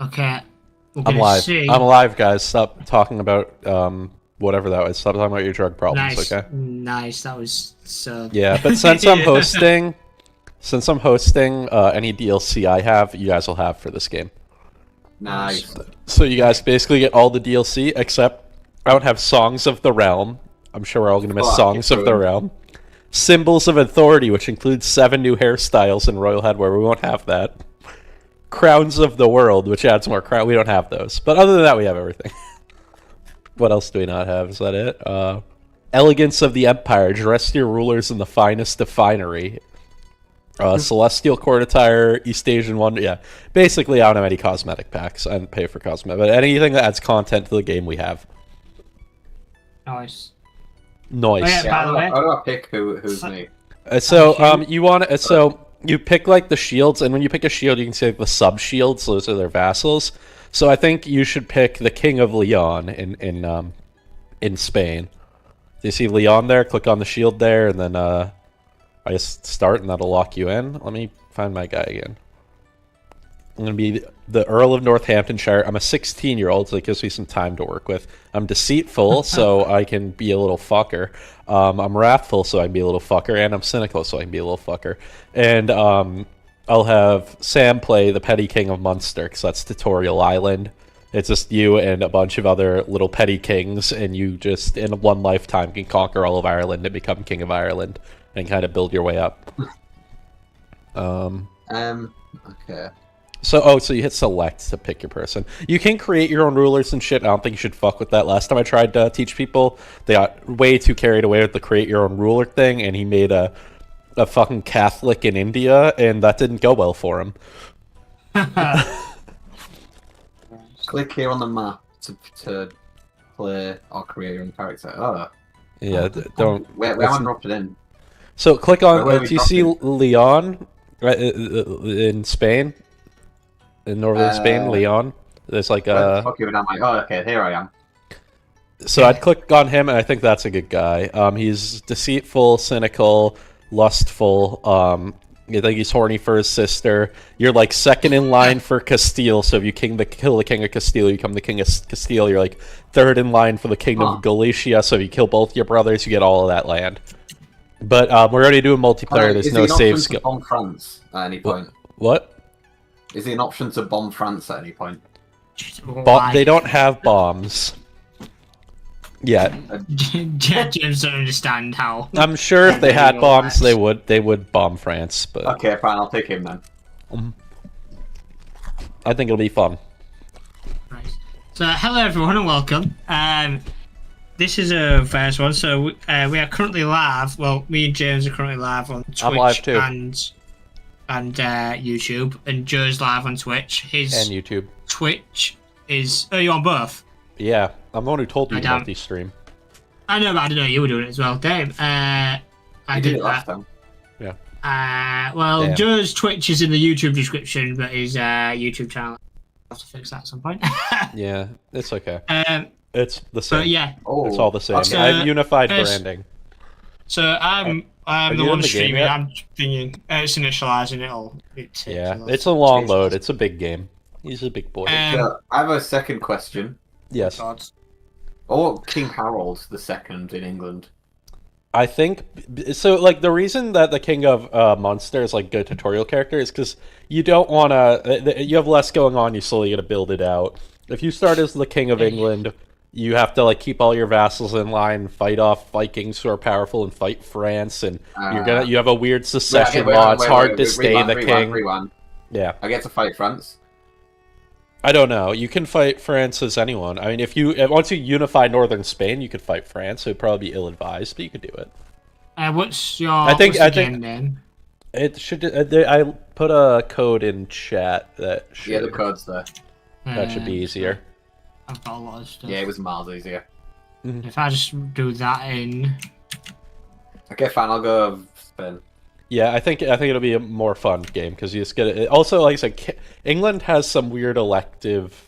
Okay, we're I'm gonna live. see. I'm alive, guys. Stop talking about whatever that was. Stop talking about your drug problems, Nice, okay? nice. That was so. Yeah, but since I'm hosting, any DLC I have, you guys will have for this game. Nice. So you guys basically get all the DLC except I don't have Songs of the Realm. I'm sure we're all gonna miss Fuck, Songs of it's the ruined. Realm. Symbols of Authority, which includes 7 new hairstyles in Royal Head, where we won't have that. Crowns of the World, which adds more crown. We don't have those. But other than that, we have everything. What else do we not have? Is that it? Elegance of the Empire. Dress your rulers in the finest of finery. Celestial Court attire, East Asian Wonder. Yeah. Basically, I don't have any cosmetic packs. I don't pay for cosmetic. But anything that adds content to the game, we have. Nice. Nice. Oh, yeah. Yeah, By the way- how do I pick who's me? You want so you pick like the shields, and when you pick a shield, you can see like, the sub shields. Those are their vassals. So I think you should pick the King of Leon in Spain. Do you see Leon there? Click on the shield there, and then I just start, and that'll lock you in. Let me find my guy again. I'm going to be the Earl of Northamptonshire. I'm a 16-year-old, so it gives me some time to work with. I'm deceitful, so I can be a little fucker. I'm wrathful, so I can be a little fucker. And I'm cynical, so I can be a little fucker. And I'll have Sam play the Petty King of Munster, because that's Tutorial Island. It's just you and a bunch of other little petty kings, and you just, in one lifetime, can conquer all of Ireland and become King of Ireland, and kind of build your way up. Okay. So you hit select to pick your person. You can create your own rulers and shit. I don't think you should fuck with that. Last time I tried to teach people, they got way too carried away with the create your own ruler thing, and he made a fucking Catholic in India, and that didn't go well for him. Click here on the map to play or create your own character. Oh. Yeah, don't. Where am I dropped it in? So click on. Where Do you see Leon right, in Spain? In northern Spain, Leon. There's like Where the a. fuck am I? Oh, okay, here I am. So I'd click on him, and I think that's a good guy. He's deceitful, cynical, lustful. I think he's horny for his sister. You're like second in line for Castile. So if you kill the king of Castile, you become the king of Castile. You're like third in line for the kingdom of Galicia. So if you kill both your brothers, you get all of that land. But we're already doing multiplayer. There's no save skill. Is he an option to bomb France at any point? What? Is he an option to bomb France at any point? They don't have bombs. Yeah, James don't understand how. I'm sure if they had bombs, they would bomb France. But Okay, fine, I'll take him then. I think it'll be fun. Right. So hello everyone and welcome. This is a first one. So we are currently live. Well, me and James are currently live on Twitch I'm live too. and YouTube, and Joe's live on Twitch. His And YouTube. Twitch is. Oh, you on both? Yeah, I'm the one who told you I to don't- multi-stream. I know, but I didn't know you were doing it as well, Dave. I I did did it last that. time. Well, Damn. Joe's Twitch is in the YouTube description, but his YouTube channel. I'll have to fix that at some point. Yeah, it's okay. um, It's the same. but yeah, Oh, It's all the same. okay. I have unified Yes. branding. so I'm you the in one the game streaming. yet? I'm thinking it's initializing it all. It takes Yeah, lot it's of a long space. load. It's a big game. He's a big boy. So, I have a second question. Yes. God. Oh, King Harold II in England. I think so. Like the reason that the King of Munster is like good tutorial character is because you don't want to. You have less going on. You slowly got to build it out. If you start as the King of England, you have to like keep all your vassals in line, fight off Vikings who are powerful, and fight France. And you have a weird secession law. It's hard to stay the king. Rewind. Yeah. I get to fight France. I don't know. You can fight France as anyone. I mean, once you unify northern Spain, you could fight France. It would probably be ill-advised, but you could do it. What's the game name? It should. I put a code in chat that should. Yeah, the code's there. That should be easier. I've got a lot of stuff. Yeah, it was miles easier. If I just do that in. Okay, fine. I'll go Spain. Yeah, I think it'll be a more fun game because you just get it. Also, like I said, England has some weird elective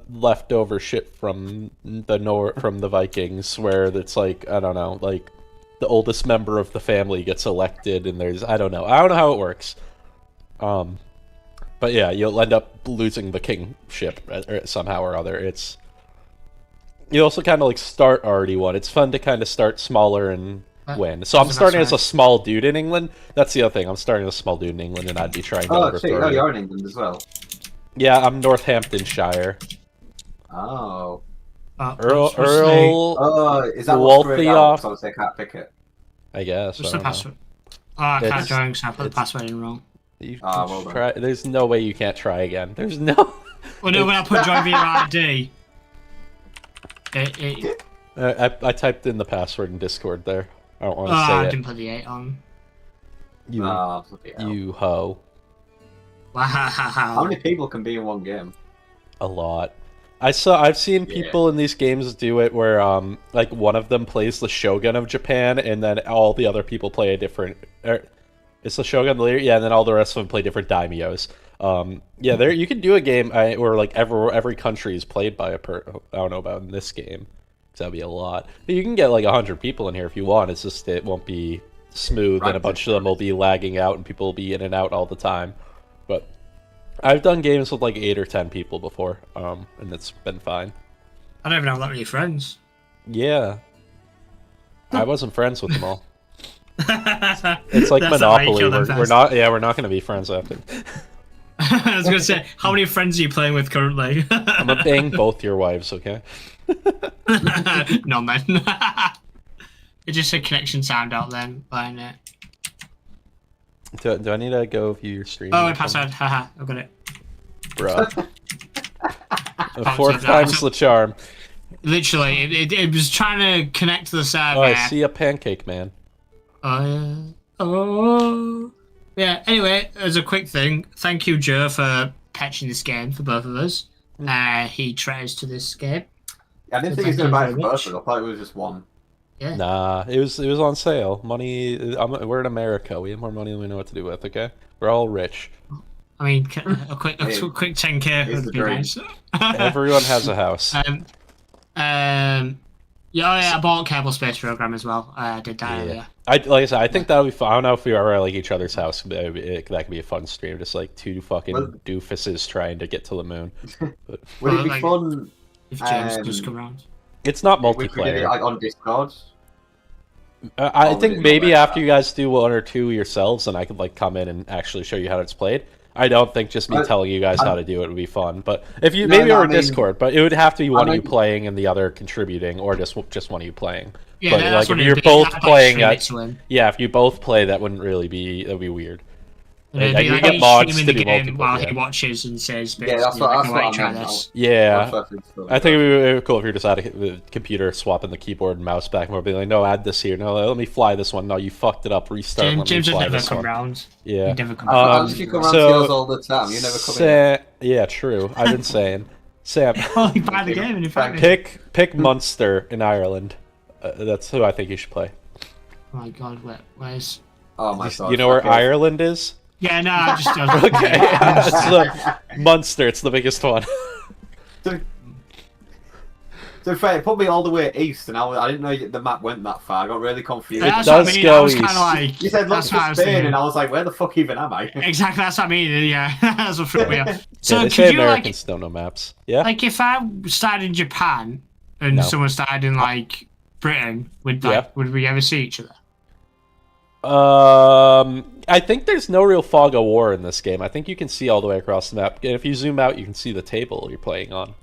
leftover shit from the Vikings, where it's like I don't know, like the oldest member of the family gets elected, and there's I don't know how it works. But yeah, you'll end up losing the kingship somehow or other. You also kind of like start already one. It's fun to kind of start smaller and win. So I'm starting as a small dude in England. That's the other thing. I'm starting as a small dude in England, and I'd be trying to overthrow you. You're in England as well. Yeah, I'm Northamptonshire. Oh. Earl. Oh, is that what's grayed out? So I can't pick it. I guess. What's the password? Oh, I can't join because I put the password in wrong. You well try. There's no way you can't try again. There's no. Well, no, when I put join via ID, I typed in the password in Discord there. I don't want to say I it. didn't put the 8 on. You hoe. Wow. How many people can be in one game? A lot. I've seen people in these games do it where like one of them plays the Shogun of Japan and then all the other people play a different it's the Shogun the leader, yeah, and then all the rest of them play different daimyos. Yeah, there you can do a game where like every country is played by I don't know about in this game. That'd be a lot. But you can get like 100 people in here if you want. It's just it won't be smooth and a bunch of them will be lagging out and people will be in and out all the time. But I've done games with like 8 or 10 people before, and it's been fine. I don't even have that many friends. Yeah. I wasn't friends with them all. It's like Monopoly. We're not going to be friends after. I was going to say, how many friends are you playing with currently? I'm going to bang both your wives, okay? No, man. It just a connection sound out then, buying it. Do I need to go view your stream? Oh, my password. Haha, I've got it. Bruh. 4 times the charm. Literally, it was trying to connect to the server. Oh, I see a pancake man. Oh, yeah. Oh. Yeah, anyway, as a quick thing, thank you, Joe, for patching this game for both of us. He tries to this game. I didn't think he was going to buy it for both of us. I thought it was just one. Yeah. Nah, it was on sale. Money. We're in America. We have more money than we know what to do with. Okay, we're all rich. I mean, a quick 10k would be nice. Everyone has a house. Yeah, I bought Kerbal Space Program as well. I did that earlier. Like I said, I think that would be fun. I don't know if we are at like each other's house. That could be a fun stream. Just like 2 fucking doofuses trying to get to the moon. But, would it be fun if James does come around? It's not multiplayer. We did it like on Discord. I think maybe after you guys do 1 or 2 yourselves, and I could like come in and actually show you how it's played. I don't think just me telling you guys how to do it would be fun. But if you Discord, but it would have to be one of you playing and the other contributing, or just one of you playing. Yeah, but that's like what if you're both playing, if you both play, that wouldn't really be. That'd be weird. Like, you get mods to do multiple while he watches and says, "Yeah, that's what I try this." Yeah, I think it would be cool if you're just at the computer swapping the keyboard and mouse back and forth, being like, "No, add this here. No, let me fly this one. No, you fucked it up. Restart. James would never come round. Yeah, never come round. You come round to yours all the time. You never come in. Yeah, true. I've been saying, Sam. Oh, you buy the game and you find pick Munster in Ireland. That's who I think you should play. Oh my God, where's? Oh my God. You know where Ireland is? Yeah, no, I just okay. It's Munster. It's the biggest one. So fair, it put me all the way east, and I didn't know the map went that far. I got really confused. It does go east. Like, you said look for Spain, and I was like, where the fuck even am I? Exactly, that's what I mean. Yeah, that's what freaked me out. So yeah, could you Americans don't know maps. Yeah. Like if I started in Japan and someone started in like Britain, would we ever see each other? I think there's no real fog of war in this game. I think you can see all the way across the map. And if you zoom out, you can see the table you're playing on.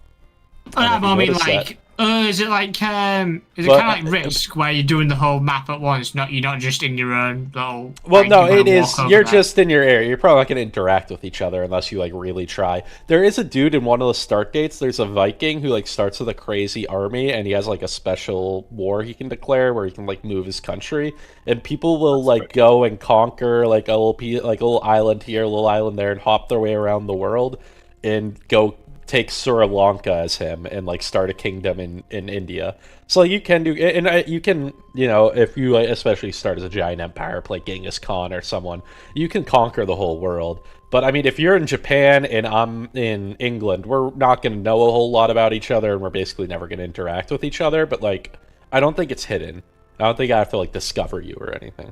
I mean, like, is it like, is it kind of like Risk, where you're doing the whole map at once? You're not just in your own little. Well, like, no, it is. You're just in your area. You're probably not going to interact with each other unless you like really try. There is a dude in one of the start gates. There's a Viking who like starts with a crazy army, and he has like a special war he can declare where he can like move his country, and people will like go and conquer like a little island here, a little island there, and hop their way around the world, and go take Sri Lanka as him and like start a kingdom in India. So you can do, and you can, you know, if you especially start as a giant empire, play Genghis Khan or someone, you can conquer the whole world. But I mean, if you're in Japan and I'm in England, we're not going to know a whole lot about each other, and we're basically never going to interact with each other. But like, I don't think it's hidden. I don't think I have to like discover you or anything.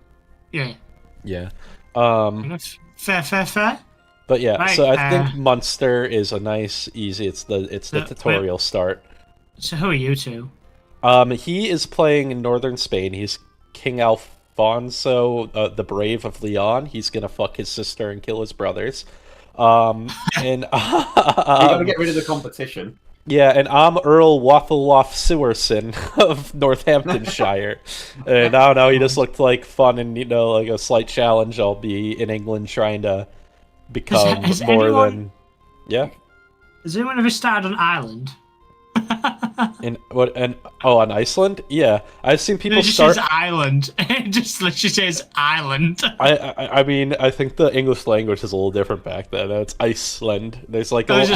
Yeah. Yeah. Fair. But yeah, Right, so I think Munster is a nice, easy. It's the tutorial start. So who are you two? He is playing in northern Spain. He's King Alfonso, the Brave of Leon. He's gonna fuck his sister and kill his brothers. And You gotta get rid of the competition. yeah, and I'm Earl Waffleloff Sewerson of Northamptonshire. And I don't know, he just looked like fun and like a slight challenge. I'll be in England trying to become Has more anyone- than yeah. Has anyone ever started on Ireland? On Iceland? Yeah, I've seen people It just start. says island. It just literally says island. I mean, I think the English language is a little different back then. It's Iceland. There's like a little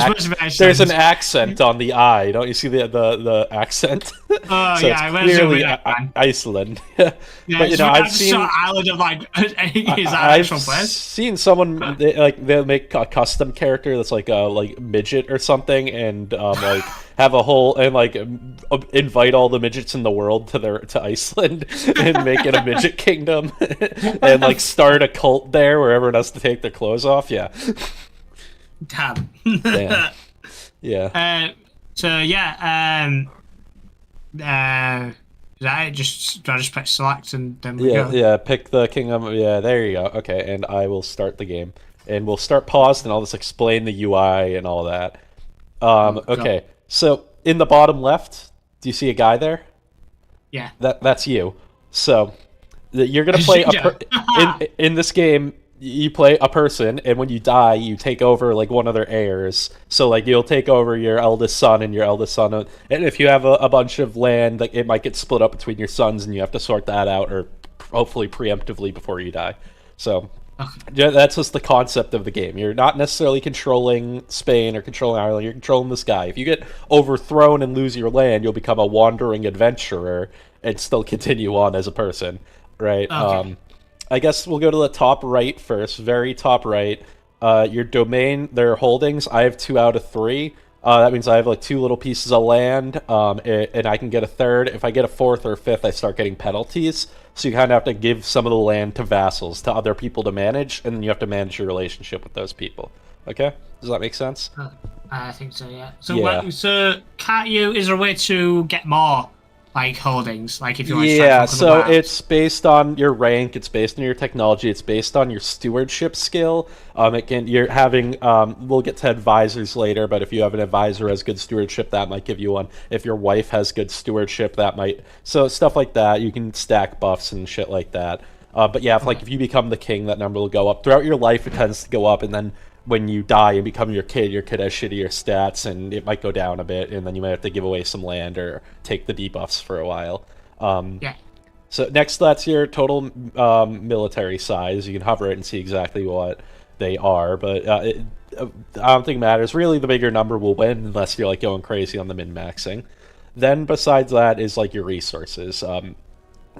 there's an accent on the I. Don't you see the accent? Oh So yeah, it's where's clearly the Iceland. Yeah, But you know, I've just seen saw island of like his I've actual place. seen someone they'll make a custom character that's like a midget or something, and like have a whole and like invite all the midgets in the world to Iceland and make it a midget kingdom and like start a cult there where everyone has to take their clothes off. Yeah. Damn. Damn. Yeah. So yeah, do I just press select and then we go? Yeah, pick the kingdom. Yeah, there you go. Okay, and I will start the game. And we'll start paused and I'll just explain the UI and all that. Okay, so in the bottom left, do you see a guy there? Yeah. That's you. So you're gonna play in this game. You play a person, and when you die, you take over like one of their heirs. So like you'll take over your eldest son and your eldest son, and if you have a bunch of land, like it might get split up between your sons, and you have to sort that out, or hopefully preemptively before you die. So yeah, that's just the concept of the game. You're not necessarily controlling Spain or controlling Ireland. You're controlling this guy. If you get overthrown and lose your land, you'll become a wandering adventurer and still continue on as a person, right? Okay. I guess we'll go to the top right first, very top right. Your domain, their holdings, I have 2 out of 3. That means I have like 2 little pieces of land, and I can get a third. If I get a 4th or 5th, I start getting penalties. So you kind of have to give some of the land to vassals, to other people to manage, and then you have to manage your relationship with those people. Okay? Does that make sense? I think so, yeah. So, Yeah. so can't you? Is there a way to get more like holdings? Like if you want to Yeah, start so it's based on your rank, it's based on your technology, it's based on your stewardship skill. You're having we'll get to advisors later, but if you have an advisor who has good stewardship, that might give you one. If your wife has good stewardship, that might stuff like that. You can stack buffs and shit like that. But yeah, if you become the king, that number will go up. Throughout your life, it tends to go up, and then when you die and become your kid has shittier stats, and it might go down a bit, and then you might have to give away some land or take the debuffs for a while. Yeah. So next, that's your total military size. You can hover it and see exactly what they are, but I don't think it matters. Really, the bigger number will win unless you're like going crazy on the min-maxing. Then besides that is like your resources.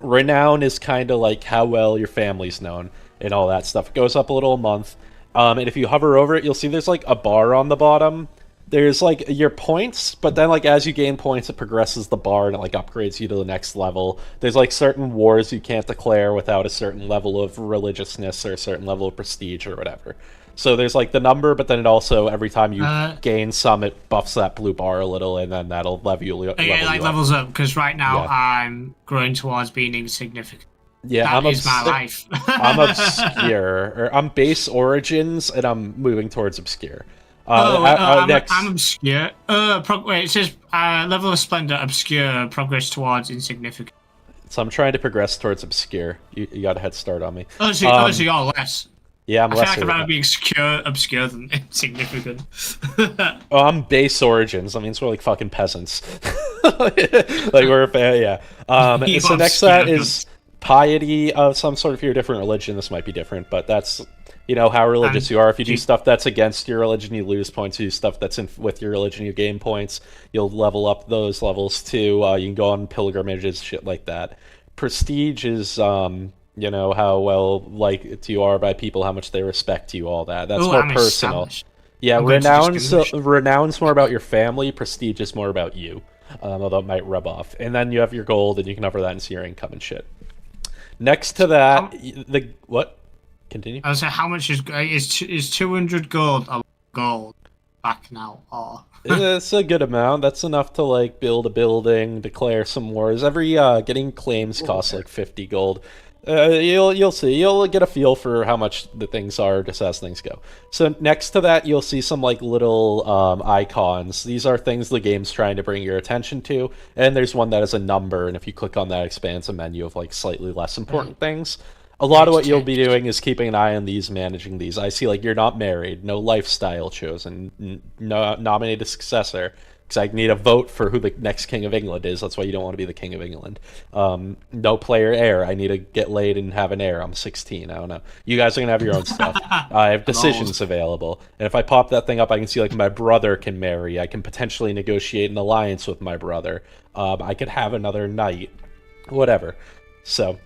Renown is kind of like how well your family's known and all that stuff. It goes up a little a month. And if you hover over it, you'll see there's like a bar on the bottom. There's like your points, but then like as you gain points, it progresses the bar and it like upgrades you to the next level. There's like certain wars you can't declare without a certain level of religiousness or a certain level of prestige or whatever. So there's like the number, but then it also, every time you gain some, it buffs that blue bar a little, and then that'll level you up. Levels up, because right now I'm growing towards being insignificant. Yeah, that is my life. I'm obscure, or I'm base origins, and I'm moving towards obscure. I'm obscure. Wait, it says level of splendor, obscure, progress towards insignificant. So I'm trying to progress towards obscure. You got a head start on me. Honestly, you're less. Yeah, I'm less. I feel like I'd rather be obscure than insignificant. Oh, I'm base origins. I mean, it's more like fucking peasants. Like we're yeah. So next that is piety of some sort. If you're a different religion, this might be different, but that's how religious you are. If you do stuff that's against your religion, you lose points. You do stuff that's with your religion, you gain points. You'll level up those levels too. You can go on pilgrimages, shit like that. Prestige is how well liked you are by people, how much they respect you, all that. That's more personal. Yeah, renown's more about your family. Prestige is more about you, although it might rub off. And then you have your gold, and you can hover that and see your income and shit. Next to that, what? Continue. I was saying, how much is 200 gold a gold back now? Or It's a good amount. That's enough to like build a building, declare some wars. Every getting claims costs like 50 gold. You'll see. You'll get a feel for how much the things are just as things go. So next to that, you'll see some like little icons. These are things the game's trying to bring your attention to. And there's one that is a number, and if you click on that, it expands a menu of like slightly less important things. A lot of what you'll be doing is keeping an eye on these, managing these. I see like you're not married, no lifestyle chosen, no nominated successor. Because I need a vote for who the next king of England is. That's why you don't want to be the king of England. No player heir. I need to get laid and have an heir. I'm 16. I don't know. You guys are gonna have your own stuff. I have decisions available, and if I pop that thing up, I can see like my brother can marry. I can potentially negotiate an alliance with my brother. I could have another knight, whatever. So,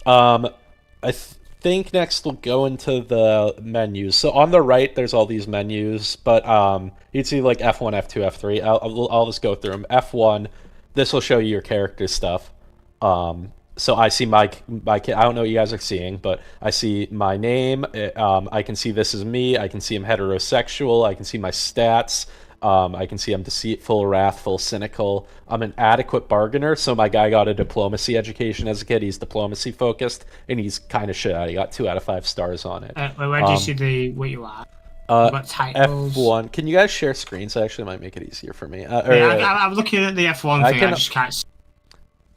I think next we'll go into the menus. So on the right, there's all these menus, but you'd see like F1, F2, F3. I'll just go through them. F1, this will show you your character stuff. So I see my I don't know what you guys are seeing, but I see my name. I can see this is me. I can see I'm heterosexual. I can see my stats. I can see I'm deceitful, wrathful, cynical. I'm an adequate bargainer, so my guy got a diplomacy education as a kid. He's diplomacy focused, and he's kind of shit out. He got 2 out of 5 stars on it. where do you see what you are? What titles? F1. Can you guys share screens? Actually, it might make it easier for me. I'm looking at the F1 thing. I just can't see.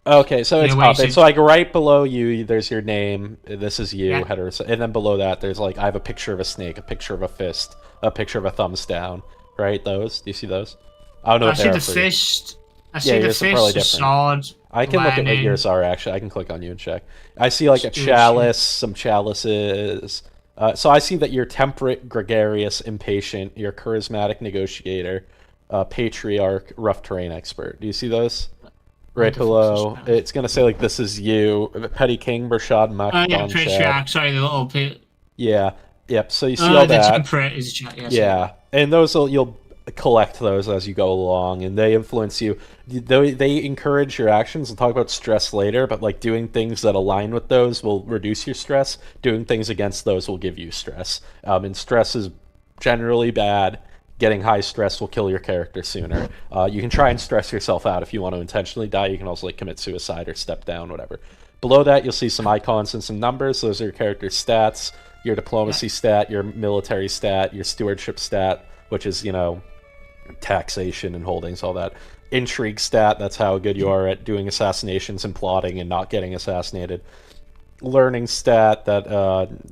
Okay, so it's popping. So like right below you, there's your name. This is you, heterosexual. And then below that, there's like I have a picture of a snake, a picture of a fist, a picture of a thumbs down. Right, those? Do you see those? I don't know. I see the fist. I see the fist, the sword. I can look at what yours are, actually. I can click on you and check. I see like a chalice, some chalices. So I see that you're temperate, gregarious, impatient, you're charismatic negotiator, patriarch, rough terrain expert. Do you see those? Right below. It's going to say like this is you. Petty King, Bershad, Mak, yeah, patriarch. Sorry, the little pit. Yeah. Yep. So you see all that. Temperate is a chat. Yes, yeah. And those you'll collect those as you go along, and they influence you. They encourage your actions. We'll talk about stress later, but like doing things that align with those will reduce your stress. Doing things against those will give you stress. And stress is generally bad. Getting high stress will kill your character sooner. You can try and stress yourself out if you want to intentionally die. You can also like commit suicide or step down, whatever. Below that, you'll see some icons and some numbers. Those are your character's stats. Your diplomacy stat, your military stat, your stewardship stat, which is, you know, taxation and holdings, all that. Intrigue stat, that's how good you are at doing assassinations and plotting and not getting assassinated. Learning stat, that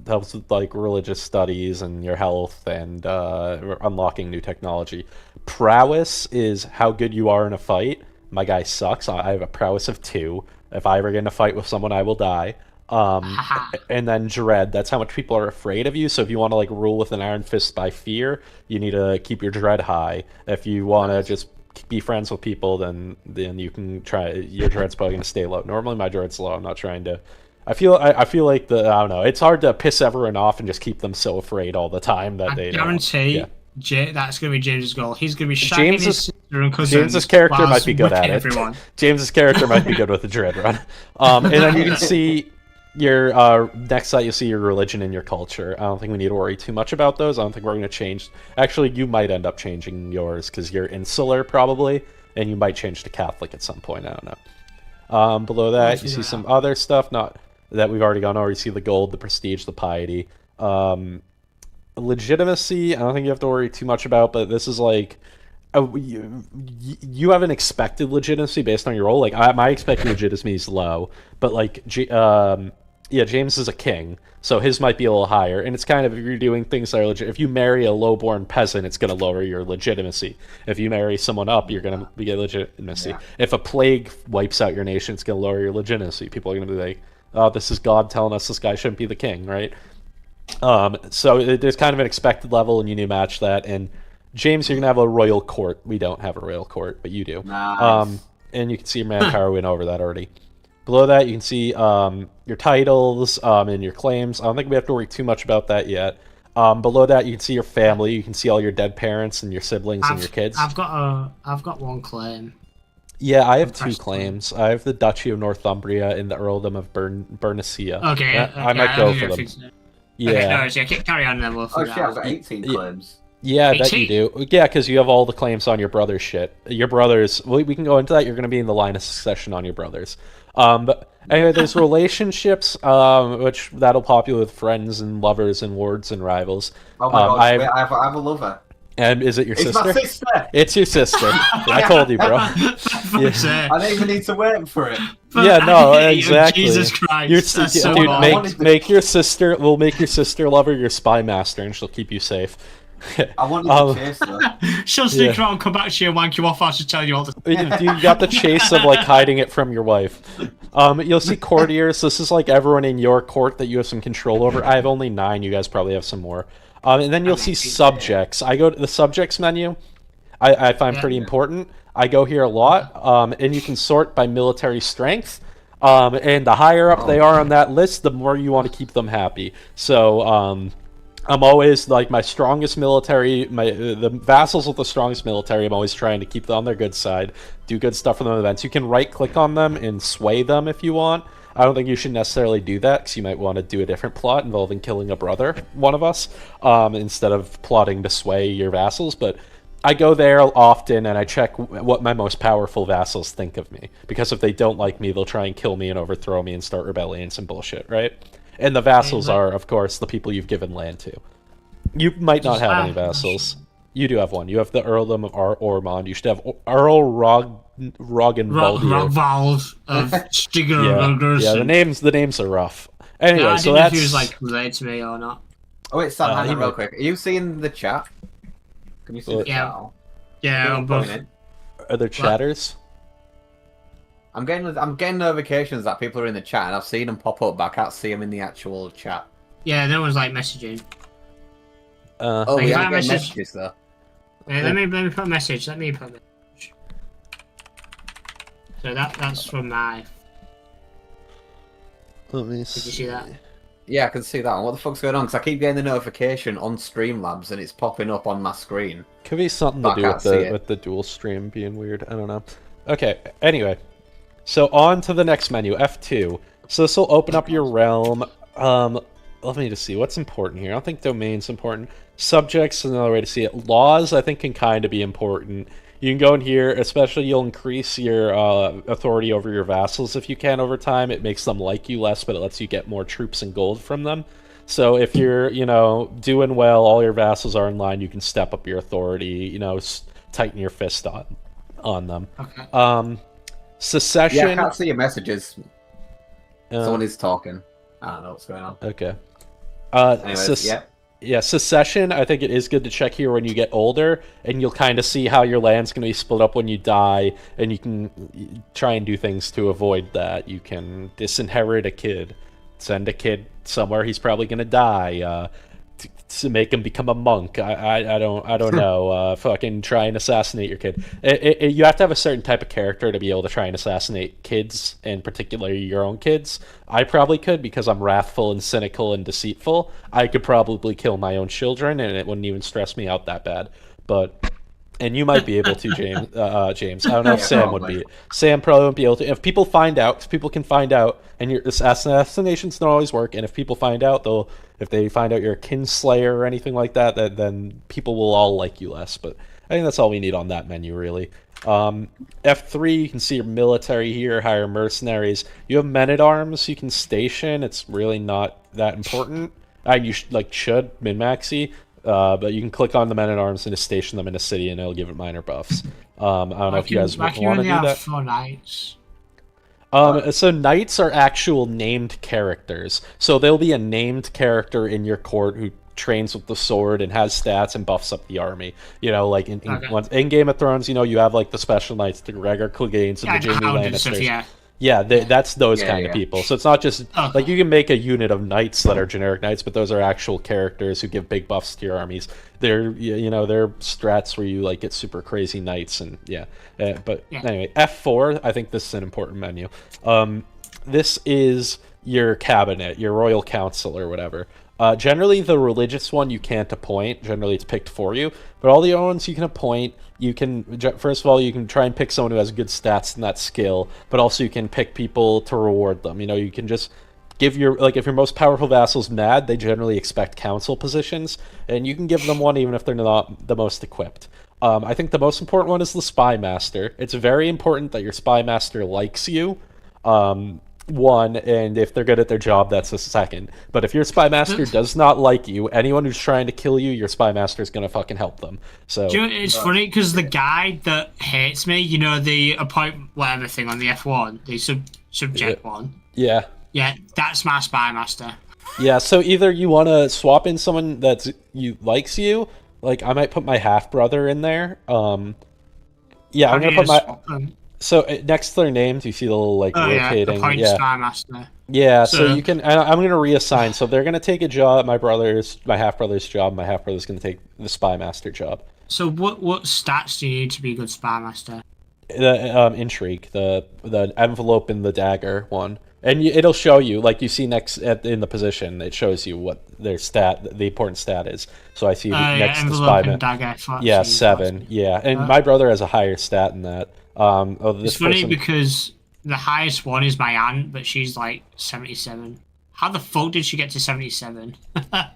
helps with, like, religious studies and your health and unlocking new technology. Prowess is how good you are in a fight. My guy sucks. I have a prowess of 2. If I ever get in a fight with someone, I will die. And then dread, that's how much people are afraid of you. So if you want to like rule with an iron fist by fear, you need to keep your dread high. If you want to just be friends with people, then you can try. Your dread's probably going to stay low. Normally my dread's low. I'm not trying to. I feel like I don't know. It's hard to piss everyone off and just keep them so afraid all the time that they guarantee. That's going to be James's goal. He's going to be shagging his sister and cousin. James's character might be good at it. James's character might be good with the dread run. And then you can see your next site. You'll see your religion and your culture. I don't think we need to worry too much about those. I don't think we're going to change. Actually, you might end up changing yours because you're insular probably, and you might change to Catholic at some point. I don't know. Below that, you see some other stuff not that we've already gone over. You see the gold, the prestige, the piety. Legitimacy, I don't think you have to worry too much about, but this is like you have an expected legitimacy based on your role. Like my expected legitimacy is low, but like James is a king, so his might be a little higher. And it's kind of, if you're doing things that are legit. If you marry a lowborn peasant, it's going to lower your legitimacy. If you marry someone up, you're going to get legitimacy. Yeah. If a plague wipes out your nation, it's going to lower your legitimacy. People are going to be like, "Oh, this is God telling us this guy shouldn't be the king," right? So there's kind of an expected level, and you need to match that. And James, you're gonna have a royal court. We don't have a royal court, but you do. Nice. And you can see your manpower win over that already. Below that, you can see your titles and your claims. I don't think we have to worry too much about that yet. Below that, you can see your family. You can see all your dead parents and your siblings and your kids. I've got one claim. Yeah, I have 2 claims. I have the Duchy of Northumbria and the Earldom of Bernicia. Okay, I might go for them. Yeah. Okay, no worries, yeah, carry on then. We'll Oh figure shit, it I've out. got 18 Y- claims. Yeah, that you 18? do. Yeah, because you have all the claims on your brother's shit. Your brothers. We can go into that. You're going to be in the line of succession on your brothers. But anyway, there's relationships, which that'll populate with friends and lovers and lords and rivals. Oh my god, I wait, I have a lover. and is it your It's sister? my sister! It's your sister. I told you, bro. Yeah. I don't even need to wait for it. Yeah, no, exactly. Jesus Christ, Your, that's so dude, annoying. make your sister. We'll make your sister lover your spy master, and she'll keep you safe. I wanted to chase her. She'll sneak around, come back to you, and wank you off. I'll just tell you all the. You got the chase of like hiding it from your wife. You'll see courtiers. This is like everyone in your court that you have some control over. I have only 9. You guys probably have some more. And then you'll see subjects. I go to the subjects menu. I find pretty important. I go here a lot, and you can sort by military strength. And the higher up they are on that list, the more you want to keep them happy. So I'm always like my strongest military, the vassals with the strongest military. I'm always trying to keep them on their good side, do good stuff for them events. You can right click on them and sway them if you want. I don't think you should necessarily do that because you might want to do a different plot involving killing a brother, one of us, instead of plotting to sway your vassals. But I go there often and I check what my most powerful vassals think of me. Because if they don't like me, they'll try and kill me and overthrow me and start rebellions and bullshit, right? And the vassals are, of course, the people you've given land to. You might not have any vassals. You do have one. You have the Earldom of Ormond. You should have Earl Roggenwald. Roggenwald of Stigerbergers. Yeah, the names are rough. Anyway, I so didn't know that's... if he was like related to me or not. Oh wait, Sam, hang he on real might- quick. Are you seeing the chat? Can you see the Yeah. chat? Yeah, I'm both. Are there chatters? I'm getting notifications that people are in the chat, and I've seen them pop up, but I can't see them in the actual chat. Yeah, no one's like messaging. Oh, Like, we if I are getting message- messages though. Yeah, let me put a message. Let me put a message. So that's from my. Let me Did you see that? Yeah, I can see that one. What the fuck's going on? Because I keep getting the notification on Streamlabs, and it's popping up on my screen. Could be something But to I do can't see it. with the dual stream being weird. I don't know. Okay, anyway. So on to the next menu, F2. So this will open up your realm. Let me just see what's important here. I don't think domain's important. Subjects is another way to see it. Laws, I think, can kind of be important. You can go in here, especially you'll increase your authority over your vassals if you can over time. It makes them like you less, but it lets you get more troops and gold from them. So if you're, doing well, all your vassals are in line, you can step up your authority, tighten your fist on them. Okay. Secession. Yeah, I can't see your messages. Someone is talking. I don't know what's going on. Okay. Anyways, yeah. Yeah, secession, I think it is good to check here when you get older, and you'll kind of see how your land's going to be split up when you die, and you can try and do things to avoid that. You can disinherit a kid, send a kid somewhere he's probably going to die, to make him become a monk. I don't know. Fucking try and assassinate your kid. You have to have a certain type of character to be able to try and assassinate kids, and particularly your own kids. I probably could because I'm wrathful and cynical and deceitful. I could probably kill my own children, and it wouldn't even stress me out that bad. And you might be able to, James. I don't know if Sam would be. Sam probably won't be able to. If people find out, 'cause people can find out, and your assassinations don't always work. And if people find out, if they find out you're a kinslayer or anything like that, then people will all like you less. But I think that's all we need on that menu, really. F3, you can see your military here, hire mercenaries. You have men-at-arms you can station. It's really not that important. You should min-maxi. But you can click on the men-at-arms and just station them in a city, and it'll give it minor buffs. I don't know if you guys want to do that. 4 knights. So knights are actual named characters. So there'll be a named character in your court who trains with the sword and has stats and buffs up the army. Like in Game of Thrones, you have like the special knights, the Gregor Cleganes and the Jaime Lannisters. Yeah, that's those kind of people. So it's not just like you can make a unit of knights that are generic knights, but those are actual characters who give big buffs to your armies. They're they're strats where you like get super crazy knights and anyway, F4. I think this is an important menu. This is your cabinet, your royal council or whatever. Generally, the religious one you can't appoint. Generally, it's picked for you. But all the other ones you can appoint. You can, first of all, you can try and pick someone who has good stats in that skill. But also you can pick people to reward them. You can just give your if your most powerful vassal's mad, they generally expect council positions, and you can give them one even if they're not the most equipped. I think the most important one is the spy master. It's very important that your spy master likes you. One, and if they're good at their job, that's a second. But if your spy master does not like you, anyone who's trying to kill you, your spy master is gonna fucking help them. So Do you know, it's funny because the guy that hates me, you know, the appoint whatever thing on the F1, the subject one. yeah. Yeah, that's my spy master. Yeah, so either you want to swap in someone that likes you, like I might put my half brother in there. Yeah, I'm gonna put my. So next to their names, you see the little rotating. Appoint Yeah, spy master. yeah. So you can. I'm gonna reassign. So they're gonna take a job. My half brother's job. My half brother's gonna take the spy master job. So what stats do you need to be a good spy master? The intrigue, the envelope and the dagger one. And it'll show you, like you see next in the position, it shows you what their the important stat is. So I see next to spy master. Yeah, 7. Yeah, and my brother has a higher stat than that. It's funny because the highest one is my aunt, but she's like 77. How the fuck did she get to 77? Okay,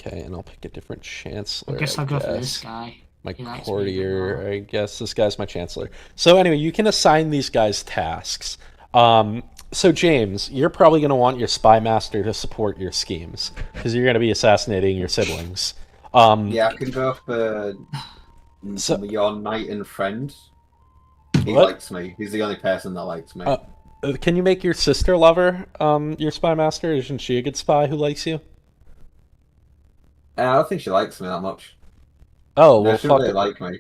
and I'll pick a different chancellor. I guess I'll go for this guy. My courtier, I guess this guy's my chancellor. So anyway, you can assign these guys tasks. So James, you're probably going to want your spy master to support your schemes because you're going to be assassinating your siblings. Yeah, I can go for your knight and friend. He likes me. He's the only person that likes me. Can you make your sister lover your spy master? Isn't she a good spy who likes you? I don't think she likes me that much. Oh, well, she really like me.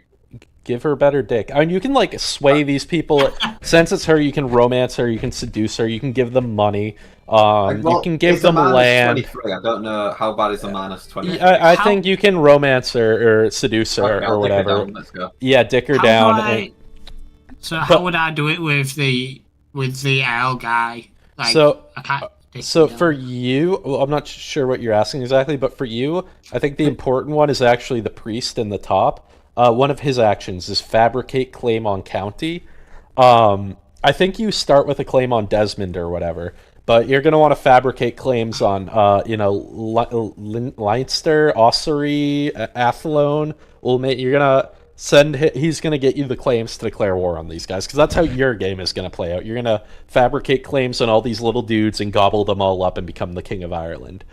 Give her better dick. I mean, you can sway these people. Since it's her, you can romance her, you can seduce her, you can give them money. You can give them land. 23. I don't know how bad is a minus 23. I think you can romance her or seduce her or whatever. Let's go. Yeah, dick her down. So how would I do it with the L guy? So for you, well, I'm not sure what you're asking exactly, but for you, I think the important one is actually the priest in the top. One of his actions is fabricate claim on county. I think you start with a claim on Desmond or whatever, but you're going to want to fabricate claims on, Leinster, Ossory, Athlone. You're going to he's going to get you the claims to declare war on these guys, because that's how your game is going to play out. You're going to fabricate claims on all these little dudes and gobble them all up and become the King of Ireland.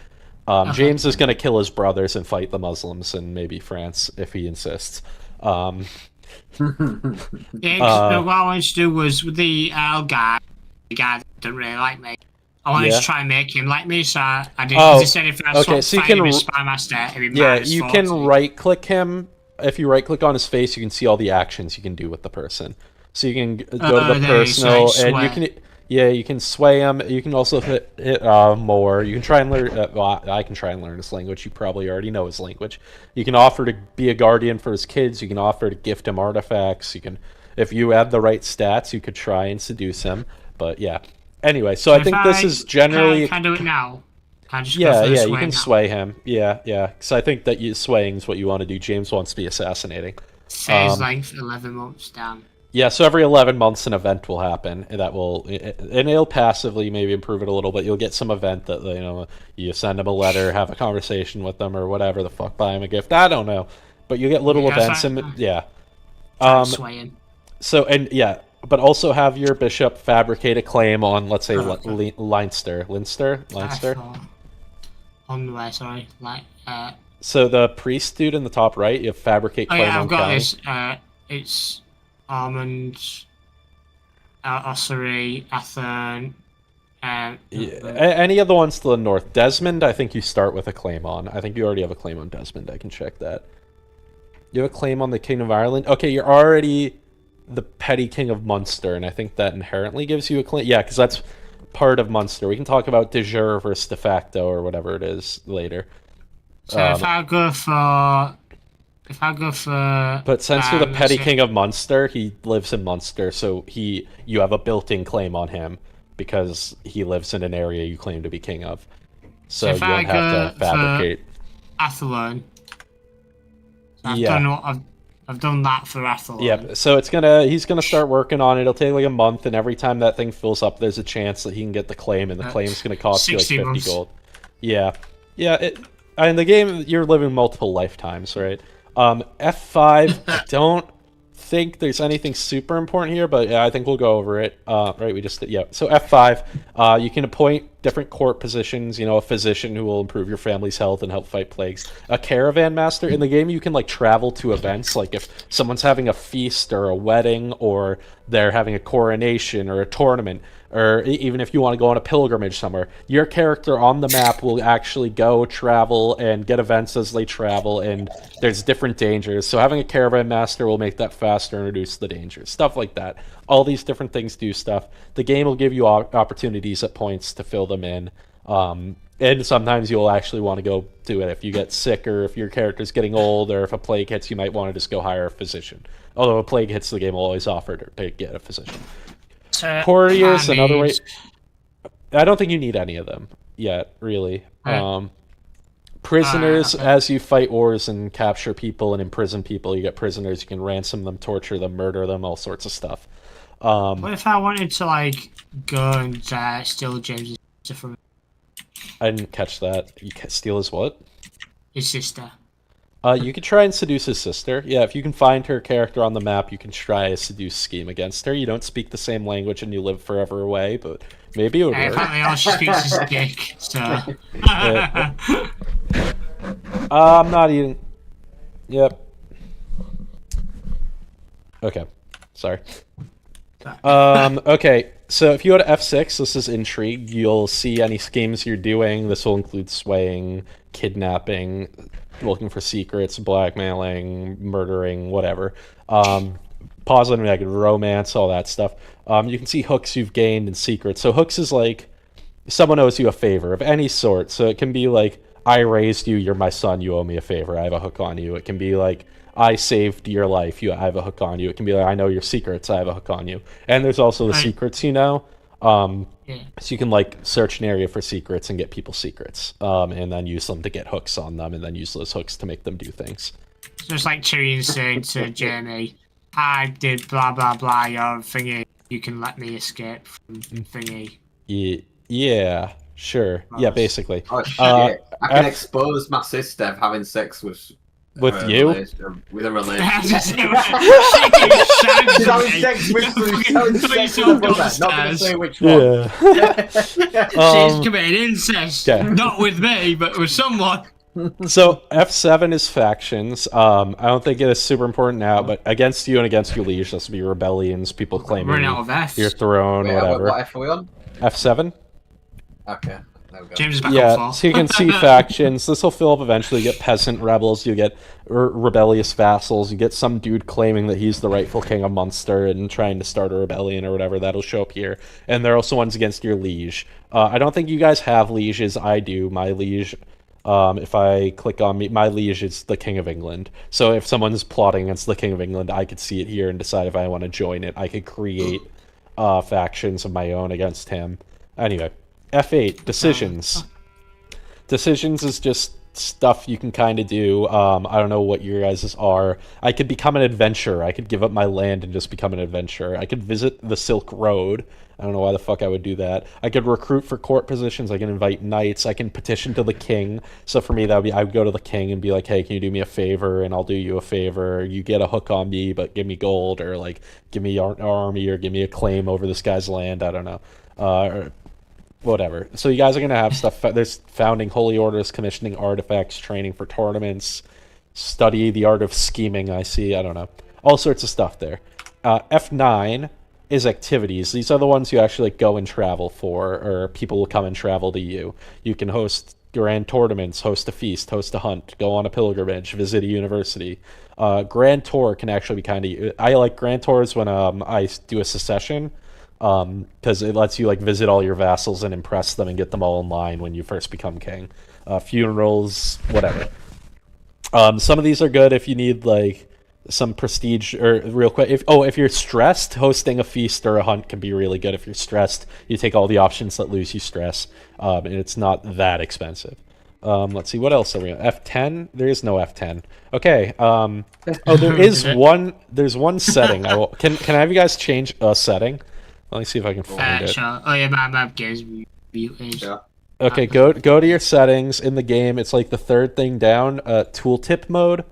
James is going to kill his brothers and fight the Muslims and maybe France if he insists. What I wanted to do was with the guy, the guy that didn't really like me. I wanted to try and make him like me, so I did. He said if I him as spy master, it'd be you can right-click him. If you right-click on his face, you can see all the actions you can do with the person. So you can go to the personal, and you can. Yeah, you can sway him. You can also hit more. You can try and learn. I can try and learn his language. You probably already know his language. You can offer to be a guardian for his kids. You can offer to gift him artifacts. You can, if you add the right stats, you could try and seduce him. But yeah. Anyway, so I think this is generally. Can I do it now? You can sway him. Yeah. Because I think that swaying is what you want to do. James wants to be assassinating. Says length 11 months down. Yeah, so every 11 months an event will happen, and it'll passively maybe improve it a little, but you'll get some event that, you send them a letter, have a conversation with them, or whatever the fuck, buy them a gift, I don't know. But you get little events, swaying. So, but also have your bishop fabricate a claim on, let's say, Leinster. On where, sorry? So the priest dude in the top right, you have fabricate claim on county. This. It's Almond, Ossory, Athen. Any of the ones to the north. Desmond, I think you start with a claim on. I think you already have a claim on Desmond. I can check that. You have a claim on the King of Ireland? Okay, you're already the petty King of Munster, and I think that inherently gives you a claim. Yeah, because that's part of Munster. We can talk about de jure versus de facto or whatever it is later. So if I go for... But since you're the petty King of Munster, he lives in Munster, so you have a built-in claim on him because he lives in an area you claim to be king of. So you don't have to fabricate. Athlone. I've done what I've done that for Athlon. Yep. So he's gonna start working on it. It'll take like a month, and every time that thing fills up, there's a chance that he can get the claim, and the claim's gonna cost you like 60 50 months. gold. Yeah. Yeah. In the game, you're living multiple lifetimes, right? F5. I don't think there's anything super important here, but yeah, I think we'll go over it. Right, we just yeah. So F5, you can appoint different court positions. You know, a physician who will improve your family's health and help fight plagues. A caravan master in the game, you can like travel to events. Like if someone's having a feast or a wedding, or they're having a coronation or a tournament, or even if you want to go on a pilgrimage somewhere, your character on the map will actually go travel and get events as they travel, and there's different dangers. So having a caravan master will make that faster and reduce the dangers. Stuff like that. All these different things do stuff. The game will give you opportunities at points to fill them in. And sometimes you'll actually want to go do it. If you get sick, or if your character's getting old, or if a plague hits, you might want to just go hire a physician. Although a plague hits, the game will always offer to get a physician. Courtiers, another way. I don't think you need any of them yet, really. Prisoners, as you fight wars and capture people and imprison people, you get prisoners. You can ransom them, torture them, murder them, all sorts of stuff. What if I wanted to like go and steal James's sister from I didn't catch that. You steal his what? his sister? You could try and seduce his sister. Yeah, if you can find her character on the map, you can try a seduce scheme against her. You don't speak the same language and you live forever away, but maybe it would work. Apparently all she speaks is dick, so... I'm not eating... Yep. Okay. Sorry. Okay, so if you go to F6, this is intrigue. You'll see any schemes you're doing. This will include swaying, kidnapping, looking for secrets, blackmailing, murdering, whatever. Positive and negative, romance, all that stuff. You can see hooks you've gained and secrets. So hooks is like someone owes you a favor of any sort. So it can be like, I raised you, you're my son, you owe me a favor, I have a hook on you. It can be like, I saved your life, I have a hook on you. It can be like, I know your secrets, I have a hook on you. And there's also the secrets, you know. So you can like search an area for secrets and get people's secrets, and then use them to get hooks on them, and then use those hooks to make them do things. Just like Tyrion saying to Jamie, I did blah blah blah your thingy, you can let me escape from thingy. Yeah, sure. Yeah, basically. Oh shit! I can expose my sister having sex with you? With a relation. She's She's having sex with a brother. Not gonna say which one. Yeah. She's committed incest. Okay. Not with me, but with someone. So F7 is factions. I don't think it is super important now, but against you and against your liege, this will be rebellions, people claiming your throne, whatever. What F are we on? F7? Okay. There we go. James is back Yeah, on so you can see factions. This will fill up eventually. You get peasant rebels, you get rebellious vassals, you get some dude claiming that he's the rightful king of Munster and trying to start a rebellion or whatever. That'll show up here. And there are also ones against your liege. I don't think you guys have lieges. I do. My liege, if I click on my liege is the King of England. So if someone's plotting against the King of England, I could see it here and decide if I want to join it. I could create factions of my own against him. Anyway. F8, decisions. Decisions is just stuff you can kind of do. I don't know what your guys' are. I could become an adventurer. I could give up my land and just become an adventurer. I could visit the Silk Road. I don't know why the fuck I would do that. I could recruit for court positions. I can invite knights. I can petition to the king. So for me, that would be I would go to the king and be like, hey, can you do me a favor? And I'll do you a favor. You get a hook on me, but give me gold, or like give me your army, or give me a claim over this guy's land. I don't know. Or whatever. So you guys are going to have stuff. There's founding holy orders, commissioning artifacts, training for tournaments, study the art of scheming, I see. I don't know. All sorts of stuff there. F9 is activities. These are the ones you actually go and travel for, or people will come and travel to you. You can host grand tournaments, host a feast, host a hunt, go on a pilgrimage, visit a university. Grand Tour can actually be kind of... I like Grand Tours when I do a secession, because it lets you like visit all your vassals and impress them and get them all in line when you first become king. Funerals, whatever. Some of these are good if you need like some prestige, or real quick. If you're stressed, hosting a feast or a hunt can be really good. If you're stressed, you take all the options that lose you stress, and it's not that expensive. Let's see, what else are we on? F10? There is no F10. Okay. Oh, there is one. There's one setting. Can I have you guys change a setting? Let me see if I can find it. Sure. Oh yeah, my map gets muted. Yeah. Okay, go to your settings in the game. It's like the third thing down. Tooltip mode.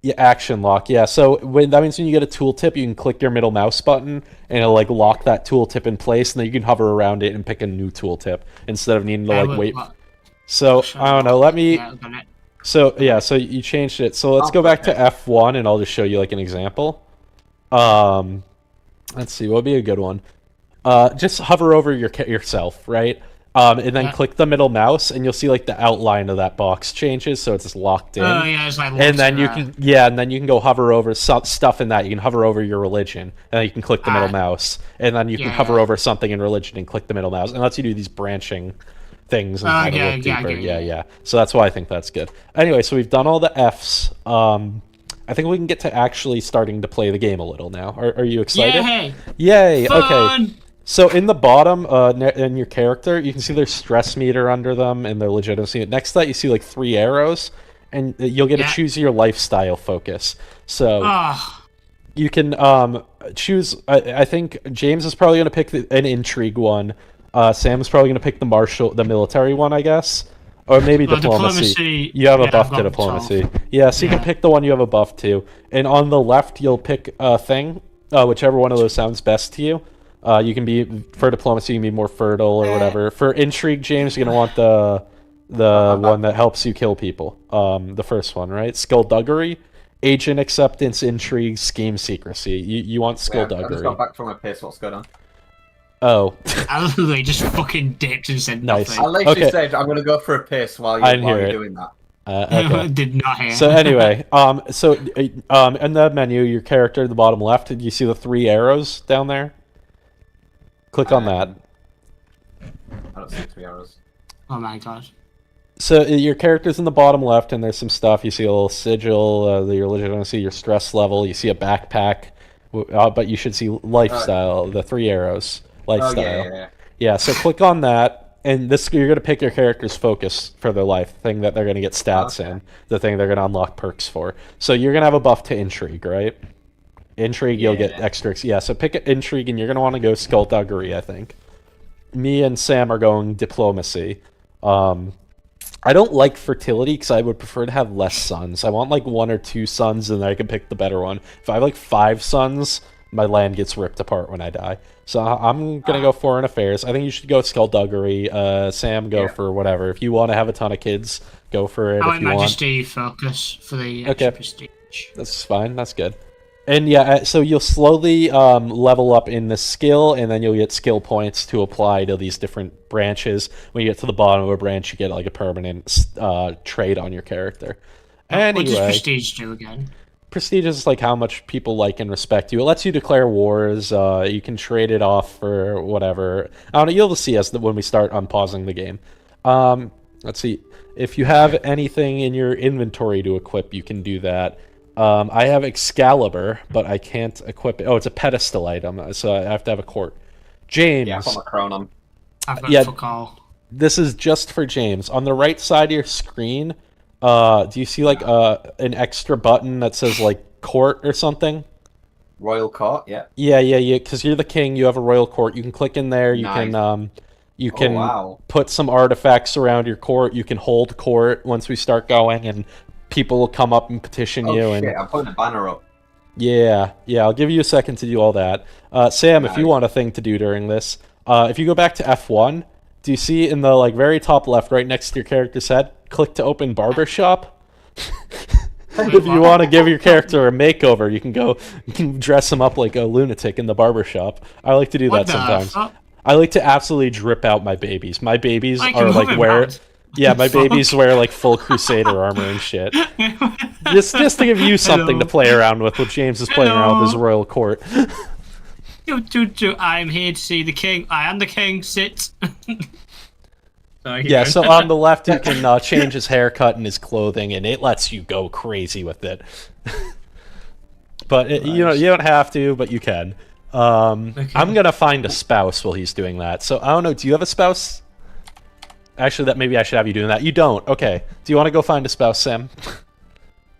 Yeah, action lock. Yeah, so that means when you get a tooltip, you can click your middle mouse button and it'll like lock that tooltip in place, and then you can hover around it and pick a new tooltip instead of needing to like wait. So I don't know. Let me. So yeah, so you changed it. So let's go back to F1 and I'll just show you like an example. Let's see, what would be a good one? Just hover over yourself, right? And then click the middle mouse, and you'll see like the outline of that box changes, so it's just locked in. Oh yeah, it's like. And then you can and then you can go hover over stuff in that. You can hover over your religion, and then you can click the middle mouse, and then you can hover over something in religion and click the middle mouse, and lets you do these branching things and kind of look deeper. Yeah. So that's why I think that's good. Anyway, so we've done all the Fs. I think we can get to actually starting to play the game a little now. Are you excited? Yay! Fun! Okay. So in the bottom, in your character, you can see their stress meter under them and their legitimacy. Next to that, you see like 3 arrows, and you'll get to choose your lifestyle focus. So you can choose. I think James is probably going to pick an intrigue one. Sam is probably going to pick the military one, I guess. Or maybe diplomacy. You have a buff to diplomacy. Yeah, so you can pick the one you have a buff to. And on the left, you'll pick a thing, whichever one of those sounds best to you. You can be, for diplomacy, you can be more fertile or whatever. For intrigue, James, you're going to want the one that helps you kill people. The first one, right? Skullduggery, agent acceptance, intrigue, scheme secrecy. You want skullduggery. I just got back from my piss. What's going on? Oh. I literally just fucking dipped and said nothing. I literally said I'm going to go for a piss while you're doing that. Okay. Did not hear. So anyway, in the menu, your character at the bottom left, did you see the 3 arrows down there? Click on that. I don't see 3 arrows. Oh my god. So your character's in the bottom left, and there's some stuff. You see a little sigil, your legitimacy, your stress level. You see a backpack, but you should see lifestyle, the 3 arrows. Lifestyle. Oh, yeah, so click on that, and you're going to pick your character's focus for their life, the thing that they're going to get stats in, the thing they're going to unlock perks for. So you're going to have a buff to intrigue, right? Intrigue, you'll get extra. Yeah, so pick intrigue, and you're going to want to go skullduggery, I think. Me and Sam are going diplomacy. I don't like fertility because I would prefer to have less sons. I want like 1 or 2 sons, and then I can pick the better one. If I have like 5 sons, my land gets ripped apart when I die. So I'm going to go foreign affairs. I think you should go skullduggery. Sam, go for whatever. If you want to have a ton of kids, go for it. I want majesty focus for the extra prestige. That's fine. That's good. And yeah, so you'll slowly level up in the skill, and then you'll get skill points to apply to these different branches. When you get to the bottom of a branch, you get like a permanent trait on your character. Anyway, what does prestige do again? Prestige is like how much people like and respect you. It lets you declare wars. You can trade it off for whatever. I don't know. You'll see us when we start unpausing the game. Let's see. If you have anything in your inventory to equip, you can do that. I have Excalibur, but I can't equip it. Oh, it's a pedestal item, so I have to have a court. James. Yeah, I've got my crown on. I've got fuck all. This is just for James. On the right side of your screen, do you see like an extra button that says like court or something? Royal court, yeah. Yeah. Because you're the king, you have a royal court. You can click in there. You can put some artifacts around your court. You can hold court once we start going, and people will come up and petition you. Shit, I'm putting a banner up. Yeah. I'll give you a second to do all that. Sam, if you want a thing to do during this, if you go back to F1, do you see in the like very top left, right next to your character's head, click to open barbershop? If you want to give your character a makeover, you can dress him up like a lunatic in the barbershop. I like to do that sometimes. I like to absolutely drip out my babies. My babies are like my babies wear like full Crusader armor and shit. Just to give you something to play around with while James is playing around with his royal court. I'm here to see the king. I am the king. Sit. Yeah, so on the left you can change his haircut and his clothing, and it lets you go crazy with it. But you don't have to, but you can. I'm gonna find a spouse while he's doing that. So I don't know. Do you have a spouse? Actually, that maybe I should have you doing that. You don't. Okay. Do you want to go find a spouse, Sam?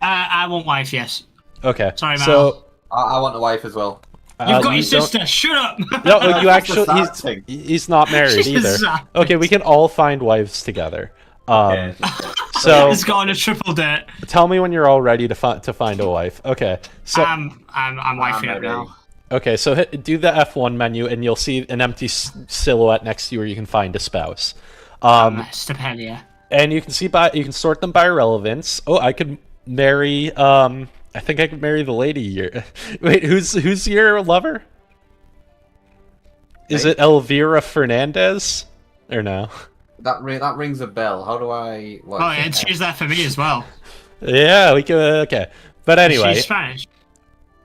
I want wife, yes. Okay. Sorry, Mal. So I want a wife as well. You've got your you don't- sister. Shut up. No, you That's the actually sad thing. he's not married She's either. sad. Okay, we can all find wives together. Yeah. So He's got on a triple date. tell me when you're all ready to find a wife. Okay. So I'm wifing up ready. now. okay, so do the F1 menu and you'll see an empty silhouette next to you where you can find a spouse. Stipendia. And you can sort them by relevance. Oh, I could marry I think I could marry the lady here. Wait, who's your lover? Is it Elvira Fernandez or no? That rings a bell. How do I? What, Oh, yeah, she's there for me as well. Yeah, we could. Okay, but anyway, She's Spanish.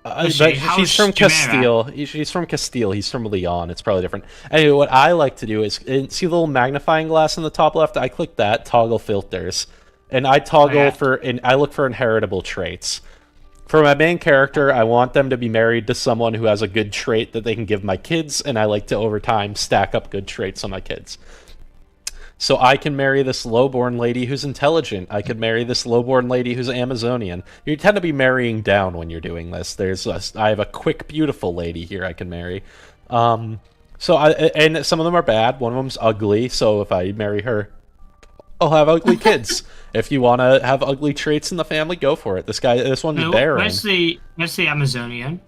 but she? she's How's from Jamaica? Castile. She's from Castile. He's from Leon. It's probably different. Anyway, what I like to do is see the little magnifying glass in the top left. I click that, toggle filters, and I toggle I look for inheritable traits. For my main character, I want them to be married to someone who has a good trait that they can give my kids, and I like to, over time, stack up good traits on my kids. So I can marry this lowborn lady who's intelligent. I could marry this lowborn lady who's Amazonian. You tend to be marrying down when you're doing this. I have a quick, beautiful lady here I can marry. And some of them are bad. One of them's ugly, so if I marry her, I'll have ugly kids. If you want to have ugly traits in the family, go for it. This one's barren. Where's the Amazonian?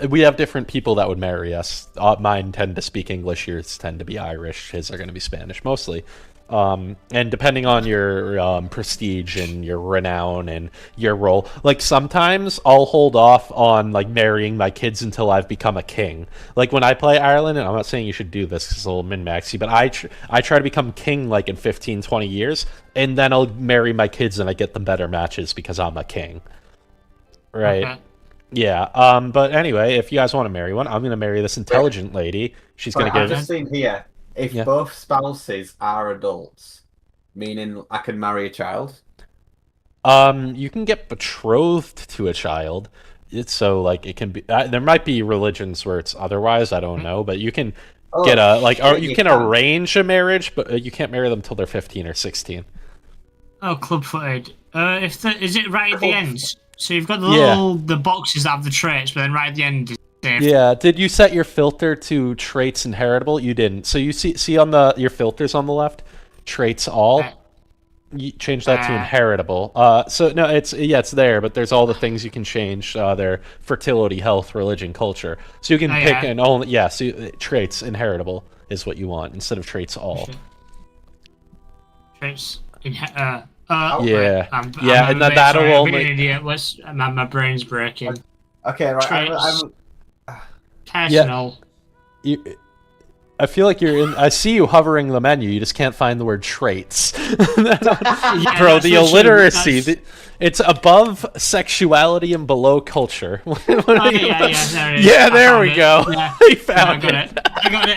We have different people that would marry us. Mine tend to speak English. Yours tend to be Irish. His are going to be Spanish mostly. And depending on your prestige and your renown and your role, like sometimes I'll hold off on like marrying my kids until I've become a king. Like when I play Ireland, and I'm not saying you should do this because it's a little min-maxy, but I try to become king like in 15, 20 years, and then I'll marry my kids and I get them better matches because I'm a king. Right. Okay. Yeah. But anyway, if you guys want to marry one, I'm going to marry this intelligent lady. She's going to I've give. just seen here. If both spouses are adults, meaning I can marry a child. You can get betrothed to a child. So like it can be. There might be religions where it's otherwise. I don't know, but you can get you can arrange a marriage, but you can't marry them until they're 15 or 16. Oh, club-footed. Is it right at the end? So you've got the boxes that have the traits, but then right at the end is saved. Yeah. Did you set your filter to traits inheritable? You didn't. So you see on your filters on the left, traits all. You change that to inheritable. So no, it's there, but there's all the things you can change. Their fertility, health, religion, culture. So you can pick and only So traits inheritable is what you want instead of traits all. Traits yeah. and then that'll I'm only. an idiot. My brain's breaking. Okay, right. Traits. Personal. I feel like you're in. I see you hovering the menu. You just can't find the word traits. Bro, the illiteracy. It's above sexuality and below culture. There we go. Yeah. We found it. I got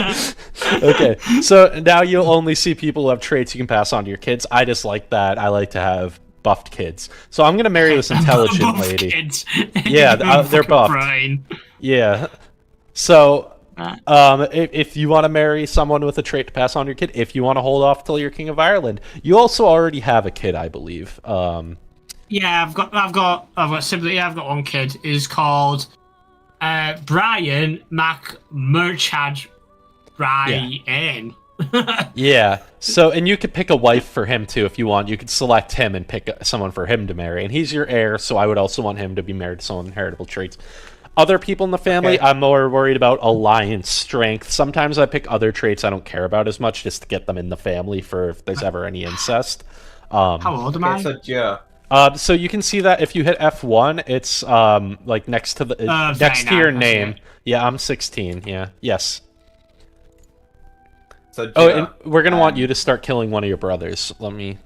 it. Okay, so now you'll only see people who have traits you can pass on to your kids. I just like that. I like to have buffed kids. So I'm going to marry this intelligent lady. Kids. Yeah, they're buffed. Brain. Yeah. So, if you want to marry someone with a trait to pass on to your kid, if you want to hold off till you're King of Ireland, you also already have a kid, I believe. Yeah, I've got simply I've got one kid. Is called Brian McMurchad Ryan. Yeah. So, and you could pick a wife for him too if you want. You could select him and pick someone for him to marry, and he's your heir. So, I would also want him to be married to someone with inheritable traits. Other people in the family, I'm more worried about alliance strength. Sometimes I pick other traits I don't care about as much just to get them in the family for if there's ever any incest. How old am I? So you can see that if you hit F1, it's like next to your name. Yeah, I'm 16. Yeah. Yes. So and we're gonna want you to start killing one of your brothers. Let me.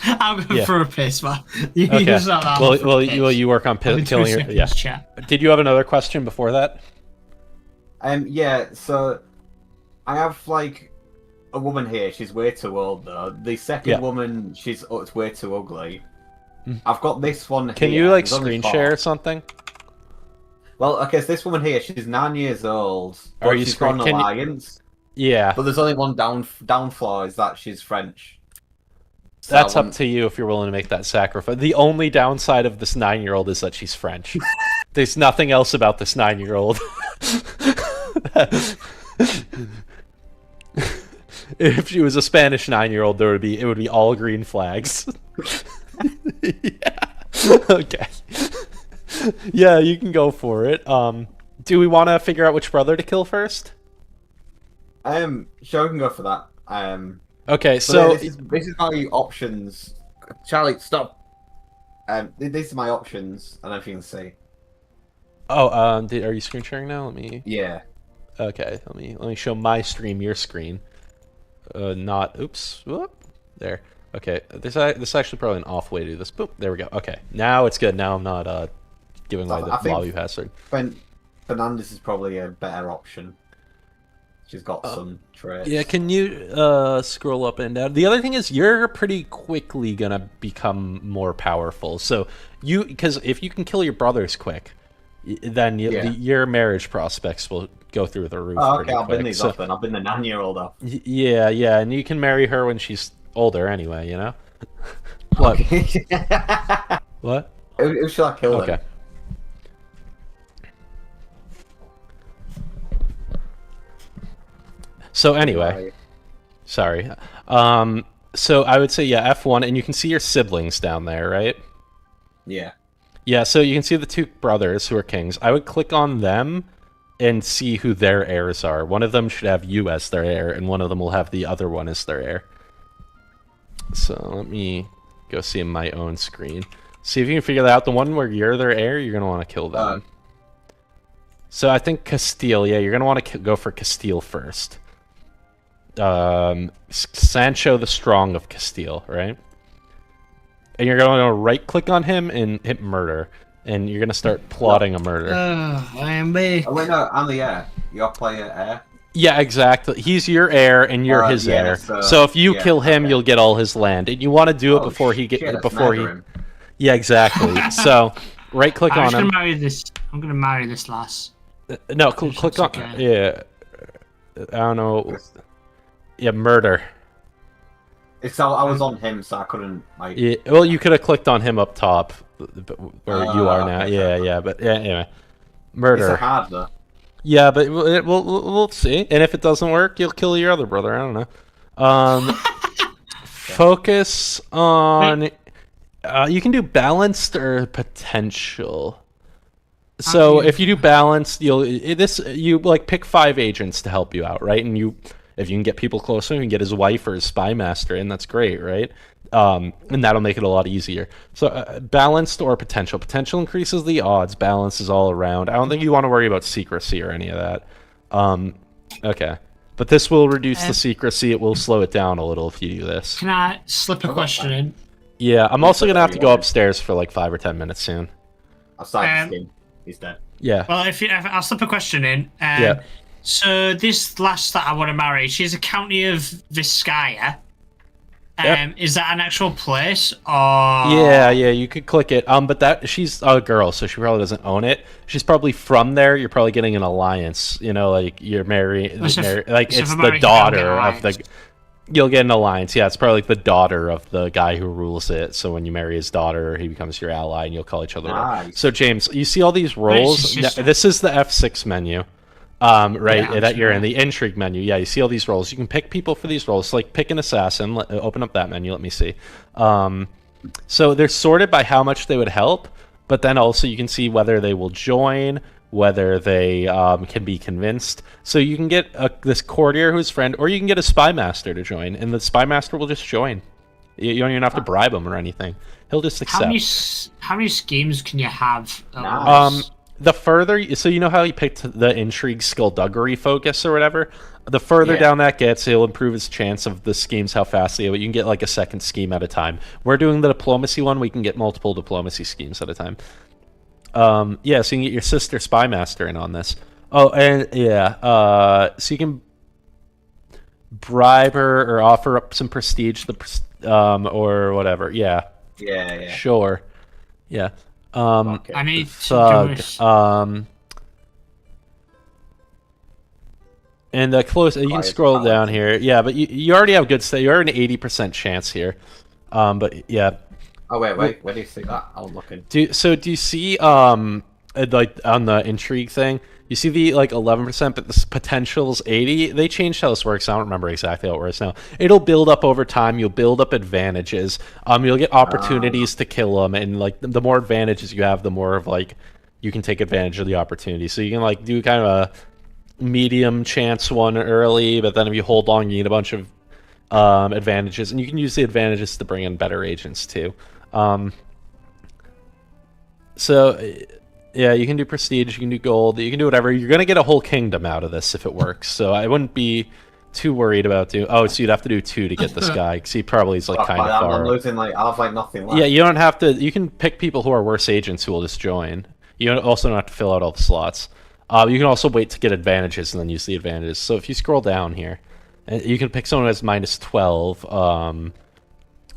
I'm going for a piss, man. Okay. Well, you work on killing her. Yeah. Did you have another question before that? Yeah. So I have like a woman here. She's way too old though. The second woman, it's way too ugly. I've got this one. Can you like screen share or something? Well, okay, so this woman here, she's 9 years old, Are but you she's got an screen- can you- alliance. Yeah, But there's only one downfall is that she's French. So that's I up to you if you're willing to make that sacrifice. The only downside of this 9-year-old is that she's French. There's nothing else about this 9-year-old. If she was a Spanish 9-year-old, it would be all green flags. Yeah. Okay. Yeah, you can go for it. Do we want to figure out which brother to kill first? Sure, we can go for that. Okay, So so this is my options. Charlie, stop. These are my options, and if you can see. are you screen sharing now? Let me. Yeah. Okay, let me show my stream, your screen. Not. Oops. Whoop. There. Okay. This is actually probably an off way to do this. Boop. There we go. Okay. Now it's good. Now I'm not giving away the lobby password. Fernandez is probably a better option. She's got some traits. Yeah. Can you scroll up and down? The other thing is you're pretty quickly gonna become more powerful. So because if you can kill your brothers quick, then your marriage prospects will go through the roof. Oh, okay, I've quick. been these off then. I've been the 9-year-old off. Yeah, and you can marry her when she's older anyway, you know? What? What? Who shall I kill Okay. then? So anyway, sorry. So I would say, yeah, F1, and you can see your siblings down there, right? Yeah. Yeah, so you can see the two brothers who are kings. I would click on them and see who their heirs are. One of them should have you as their heir, and one of them will have the other one as their heir. So let me go see in my own screen. See if you can figure that out. The one where you're their heir, you're going to want to kill them. So I think Castile, yeah, you're going to want to go for Castile first. Sancho the Strong of Castile, right? And you're going to right-click on him and hit murder. And you're going to start plotting a murder. I am B. Oh, wait, no, I'm the heir. Your player heir. Yeah, exactly. He's your heir, and you're his heir. So if you kill him, you'll get all his land, and you want to do it before he Him. Yeah, exactly. So right-click on him. I'm gonna marry this lass. No, click on. Okay. Yeah, I don't know. Yeah, murder. It's I was on him, so I couldn't like. Yeah, well, you could have clicked on him up top, where you are now. Okay, Yeah, but yeah, anyway, It's murder. a hard though. Yeah, but we'll see. And if it doesn't work, you'll kill your other brother. I don't know. Focus on. You can do balanced or potential. So if you do balanced, you like pick 5 agents to help you out, right? And if you can get people closer, you can get his wife or his spy master in. That's great, right? And that'll make it a lot easier. So balanced or potential. Potential increases the odds. Balance is all around. I don't think you want to worry about secrecy or any of that. Okay. But this will reduce the secrecy. It will slow it down a little if you do this. Can I slip a question in? Yeah, I'm also going to have to go upstairs for like 5 or 10 minutes soon. I'll side the skin. He's dead. Yeah. Well, if I'll slip a question in. Yeah. So this lass that I want to marry, she's a county of Vizcaya. Yep. Is that an actual place, or? Yeah, you could click it. But she's a girl, so she probably doesn't own it. She's probably from there. You're probably getting an alliance. You know, like you're married. Like it's the daughter of the. You'll get an alliance. Yeah, it's probably like the daughter of the guy who rules it. So when you marry his daughter, he becomes your ally, and you'll call each other. Nice. So James, you see all these roles. This is the F6 menu. Right, Yeah, you're in the intrigue menu. Yeah, you see all these roles. You can pick people for these roles. So, like, pick an assassin. Open up that menu. Let me see. So they're sorted by how much they would help, but then also you can see whether they will join, whether they can be convinced. So you can get this courtier who's friend, or you can get a spy master to join, and the spy master will just join. You don't even have to bribe him or anything. He'll just accept. How many schemes can you have? The further, so you know how he picked the intrigue, skullduggery focus or whatever? The further down that gets, he'll improve his chance of the schemes, how fast they go. You can get like a second scheme at a time. We're doing the diplomacy one. We can get multiple diplomacy schemes at a time. So you can get your sister spy master in on this. Oh, and so you can bribe her or offer up some prestige, or whatever. Yeah. Yeah. Sure. Yeah. I need thug. to do this. And the close, you can scroll down here. Yeah, but you already have good stat. You're an 80% chance here. But yeah. Oh wait, where do you see that? I'm looking. Do you see like on the intrigue thing? You see the like 11%, but the potential's 80. They changed how this works. I don't remember exactly how it works now. It'll build up over time. You'll build up advantages. You'll get opportunities to kill them, and like the more advantages you have, the more of like you can take advantage of the opportunity. So you can like do kind of a medium chance one early, but then if you hold long, you get a bunch of advantages, and you can use the advantages to bring in better agents too. So yeah, you can do prestige, you can do gold, you can do whatever. You're gonna get a whole kingdom out of this if it works. So I wouldn't be too worried about doing. Oh, so you'd have to do 2 to get this guy because he probably is like kind of far. I'm losing like I have like nothing left. Yeah, you don't have to. You can pick people who are worse agents who will just join. You also don't have to fill out all the slots. You can also wait to get advantages and then use the advantages. So if you scroll down here, you can pick someone who has -12,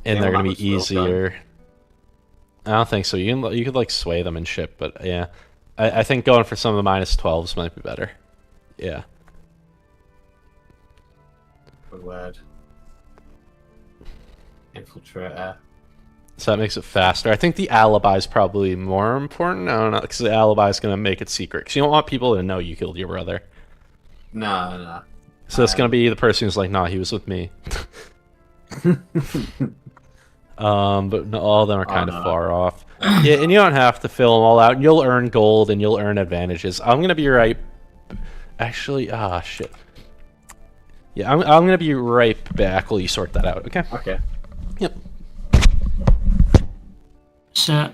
and they're gonna be easier. I don't think so. You could like sway them and shit, but yeah, I think going for some of the -12s might be better. Yeah. Good word. Infiltrator. So that makes it faster. I think the alibi is probably more important. I don't know, because the alibi is gonna make it secret. Because you don't want people to know you killed your brother. No. So it's gonna be the person who's like, nah, he was with me. But no, all of them are kind of far off. Yeah, and you don't have to fill them all out. You'll earn gold and you'll earn advantages. I'm gonna be right. Actually, shit. Yeah, I'm gonna be right back while you sort that out. Okay. Okay. Yep. So,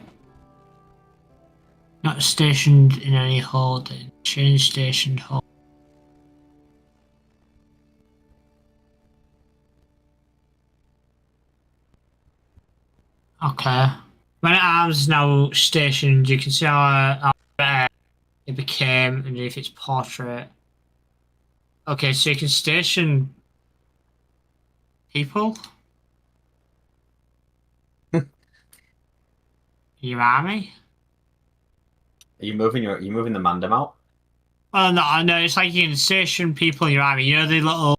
not stationed in any holding. Change stationed hold. Okay. When arms now stationed, you can see how better it became underneath its portrait. Okay, so you can station people. Your army. Are you moving the mandem out? Well, no, it's like you can station people in your army. You know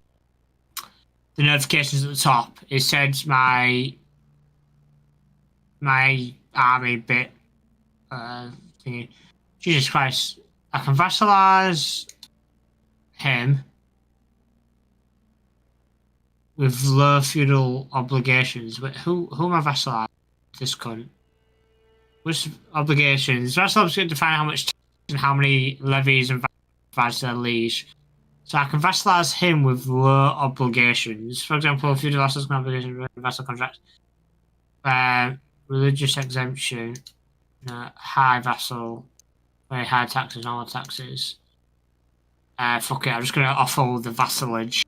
the notifications at the top. It says my army bit thingy. Jesus Christ. I can vassalize him with low feudal obligations. But who am I vassalizing? This cunt. Which obligations? Vassals going to define how much tax and how many levies and vassals their liege. So I can vassalize him with low obligations. For example, feudal vassals can obligations, vassal contracts. Religious exemption, high vassal, very high taxes, normal taxes. Fuck it, I'm just going to offer the vassalage.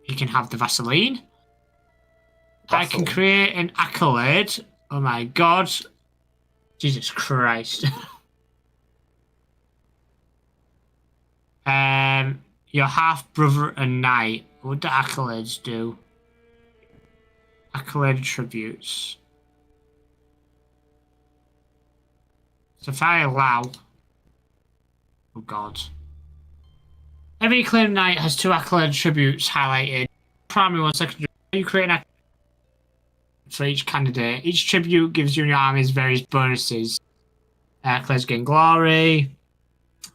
You can have the Vaseline. I can create an accolade. Oh my god. Jesus Christ. Your half-brother and knight. What do accolades do? Accolade attributes. So if I allow... Oh god. Every claimed knight has 2 accolade attributes highlighted. Primary one, secondary. You create an accolade for each candidate. Each tribute gives you and your armies various bonuses. Accolades gain glory.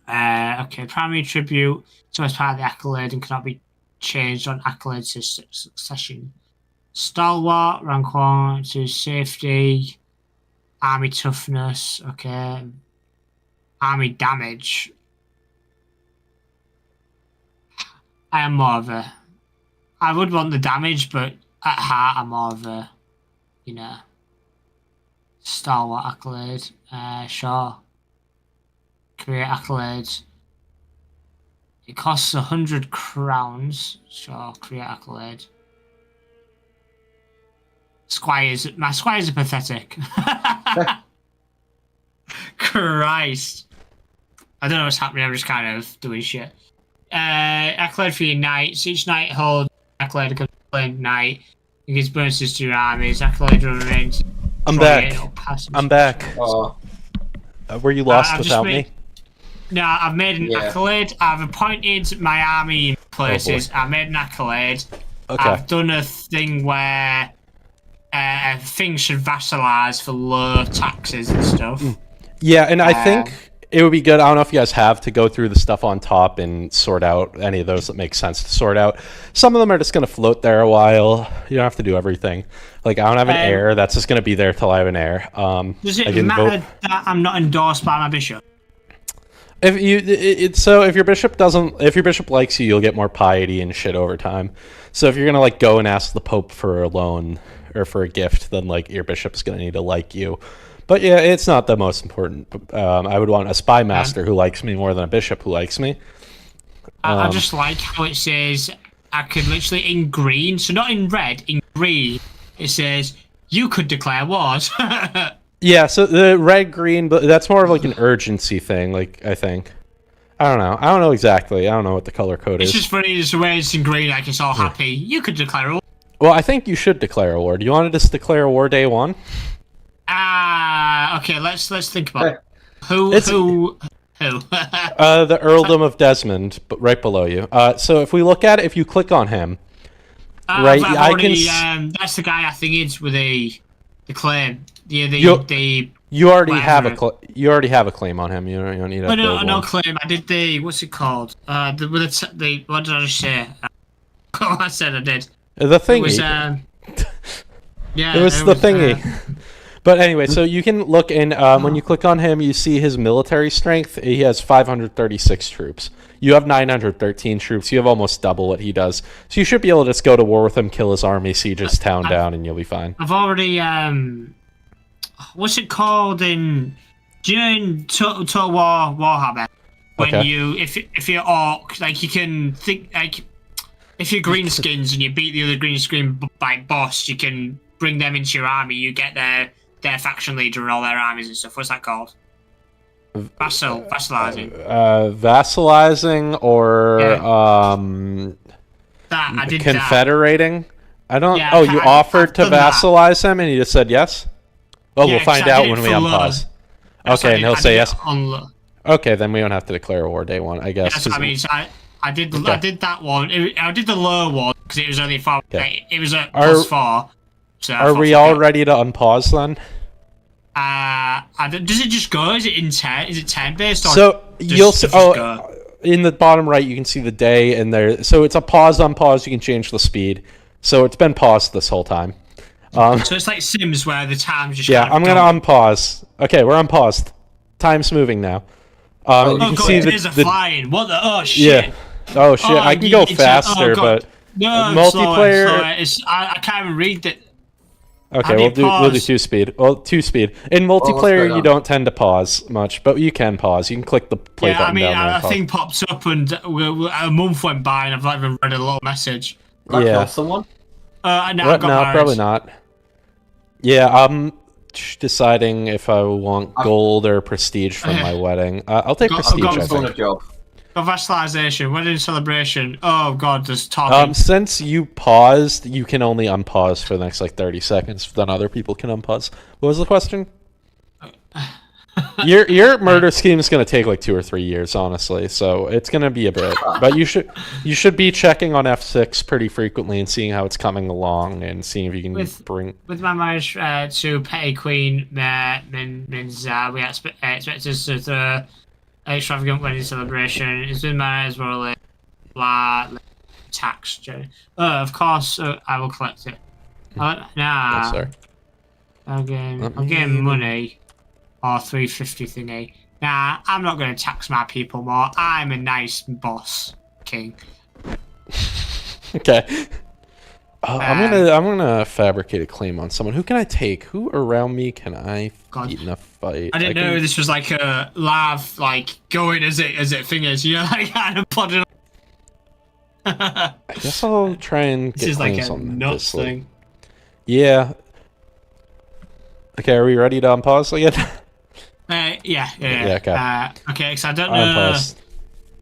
Okay, primary tribute. So as part of the accolade and cannot be changed on accolade succession. Stalwart, rank 1, 2, safety. Army toughness, okay. Army damage. I am more of a... I would want the damage, but at heart I'm more of a, stalwart accolade. Sure. Create accolades. It costs 100 crowns. Sure, create accolade. My squires are pathetic. Christ. I don't know what's happening, I'm just kind of doing shit. Accolade for your knights. Each knight holds accolade a complete knight. It gives bonuses to your armies. Accolade remains. I'm back. I'm back. Oh. Were you lost without me? No, I've made an accolade. I've appointed my army in places. I made an accolade. Okay. I've done a thing where things should vassalize for low taxes and stuff. Yeah, and I think it would be good. I don't know if you guys have to go through the stuff on top and sort out any of those that make sense to sort out. Some of them are just going to float there a while. You don't have to do everything. Like, I don't have an heir. That's just going to be there till I have an heir. Does it matter that I'm not endorsed by my bishop? If your bishop likes you, you'll get more piety and shit over time. So if you're gonna like go and ask the Pope for a loan or for a gift, then like your bishop's gonna need to like you. But yeah, it's not the most important. I would want a spy master who likes me more than a bishop who likes me. I just like how it says I could literally in green, so not in red, in green. It says you could declare wars. Yeah, so the red green, but that's more of like an urgency thing. Like I think, I don't know exactly. I don't know what the color code is. It's just funny the way it's in green, like it's all happy. You could declare a war. Well, I think you should declare a war. Do you want to just declare a war day one? Okay. Let's think about it. Who? The Earldom of Desmond, but right below you. So if we look at it, if you click on him, right, that's the guy I think it's with the claim. You already have a claim on him. You don't need a no claim. I did the what's it called? What did I just say? I said I did. The thingy. It was the thingy. But anyway, so you can look in. When you click on him, you see his military strength. He has 536 troops. You have 913 troops. You have almost double what he does. So you should be able to just go to war with him, kill his army, siege his town down, and you'll be fine. I've already what's it called in Total Warhammer? When if you're orc, like you can think like if you're greenskins and you beat the other greenskin boss, you can bring them into your army. You get their faction leader and all their armies and stuff. What's that called? Vassalizing. Vassalizing or I did confederating. That. I don't. Yeah, you offered to vassalize him, and he just said yes. Oh, we'll find out when we unpause. Okay, and he'll say yes. Okay, then we don't have to declare a war day one, I guess. Yes, I mean, I did that one. I did the lower one because it was only 4. Okay. It was a +4. So are we all ready to unpause then? Does it just go? Is it in 10? Is it 10 based? Or so you'll see. In the bottom right, you can see the day in there. So it's a pause, unpause. You can change the speed. So it's been paused this whole time. So it's like Sims where the time's just. Yeah, I'm gonna unpause. Okay, we're unpaused. Time's moving now. You can see there's a flying. What the? Oh shit! Yeah. Oh shit! I can go faster, but multiplayer. Slow. I can't even read it. Okay, we'll do 2 speed. Well, 2 speed. In multiplayer, you don't tend to pause much, but you can pause. You can click the play button down there. Yeah, a thing pops up, and a month went by, and I've not even read a little message. Can I kill someone? No, probably not. Yeah, I'm deciding if I want gold or prestige for my wedding. I'll take prestige. I think. Vassalization, wedding celebration. Oh god, there's talking. Since you paused, you can only unpause for the next like 30 seconds. Then other people can unpause. What was the question? Your murder scheme is going to take like 2 or 3 years, honestly. So it's going to be a bit. But you should be checking on F6 pretty frequently and seeing how it's coming along and seeing if you can bring. With my marriage to Petty Queen, means we expect us to throw extravagant wedding celebration. It's been my as well tax. Of course, I will collect it. Nah. Sorry. I'm getting money. Or 350 thingy. Nah, I'm not going to tax my people more. I'm a nice boss king. Okay. I'm gonna fabricate a claim on someone. Who can I take? Who around me can I beat in a fight? I didn't know this was like a live, like going as it fingers. You know, like kind of plodding. I guess I'll try and get claims on this thing. Yeah. Okay, are we ready to unpause again? Yeah. Okay. Okay, because I don't know. Unpause.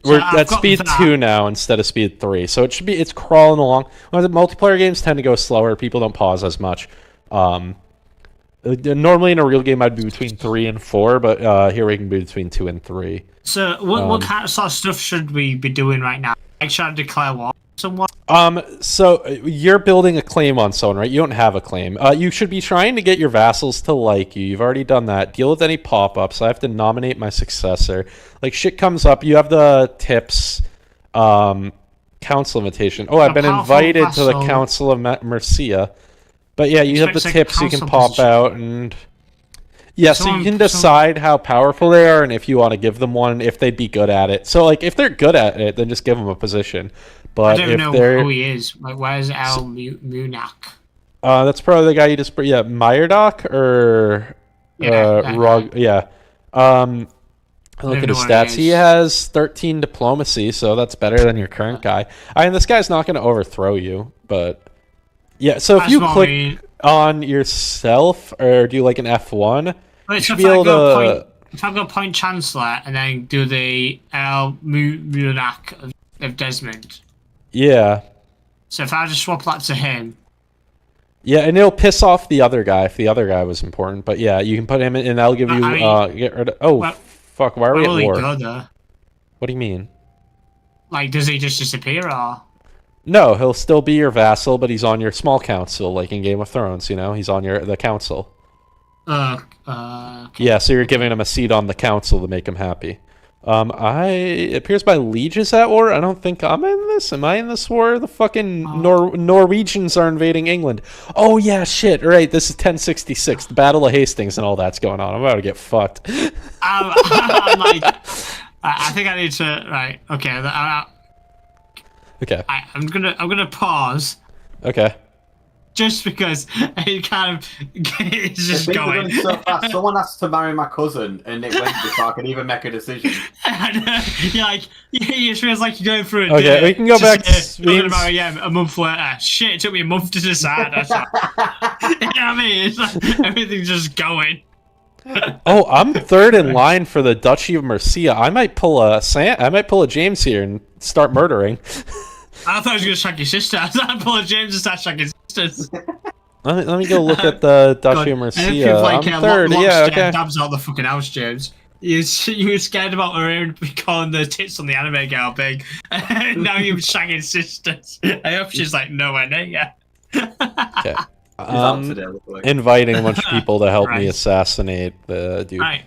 We're at speed 2 now instead of speed 3, so it's crawling along. Well, the multiplayer games tend to go slower. People don't pause as much. Normally in a real game I'd be between 3 and 4, but here we can be between 2 and 3. So what kind of sort of stuff should we be doing right now? Like, should I declare war on someone? So you're building a claim on someone, right? You don't have a claim. You should be trying to get your vassals to like you. You've already done that. Deal with any pop-ups. I have to nominate my successor. Like, shit comes up. You have the tips, council invitation. Oh, I've been invited to the Council of Mercia. But yeah, you have the tips you can pop out, and yeah, so you can decide how powerful they are and if you want to give them one, if they'd be good at it. So, like, if they're good at it, then just give them a position. But I don't know who he is. Like, where's Al Munak? That's probably the guy you just... Yeah, Meyerdock or... Rog... Yeah. Look at his stats. He has 13 diplomacy, so that's better than your current guy. I mean, this guy's not going to overthrow you, but... Yeah, so if you click on yourself, or do like an F1, you should be able to... If I go point Chancellor, and then do the Al Munak of Desmond... Yeah. So if I just swap that to him... Yeah, and it'll piss off the other guy if the other guy was important. But yeah, you can put him in, and that'll give you... get rid of... Oh, well, fuck, why are we at war? What do you mean? Like, does he just disappear, or...? No, he'll still be your vassal, but he's on your small council, like in Game of Thrones, you know? He's on the council. Okay. Yeah, so you're giving him a seat on the council to make him happy. It appears my liege is at war. I don't think I'm in this. Am I in this war? The fucking Norwegians are invading England. Oh, yeah, shit. Right, this is 1066. The Battle of Hastings and all that's going on. I'm about to get fucked. I'm like... I think I need to... Right, okay. Okay. I'm gonna pause. Okay. Just because it kind of it's just going so fast. Someone has to marry my cousin, and it went before I could even make a decision. You're like, it just feels like you're going through it. Okay, we can go back. I'm gonna marry a month later. Shit, it took me a month to decide. You know what I mean? It's like everything's just going. Oh, I'm third in line for the Duchy of Mercia. I might pull a James here and start murdering. I thought I was gonna shag your sister. I thought I'd pull a James and start shagging sisters. Let me go look at the Duchy of Mercia. Like, I'm third. Yeah, okay. Dabs out the fucking house, James. You were scared about her calling the tits on the anime girl big. Now you're shagging sisters. I hope she's like nowhere near you. Okay. Inviting a bunch of people to help me assassinate the dude. Right.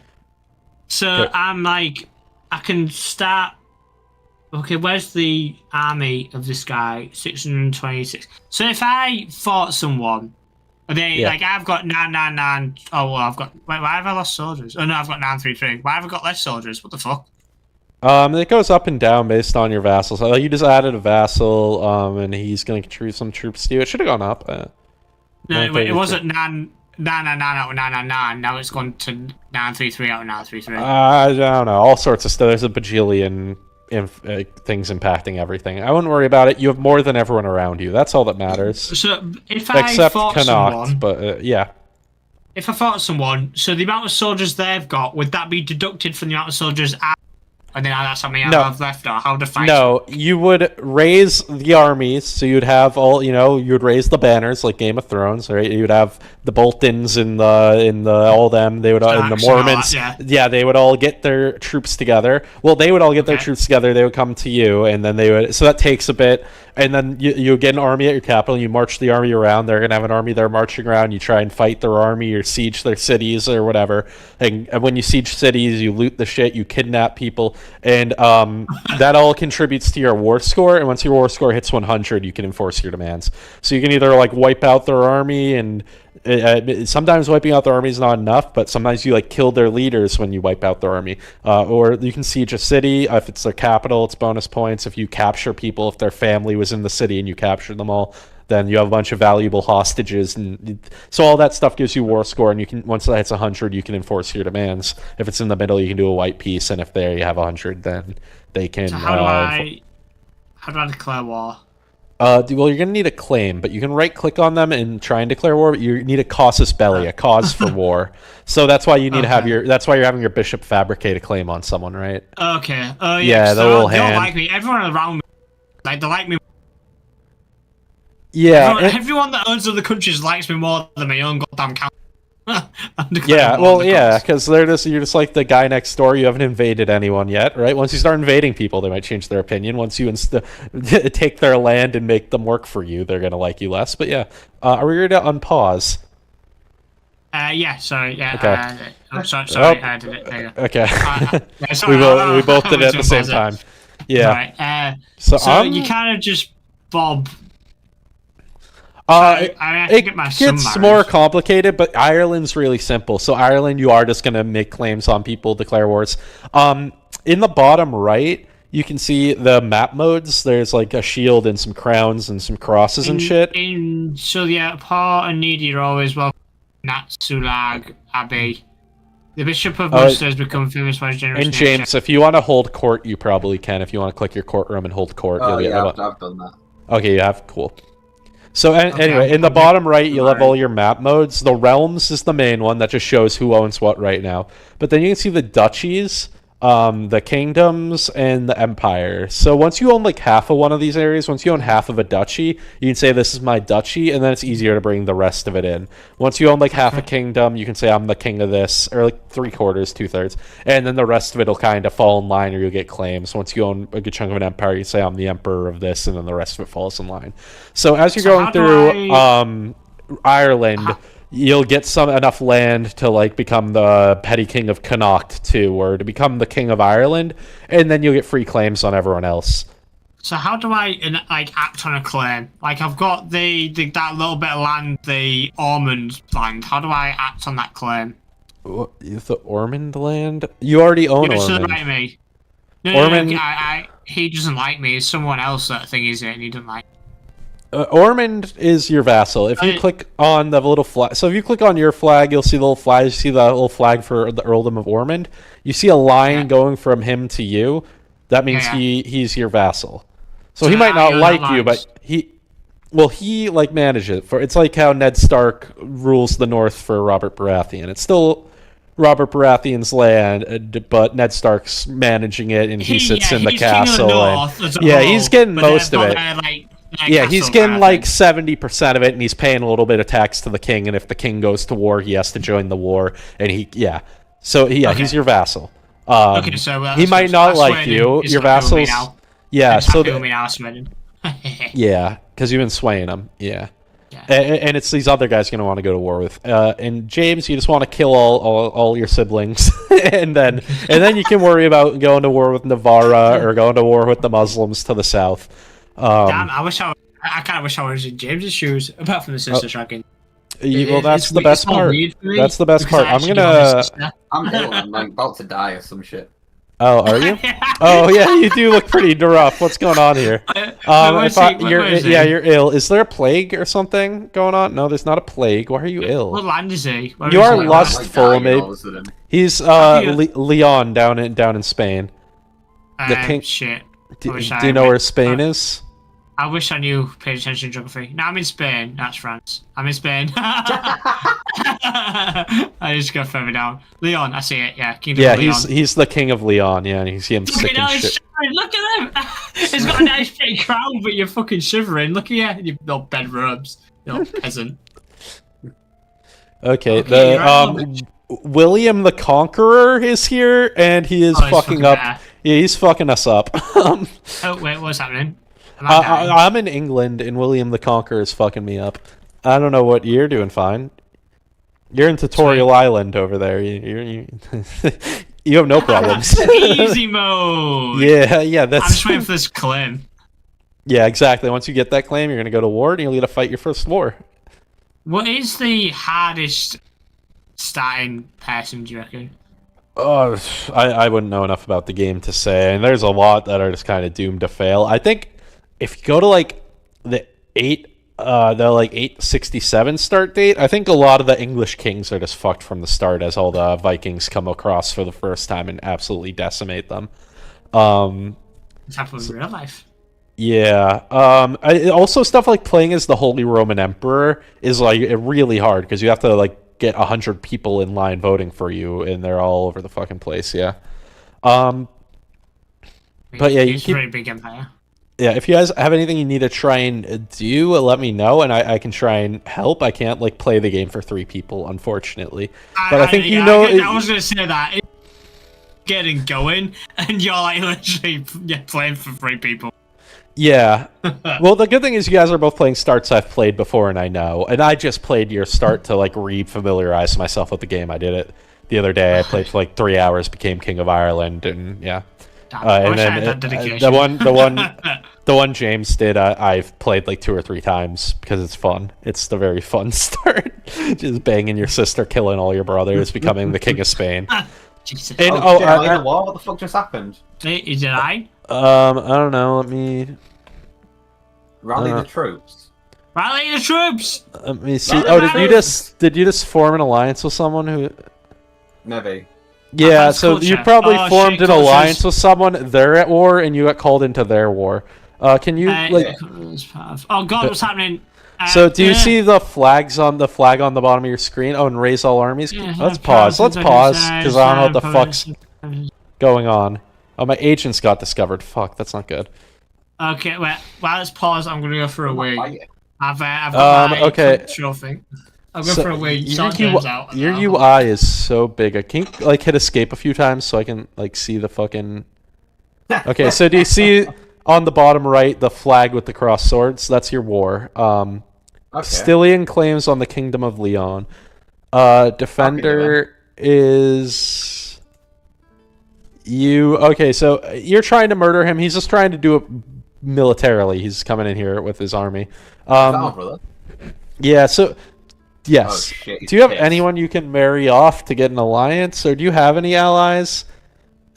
So okay. I'm like, I can start. Okay, where's the army of this guy? 626. So if I fought someone, like I've got 999. Oh well, I've got. Wait, why have I lost soldiers? Oh no, I've got 933. Why have I got less soldiers? What the fuck? It goes up and down based on your vassals. So you just added a vassal, and he's going to contribute some troops to you. It should have gone up. No, it wasn't 999 out of 999. Now it's gone to 933 out of 933. I don't know. All sorts of stuff. There's a bajillion things impacting everything. I wouldn't worry about it. You have more than everyone around you. That's all that matters. So if I fought someone, but yeah. If I fought someone, so the amount of soldiers they've got, would that be deducted from the amount of soldiers and then that's how many I have left, or how to fight? No, you would raise the armies, so you'd have all, you would raise the banners like Game of Thrones, right? You'd have the Boltons and the all them. They would and the Mormons. Yeah, they would all get their troops together. Well, they would all get their troops together. They would come to you, and then they would. So that takes a bit, and then you get an army at your capital. You march the army around. They're gonna have an army there marching around. You try and fight their army or siege their cities or whatever. And when you siege cities, you loot the shit. You kidnap people. And that all contributes to your war score, and once your war score hits 100, you can enforce your demands. So you can either like wipe out their army, and sometimes wiping out their army is not enough, but sometimes you like kill their leaders when you wipe out their army. Or you can siege a city. If it's their capital, it's bonus points. If you capture people, if their family was in the city and you capture them all, then you have a bunch of valuable hostages, and so all that stuff gives you war score, and you can, once that hits 100, you can enforce your demands. If it's in the middle, you can do a white peace, and if there you have 100, then they can... So how do I declare war? Well, you're going to need a claim, but you can right-click on them and try and declare war, but you need a casus belli, a cause for war. So that's why you need to have that's why you're having your bishop fabricate a claim on someone, right? Okay. Yeah, the little hand. They don't like me. Everyone around me, like, they like me. Yeah, everyone that owns other countries likes me more than my own goddamn country. Yeah, well, yeah, because you're just like the guy next door. You haven't invaded anyone yet, right? Once you start invading people, they might change their opinion. Once you take their land and make them work for you, they're gonna like you less. But yeah, are we ready to unpause? Yeah, sorry, yeah. Okay. I'm sorry, I did it. There you go. Okay. Yeah, sorry, we both did it at the same time. Yeah. Right. So you kind of just bob. It gets more complicated, but Ireland's really simple. So Ireland, you are just going to make claims on people, declare wars. In the bottom right, you can see the map modes. There's like a shield and some crowns and some crosses and shit. So yeah, poor and needy are always welcome. Natsulag Abbey. The Bishop of Munster has become famous for his generous nature. And James, if you want to hold court, you probably can. If you want to click your courtroom and hold court, you'll get I've done that. Okay, you have? Cool. So anyway, in the bottom right, you'll have all your map modes. The realms is the main one that just shows who owns what right now. But then you can see the duchies, the kingdoms, and the empire. So once you own like half of one of these areas, once you own half of a duchy, you can say this is my duchy, and then it's easier to bring the rest of it in. Once you own like half a kingdom, you can say I'm the king of this, or like 3/4, 2/3, and then the rest of it will kind of fall in line, or you'll get claims. Once you own a good chunk of an empire, you say I'm the emperor of this, and then the rest of it falls in line. So as you're going through Ireland, you'll get enough land to like become the petty king of Connacht too, or to become the king of Ireland, and then you'll get free claims on everyone else. So how do I like act on a claim? Like I've got that little bit of land, the Ormond land. How do I act on that claim? What, the Ormond land? You already own Ormond. Doesn't like me. Ormond. He doesn't like me. It's someone else that thing is it, and he doesn't like me. Ormond is your vassal. If you click on the little flag, so if you click on your flag, you'll see the little flag. You see the little flag for the earldom of Ormond. You see a line going from him to you. That means he's your vassal. So he might not like you, but he like manages it. It's like how Ned Stark rules the North for Robert Baratheon. It's still Robert Baratheon's land, but Ned Stark's managing it, and he sits in the castle. He's getting most of it. He's getting like 70% of it, and he's paying a little bit of tax to the king. And if the king goes to war, he has to join the war. And he's your vassal. He might not like you. Your vassals. Yeah, so yeah, because you've been swaying him. Yeah. And it's these other guys you're gonna want to go to war with. And James, you just want to kill all your siblings, and then you can worry about going to war with Navarra or going to war with the Muslims to the south. Damn, I kind of wish I was in James's shoes, apart from the sister tracking. Well, that's the best part. That's the best part. I'm ill. I'm like about to die or some shit. Oh, are you? Oh, yeah, you do look pretty rough. What's going on here? You're ill. Is there a plague or something going on? No, there's not a plague. Why are you ill? What land is he? You are lustful, maybe. He's Leon down in Spain. The king. Shit. Do you know where Spain is? I wish I knew, paid attention to geography. No, I'm in Spain. That's France. I'm in Spain. I just go further down. Leon, I see it. Yeah, Kingdom of Leon. He's the king of Leon. Yeah, and he's getting sick and shit. Look at him. He's got a nice big crown, but you're fucking shivering. Look at you little bed robes, you little peasant. Okay, William the Conqueror is here, and he is fucking up. Yeah, he's fucking us up. Oh wait, what's happening? I'm in England, and William the Conqueror is fucking me up. I don't know what you're doing. Fine. You're in Tutorial Island over there. You have no problems. Easy mode. Yeah. That's. I'm just waiting for this claim. Yeah, exactly. Once you get that claim, you're gonna go to war, and you'll get to fight your first war. What is the hardest starting person, do you reckon? Oh, I wouldn't know enough about the game to say, and there's a lot that are just kind of doomed to fail. I think if you go to like the 867 start date, I think a lot of the English kings are just fucked from the start as all the Vikings come across for the first time and absolutely decimate them. It's happened in real life. Yeah. Also stuff like playing as the Holy Roman Emperor is like really hard because you have to like get 100 people in line voting for you, and they're all over the fucking place. Yeah. But yeah, it's a very big empire. Yeah, if you guys have anything you need to try and do, let me know, and I can try and help. I can't like play the game for 3 people, unfortunately. But I think you know. I was gonna say that. It's getting going, and you're like literally playing for 3 people. Yeah. Well, the good thing is you guys are both playing starts I've played before, and I know. And I just played your start to like re-familiarize myself with the game. I did it the other day. I played for like 3 hours, became King of Ireland, and yeah. And then the one James did, I've played like 2 or 3 times because it's fun. It's the very fun start, just banging your sister, killing all your brothers, becoming the King of Spain. Jesus. And what the fuck just happened? Is it I? I don't know. Let me Rally the troops. Rally the troops. Let me see. Oh, did you just form an alliance with someone who? Maybe. Yeah, so you probably formed an alliance with someone. They're at war, and you got called into their war. Can you like? Oh God, what's happening? So do you see the flag on the bottom of your screen? Oh, and raise all armies. Let's pause. Let's pause because I don't know what the fuck's going on. Oh, my agents got discovered. Fuck, that's not good. Okay, wait. While it's paused, I'm gonna go for a wee. I've got my control thing. I'll go for a wee. Your UI is so big. I can't like hit escape a few times so I can like see the fucking. Okay, so do you see on the bottom right the flag with the cross swords? That's your war. Stilian claims on the Kingdom of Leon. Defender is you. Okay, so you're trying to murder him. He's just trying to do it militarily. He's coming in here with his army. Yeah, so yes. Oh, shit, do you have anyone you can marry off to get an alliance, or do you have any allies?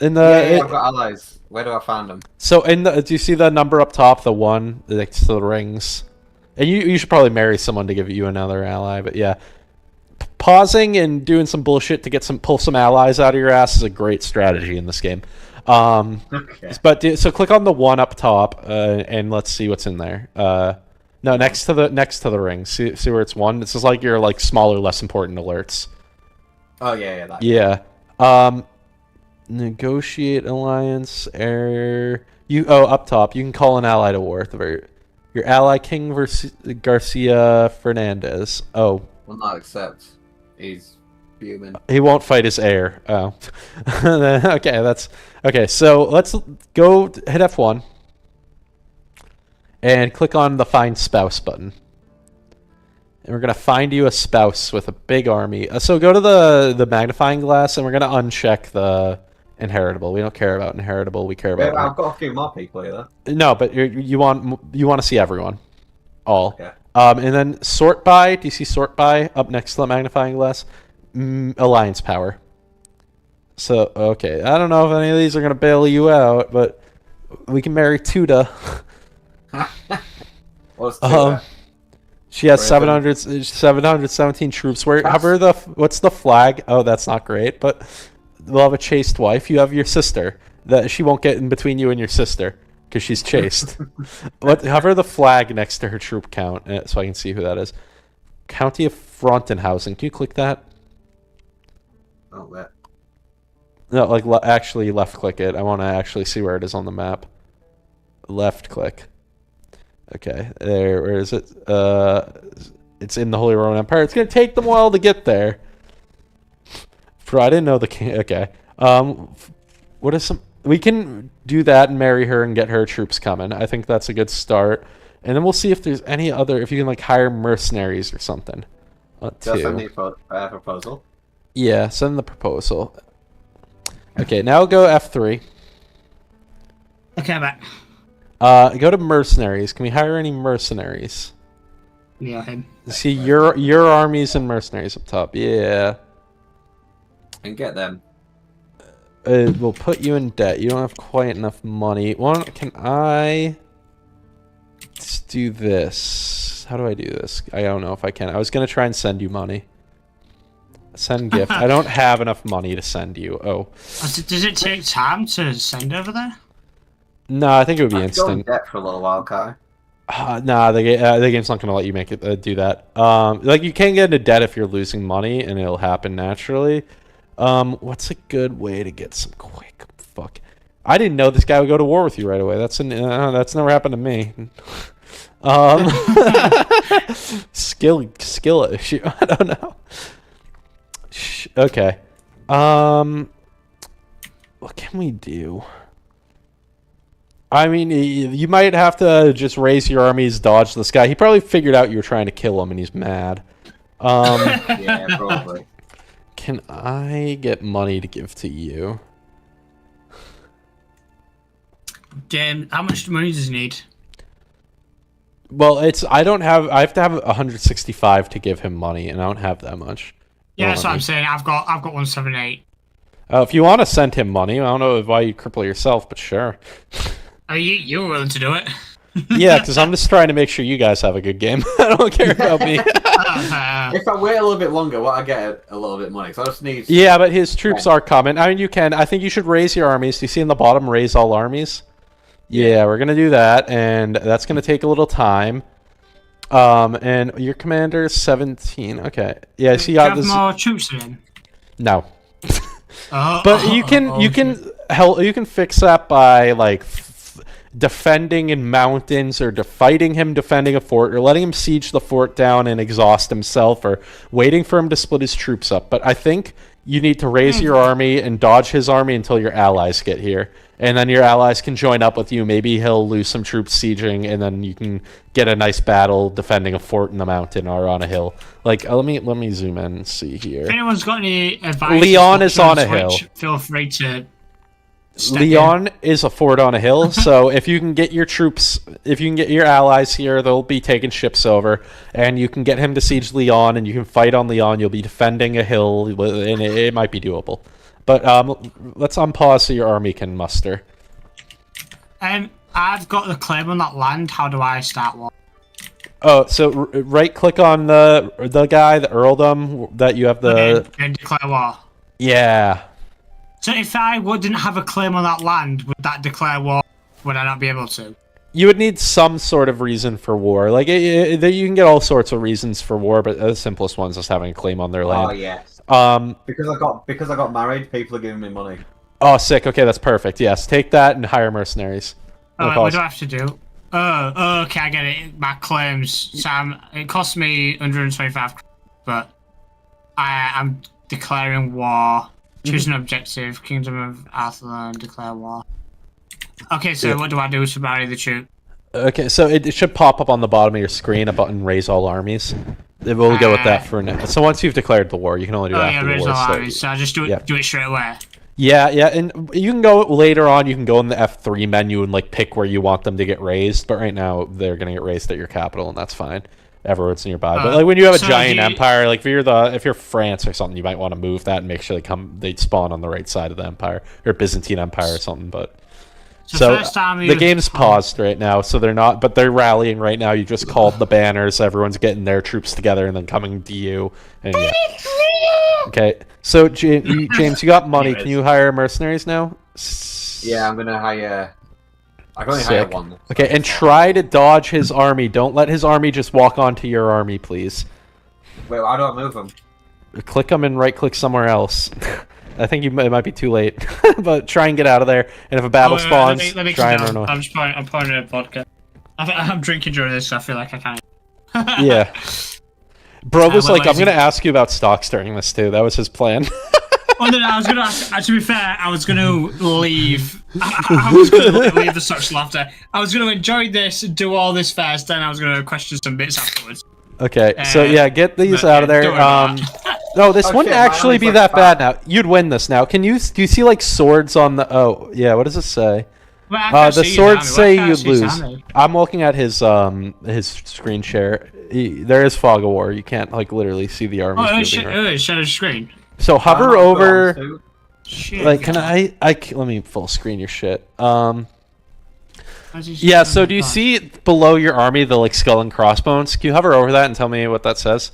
In the yeah, I've got allies. Where do I find them? So do you see the number up top, the 1 next to the rings? And you should probably marry someone to give you another ally, but yeah. Pausing and doing some bullshit to pull some allies out of your ass is a great strategy in this game. Okay. But so click on the 1 up top, and let's see what's in there. No, next to the ring. See where it's 1. This is like your like smaller, less important alerts. Oh yeah. Yeah. Negotiate alliance error. Up top. You can call an ally to war at the very. Your ally King Garcia Fernandez. Oh. Will not accept. He's human. He won't fight his heir. Oh. Okay, that's okay. So let's go hit F1 and click on the Find Spouse button. And we're gonna find you a spouse with a big army. So go to the magnifying glass, and we're gonna uncheck the inheritable. We don't care about inheritable. We care about. I've got a few more people here. No, but you want to see everyone, all. Okay. And then sort by. Do you see sort by up next to the magnifying glass? Alliance power. So okay, I don't know if any of these are gonna bail you out, but we can marry Tuda. What's Tuda? She has 717 troops. What's the flag? Oh, that's not great, but they'll have a chaste wife. You have your sister. That she won't get in between you and your sister because she's chaste. Hover the flag next to her troop count so I can see who that is. County of Frontenhausen. Can you click that? Oh, that. No, like actually left click it. I want to actually see where it is on the map. Left click. Okay, there. Where is it? It's in the Holy Roman Empire. It's gonna take them a while to get there. I didn't know the king. Okay. What is some? We can do that and marry her and get her troops coming. I think that's a good start. And then we'll see if there's any other. If you can like hire mercenaries or something. Send me a proposal. Yeah, send the proposal. Okay, now go F3. Okay, I'm back. Go to mercenaries. Can we hire any mercenaries? Yeah, him. See your armies and mercenaries up top. Yeah. And get them. We'll put you in debt. You don't have quite enough money. Can I just do this? How do I do this? I don't know if I can. I was gonna try and send you money. Send gift. I don't have enough money to send you. Oh. Does it take time to send over there? No, I think it would be instant. Go in debt for a little while, Kai. Nah, the game's not gonna let you make it do that. Like you can get into debt if you're losing money, and it'll happen naturally. What's a good way to get some quick? Fuck. I didn't know this guy would go to war with you right away. That's never happened to me. Skill issue. I don't know. Okay. What can we do? I mean, you might have to just raise your armies, dodge this guy. He probably figured out you were trying to kill him, and he's mad. Yeah, probably. Can I get money to give to you? Damn, how much money does he need? Well, I have to have 165 to give him money, and I don't have that much. Yeah, that's what I'm saying. I've got 178. If you want to send him money, I don't know why you cripple yourself, but sure. Oh, you were willing to do it. Yeah, because I'm just trying to make sure you guys have a good game. I don't care about me. If I wait a little bit longer, I get a little bit of money. So I just need. Yeah, but his troops are coming. I mean, you can. I think you should raise your armies. You see in the bottom, raise all armies. Yeah, we're gonna do that, and that's gonna take a little time. And your commander's 17. Okay. Yeah, so you got this. More troops in. No. But you can fix that by like defending in mountains, or fighting him defending a fort, or letting him siege the fort down and exhaust himself, or waiting for him to split his troops up. But I think you need to raise your army and dodge his army until your allies get here, and then your allies can join up with you. Maybe he'll lose some troops sieging, and then you can get a nice battle defending a fort in the mountain or on a hill. Like, let me zoom in and see here. If anyone's got any advice, Leon is on a hill. Feel free to. Leon is a fort on a hill, so if you can get your troops, if you can get your allies here, they'll be taking ships over, and you can get him to siege Leon, and you can fight on Leon. You'll be defending a hill, and it might be doable. But let's unpause so your army can muster. I've got the claim on that land. How do I start war? Oh, so right-click on the guy, the earldom that you have the. And declare war. Yeah. So if I didn't have a claim on that land, would that declare war? Would I not be able to? You would need some sort of reason for war. Like you can get all sorts of reasons for war, but the simplest one is just having a claim on their land. Oh yes. Because I got married, people are giving me money. Oh, sick. Okay, that's perfect. Yes, take that and hire mercenaries. What do I have to do? Oh, okay, I get it. My claims, Sam. It cost me 125, but I'm declaring war. Choose an objective. Kingdom of Athlon, declare war. Okay, so what do I do to marry the troop? Okay, so it should pop up on the bottom of your screen a button, raise all armies. We'll go with that for now. So once you've declared the war, you can only do after the war. Raise all armies. So I just do it straight away. Yeah, and you can go later on. You can go in the F3 menu and like pick where you want them to get raised. But right now, they're gonna get raised at your capital, and that's fine. Everyone's nearby. But like when you have a giant empire, like if you're France or something, you might want to move that and make sure they spawn on the right side of the empire, or Byzantine Empire or something. But so the game's paused right now, so they're rallying right now. You just called the banners. Everyone's getting their troops together and then coming to you. And yeah. Okay, so James, you got money. Can you hire mercenaries now? Yeah, I'm gonna hire. I can only hire one. Okay, and try to dodge his army. Don't let his army just walk onto your army, please. Wait, how do I move them? Click them and right-click somewhere else. I think it might be too late, but try and get out of there. And if a battle spawns, try and run away. I'm pouring a vodka. I'm drinking during this, so I feel like I can't. Yeah. Bro was like, I'm going to ask you about stocks during this, too. That was his plan. Well, no, I was going to ask, to be fair, I was going to leave. I was going to leave the social after. I was going to enjoy this, do all this first, then I was going to question some bits afterwards. Okay, so yeah, get these out of there. No, this wouldn't actually be that bad now. You'd win this now. Do you see like swords on the? Oh, yeah. What does it say? The swords say you lose. I'm looking at his screen share. There is fog of war. You can't like literally see the armies. It shared screen. So hover over. Like, can I? Let me full screen your shit. Yeah. So do you see below your army the like skull and crossbones? Can you hover over that and tell me what that says?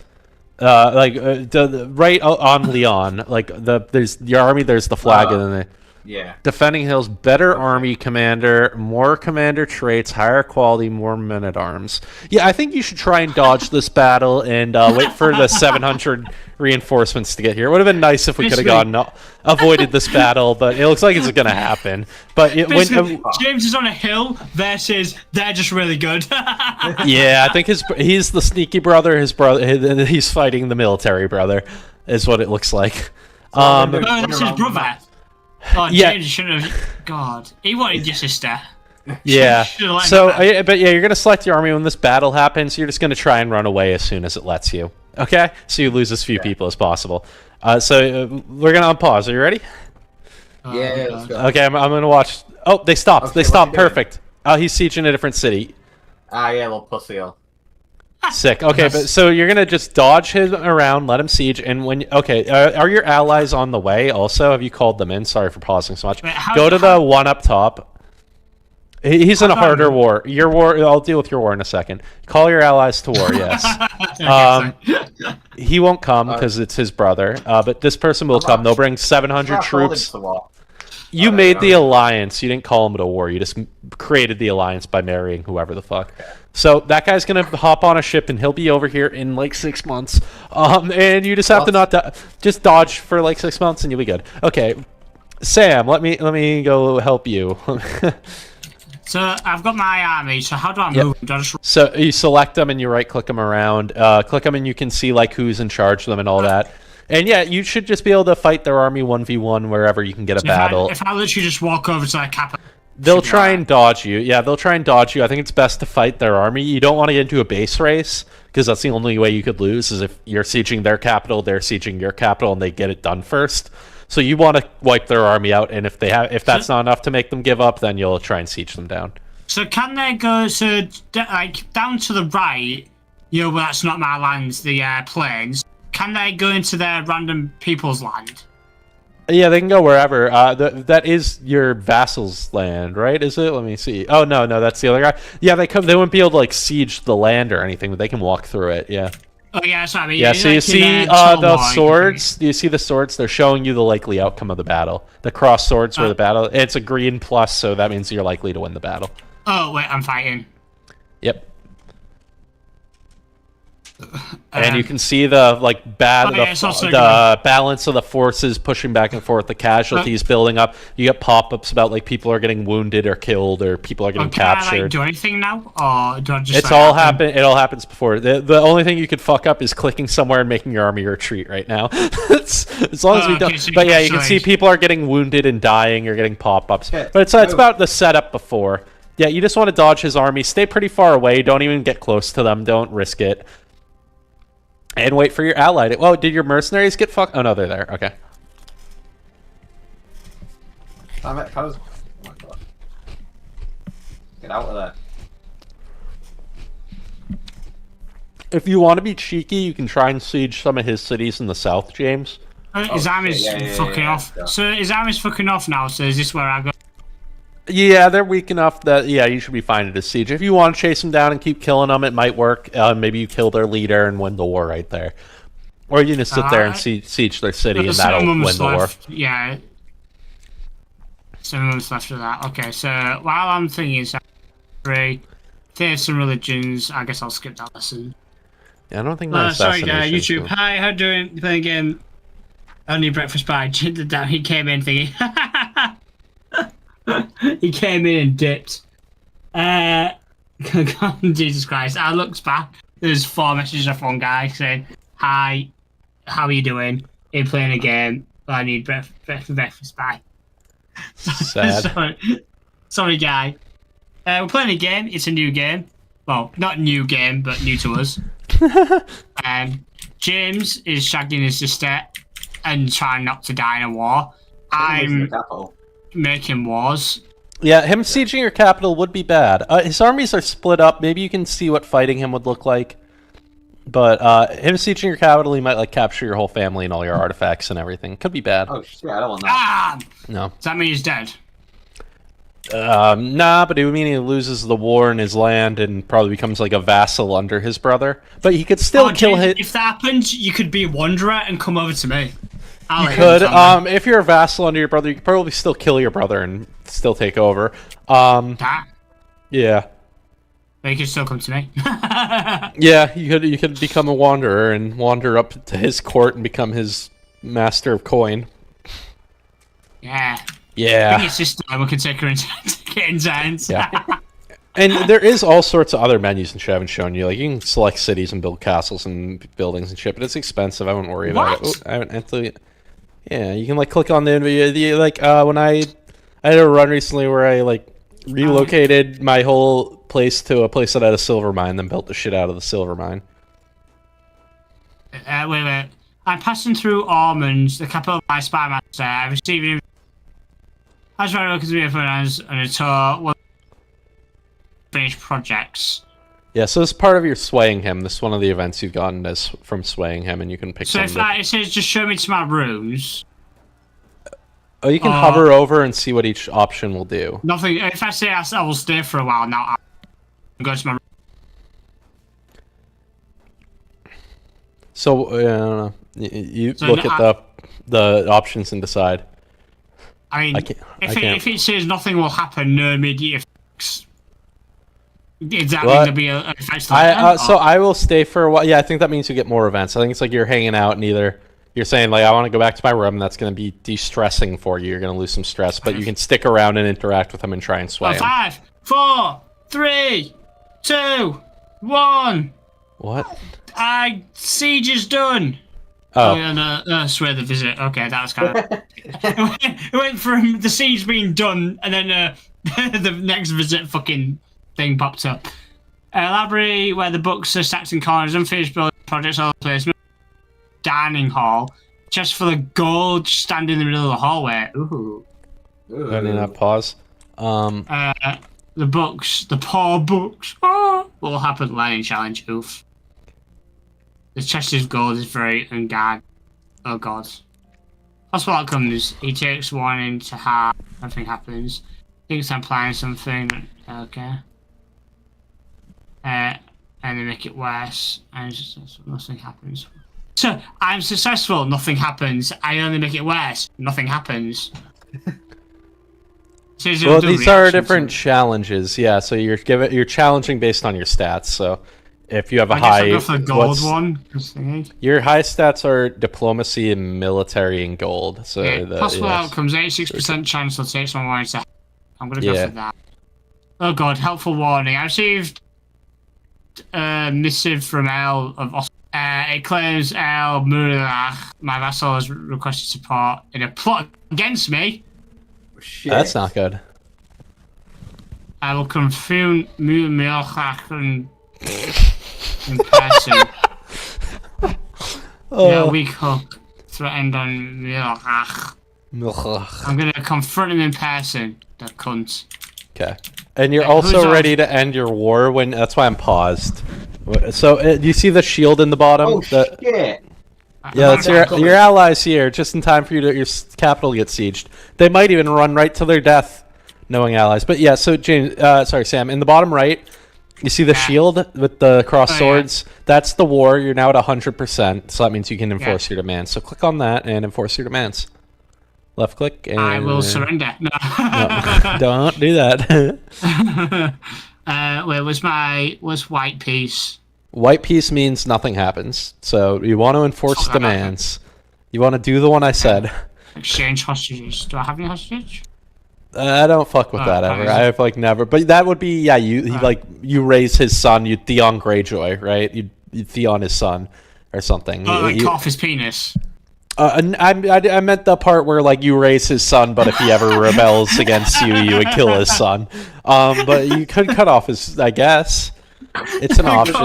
Right on Leon, like there's your army. There's the flag, and then Yeah. Defending hills, better army commander, more commander traits, higher quality, more men-at-arms. Yeah, I think you should try and dodge this battle and wait for the 700 reinforcements to get here. It would have been nice if we could have avoided this battle, but it looks like it's going to happen. But James is on a hill versus they're just really good. yeah, I think he's the sneaky brother. He's fighting the military brother, is what it looks like. No, that's his brother. Oh, Yeah. James shouldn't have. God, he wanted your sister. Yeah. So, but yeah, you're gonna select your army when this battle happens. You're just gonna try and run away as soon as it lets you. Okay, so you lose as few people as possible. We're gonna unpause. Are you ready? Yeah, let's go. Okay, I'm gonna watch. Oh, they stopped. Okay, They what's stopped. he doing? Perfect. Oh, he's sieging a different city. Ah, yeah, little pussy. Sick. Okay, but so you're gonna just dodge him around, let him siege, and are your allies on the way? Also, have you called them in? Sorry for pausing so much. Wait, Go to the one up top. He's in a harder war. Your war. I'll deal with your war in a second. Call your allies to war. Yes. He won't come because it's his brother. But this person will come. They'll bring 700 troops. You made the alliance. You didn't call him to war. You just created the alliance by marrying whoever the fuck. So that guy's gonna hop on a ship and he'll be over here in like 6 months. And you just have to just dodge for like 6 months and you'll be good. Okay, Sam, let me go help you. So I've got my army. So how do I move? Do I just... So you select them and you right-click them around. Click them and you can see like who's in charge of them and all that. And yeah, you should just be able to fight their army 1v1 wherever you can get a battle. If I literally just walk over to like capital, they'll try and dodge you. Yeah, they'll try and dodge you. I think it's best to fight their army. You don't want to get into a base race because that's the only way you could lose is if you're sieging their capital, they're sieging your capital, and they get it done first. So you want to wipe their army out, and if that's not enough to make them give up, then you'll try and siege them down. So can they go like down to the right? You know, well, that's not my land. The plains. Can they go into their random people's land? Yeah, they can go wherever. That is your vassal's land, right? Is it? Let me see. Oh no, that's the other guy. Yeah, they wouldn't be able to like siege the land or anything, but they can walk through it. Yeah. Oh yeah, that's what I mean. Yeah, so you see the swords. Do you see the swords? They're showing you the likely outcome of the battle. The cross swords were the battle. It's a green plus, so that means you're likely to win the battle. Oh wait, I'm fighting. Yep. And you can see the balance of the forces pushing back and forth, the casualties building up. You get pop-ups about like people are getting wounded or killed or people are getting captured. Can I like do anything now, or do I just? It's all happen. It all happens before. The only thing you could fuck up is clicking somewhere and making your army retreat right now. As long as we don't. So but yeah, you can see people are getting wounded and dying. You're getting pop-ups. But it's about the setup before. Yeah, you just want to dodge his army. Stay pretty far away. Don't even get close to them. Don't risk it. And wait for your ally to... Oh, did your mercenaries get fucked? Oh, no, they're there. Okay. Damn it, oh my god. Get out of there. If you want to be cheeky, you can try and siege some of his cities in the south, James. His army's fucking off. Yeah. So his army's fucking off now, so is this where I go? Yeah, they're weak enough that, yeah, you should be fine to siege. If you want to chase them down and keep killing them, it might work. Maybe you kill their leader and win the war right there. Or you can just sit there and siege their city and that'll win the war. Yeah. 7 months left of that. Okay, so while I'm thinking, there's some religions. I guess I'll skip that lesson. Yeah, I don't think my sorry, YouTube. Hi, how you doing? You playing again? Only breakfast by he came in thingy. He came in and dipped. Jesus Christ. I looked back. There's 4 messages off one guy saying, "Hi, how are you doing? Are you playing a game? Well, I need breakfast by." Sad. Sorry, guy. We're playing a game. It's a new game. Well, not new game, but new to us. James is shagging his sister and trying not to die in a war. I'm making wars. Yeah, him sieging your capital would be bad. His armies are split up. Maybe you can see what fighting him would look like. But him sieging your capital, he might like capture your whole family and all your artifacts and everything. Could be bad. Oh shit, I don't want that. No. Does that mean he's dead? Nah, but it would mean he loses the war in his land and probably becomes like a vassal under his brother. But he could still kill him. If that happens, you could be a wanderer and come over to me. I'll You let could. him If you're a vassal under your brother, you could probably still kill your brother and still take over. that. Yeah. But he can still come to me. Yeah, you could become a wanderer and wander up to his court and become his master of coin. Yeah. Yeah. Bring your sister and we can take her into zones. Yeah. And there is all sorts of other menus and shit I haven't shown you. Like, you can select cities and build castles and buildings and shit, but it's expensive. I wouldn't worry about it. I haven't actually... Yeah, you can, like, click on when I had a run recently where I, like, relocated my whole place to a place that had a silver mine, then built the shit out of the silver mine. Wait. I'm passing through Ormond, the capital of my spy master. I received... I was very welcome to be friends on a tour. Finished projects. Yeah, so it's part of your swaying him. This is one of the events you've gotten is from swaying him, and you can pick. So if it says just show me to my rooms. Oh, you can hover over and see what each option will do. Nothing. If I say I will stay for a while now, I'll go to my room. So I don't know. You look at the options and decide. I mean, if it says nothing will happen, no immediate effects. Is that going to be a effect? So I will stay for a while. Yeah, I think that means you get more events. I think it's like you're hanging out and either you're saying like I want to go back to my room. That's going to be de-stressing for you. You're going to lose some stress, but you can stick around and interact with them and try and sway them. 5, 4, 3, 2, 1. What? Siege is done. Oh, no, swear the visit. Okay, that was kind of... it went from the siege being done, and then the next visit fucking thing popped up. Library, where the books are stacked in corners, unfinished building projects all over the place. Dining hall. Chest full of gold, standing in the middle of the hallway. Ooh. I did not pause. The books, the poor books. Oh, what will happen? Learning challenge. Oof. The chest of gold is very unguarded. Oh god. Possible outcomes. He takes warning to heart. Nothing happens. Thinks I'm planning something. Okay. And they make it worse. And nothing happens. So, I'm successful. Nothing happens. I only make it worse. Nothing happens. Well, these are different challenges. Yeah, so you're challenging based on your stats. So, if you have a high, I'll go for the gold one. Your high stats are diplomacy and military and gold. So possible outcomes: 86% chance they'll take someone warning to. I'm gonna go for that. Oh god, helpful warning. I received a missive from El of it claims El Murach, my vassal, has requested support in a plot against me. Shit. That's not good. I will confirm Murach in person. Yeah, weak hook threatened on Murach. I'm gonna confront him in person. The cunt. Okay. And you're also ready to end your war when... That's why I'm paused. So, do you see the shield in the bottom? Oh, shit! Yeah, that's your allies here, just in time for your capital to get sieged. They might even run right to their death, knowing allies. But yeah, so James... sorry, Sam. In the bottom right, you see the shield with the crossed swords? Yeah. That's the war. You're now at 100%, so that means you can enforce your demands. So click on that and enforce your demands. Left click and... I will surrender. No. No, don't do that. Wait, what's white peace? White peace means nothing happens. So you want to enforce demands. You want to do the one I said. Exchange hostages. Do I have any hostage? I don't fuck with that ever. I have like never. But that would be you raise his son. You Theon Greyjoy, right? You Theon his son or something. Oh, like off his penis. I meant the part where like you raise his son, but if he ever rebels against you, you would kill his son. But you could cut off his. I guess it's an option.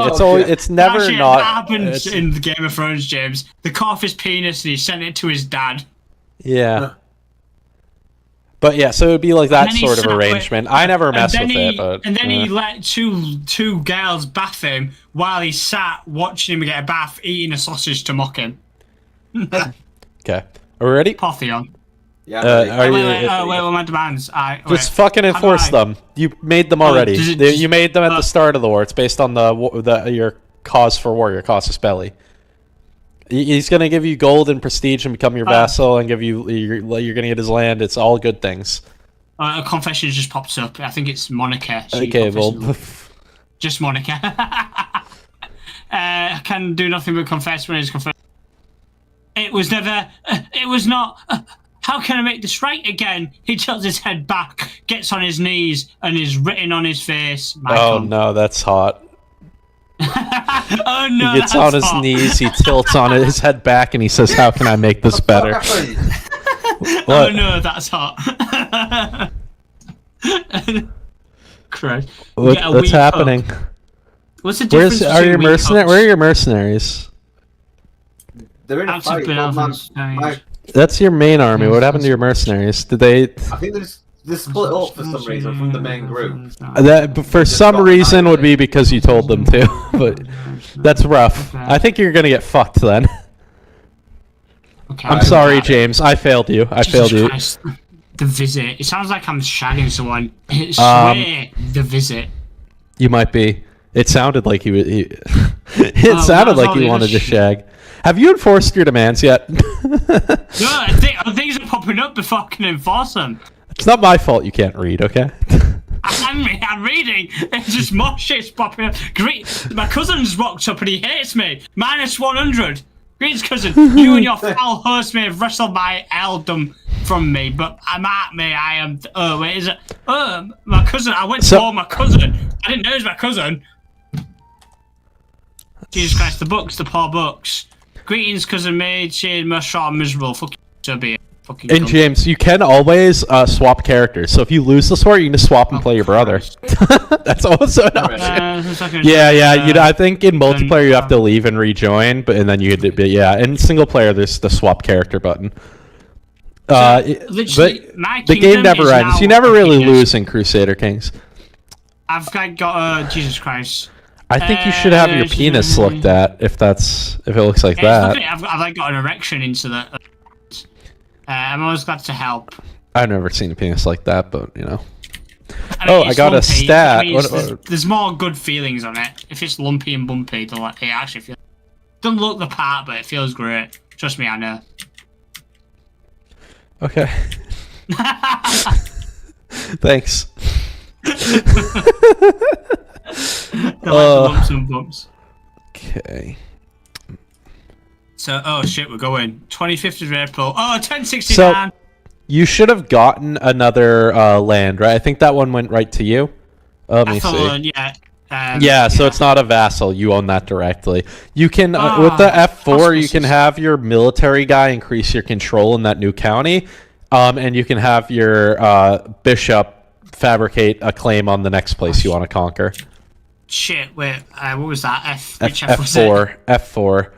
It's never actually, not. That happens in the Game of Thrones, James. They cut off his penis and he sent it to his dad. Yeah. But yeah, so it would be like that sort of arrangement. I never messed with it. But, and then he let two girls bath him while he sat watching him get a bath, eating a sausage to mock him. Okay. Are we ready? Potheon. Yeah. Wait, what are my demands? Just fucking enforce them. You made them already. You made them at the start of the war. It's based on your cause for war, your casus belli. He's gonna give you gold and prestige and become your vassal and give you. You're gonna get his land. It's all good things. A confession just popped up. I think it's Monica. Okay, well, just Monica. Can do nothing but confess when he's confessed. It was never. It was not. How can I make this right again? He tilts his head back, gets on his knees, and is written on his face. Oh no, that's hot. Oh no! He gets on his knees, he tilts on his head back, and he says, "How can I make this better?" Oh no, that's hot. Christ. What's happening? What's the difference? Where are your mercenaries? They're in a fight. That's your main army. What happened to your mercenaries? Did they? I think they're split up for some reason from the main group. That for some reason would be because you told them to, but that's rough. I think you're gonna get fucked then. Okay, I'm sorry, James. I failed you. I failed you. The visit. It sounds like I'm shagging someone. Swear the visit. You might be. It sounded like he was. It sounded like he wanted to shag. Have you enforced your demands yet? No, things are popping up before I can enforce them. It's not my fault you can't read, okay? I'm reading. It's just more shit's popping up. My cousin's rocked up and he hates me. -100. Greetings, cousin. You and your foul host may have wrestled my earldom from me, but I am. Oh, wait, is it? Oh, my cousin. I went to call my cousin. I didn't know it was my cousin. Jesus Christ, the poor books. Greetings, cousin made. She must short miserable. Fuck you, so be it. And James, you can always swap characters. So if you lose the sport, you can just swap and play your brother. That's also an option. I think in multiplayer you have to leave and rejoin, and then you get in single player there's the swap character button. But the game never ends. You never really lose in Crusader Kings. I've got Jesus Christ. I think you should have your penis looked at if it looks like that. I've got an erection into that. I'm always glad to help. I've never seen a penis like that, but you know. I got a stat. There's more good feelings on it. If it's lumpy and bumpy, it actually feels. Doesn't look the part, but it feels great. Trust me, I know. Okay. Thanks. Lumps and bumps. Okay. So, oh shit, we're going 25th of April. Oh, 1069. So, you should have gotten another land, right? I think that one went right to you. Let me see. Yeah. So it's not a vassal. You own that directly. You can with the F4, you can have your military guy increase your control in that new county, and you can have your bishop fabricate a claim on the next place you want to conquer. Shit, wait, what was that? F4. F4.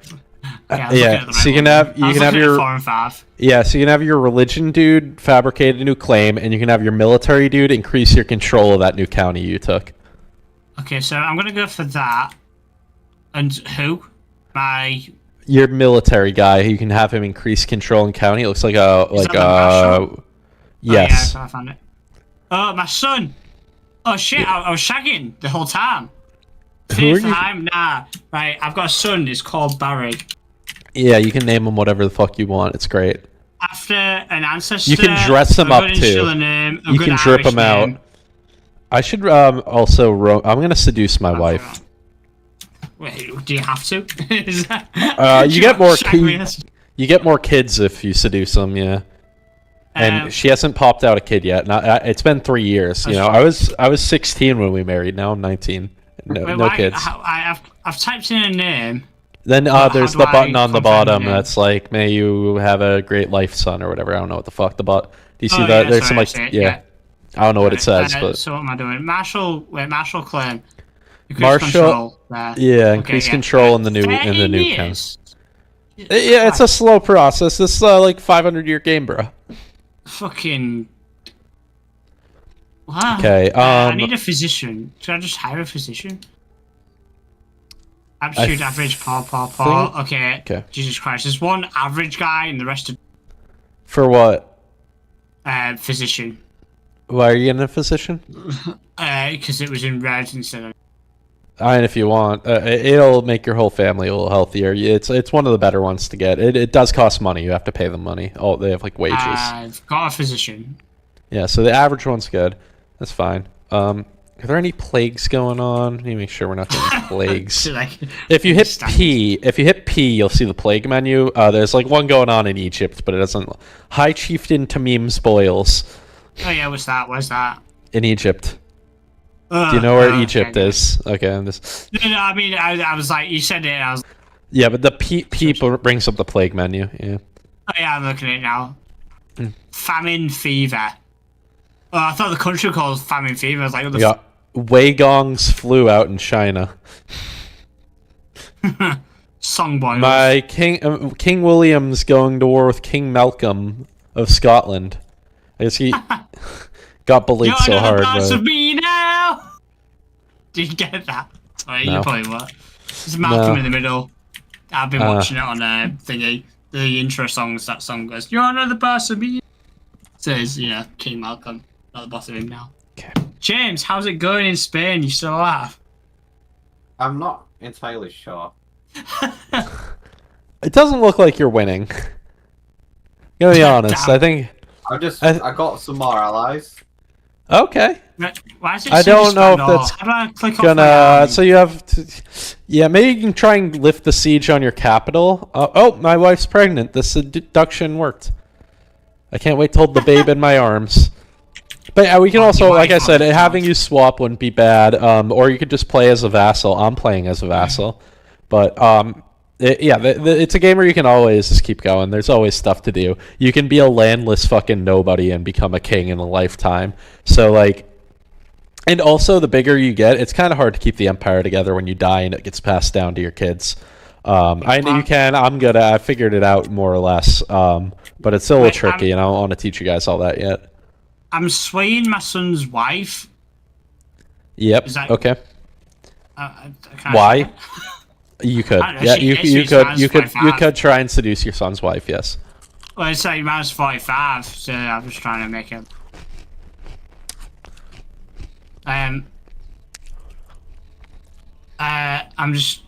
Yeah, so you can have your 4 and 5. Yeah, so you can have your religion dude fabricate a new claim, and you can have your military dude increase your control of that new county you took. Okay, so I'm gonna go for that. And who? Your military guy. You can have him increase control in county. It looks like yes. Oh, yeah, I found it. Oh, my son. Oh shit, I was shagging the whole time. Fifth time? Nah. Right, I've got a son, it's called Barry. Yeah, you can name him whatever the fuck you want, it's great. After an ancestor... You can dress him up too. You can drip him out. I should also... I'm gonna seduce my wife. Wait, do you have to? You get more kids if you seduce them, yeah. And she hasn't popped out a kid yet. It's been 3 years. You know, I was 16 when we married. Now I'm 19. No kids. I've typed in a name. Then there's the button on the bottom that's like, "May you have a great life, son," or whatever. I don't know what the fuck the bot. Do you see that? There's some I don't know what it says, but. So what am I doing? Marshal claim. Marshal. Increase control in the new county. Yeah, it's a slow process. It's like 500-year game, bro. Fucking. Wow. Okay. I need a physician. Should I just hire a physician? Absolute average, Paul. Okay. Jesus Christ. There's one average guy and the rest are. For what? Physician. Why are you getting a physician? Because it was in red instead of. And if you want, it'll make your whole family a little healthier. It's one of the better ones to get. It does cost money. You have to pay them money. Oh, they have like wages. I've got a physician. Yeah, so the average one's good. That's fine. Are there any plagues going on? Let me make sure we're not getting plagues. If you hit P, you'll see the plague menu. There's like one going on in Egypt, but it doesn't. High Chieftain Tamim spoils. Oh yeah, what's that? Where's that? In Egypt. Do you know where Egypt is? Okay, No, I mean, I was like, you said it, and I was. Yeah, but the P brings up the plague menu. Yeah. Oh yeah, I'm looking at it now. Famine fever. Oh, I thought the country was called famine fever. I was like, yeah. Wei Gong's flu out in China. Song boy. My King William's going to war with King Malcolm of Scotland. I guess he got bullied so hard. Of me now. Did you get that? Sorry, No. you probably were. There's Malcolm in the middle. I've been watching it on thingy. The intro songs. That song goes, "You're another boss of me." Says, King Malcolm, not the boss of him now. Okay. James, how's it going in Spain? You still alive? I'm not entirely sure. It doesn't look like you're winning. Gonna be honest. I think. I got some more allies. Okay. Why is it I don't know if all? that's How do I click off gonna. So you have. Yeah, maybe you can try and lift the siege on your capital. Oh, my wife's pregnant. The seduction worked. I can't wait to hold the babe in my arms. But we can also, like I said, having you swap wouldn't be bad. Or you could just play as a vassal. I'm playing as a vassal. But it's a game where you can always just keep going. There's always stuff to do. You can be a landless fucking nobody and become a king in a lifetime. So, like... And also, the bigger you get, it's kind of hard to keep the empire together when you die and it gets passed down to your kids. I know you can. I'm good at it. I figured it out more or less. But it's still a little tricky, and I don't want to teach you guys all that yet. I'm swaying my son's wife. Yep. Is that, okay. Why? You could. Know, Yeah, you could try and seduce your son's wife. Yes. Well, it's like minus 45, so I'm just trying to make it. I'm just.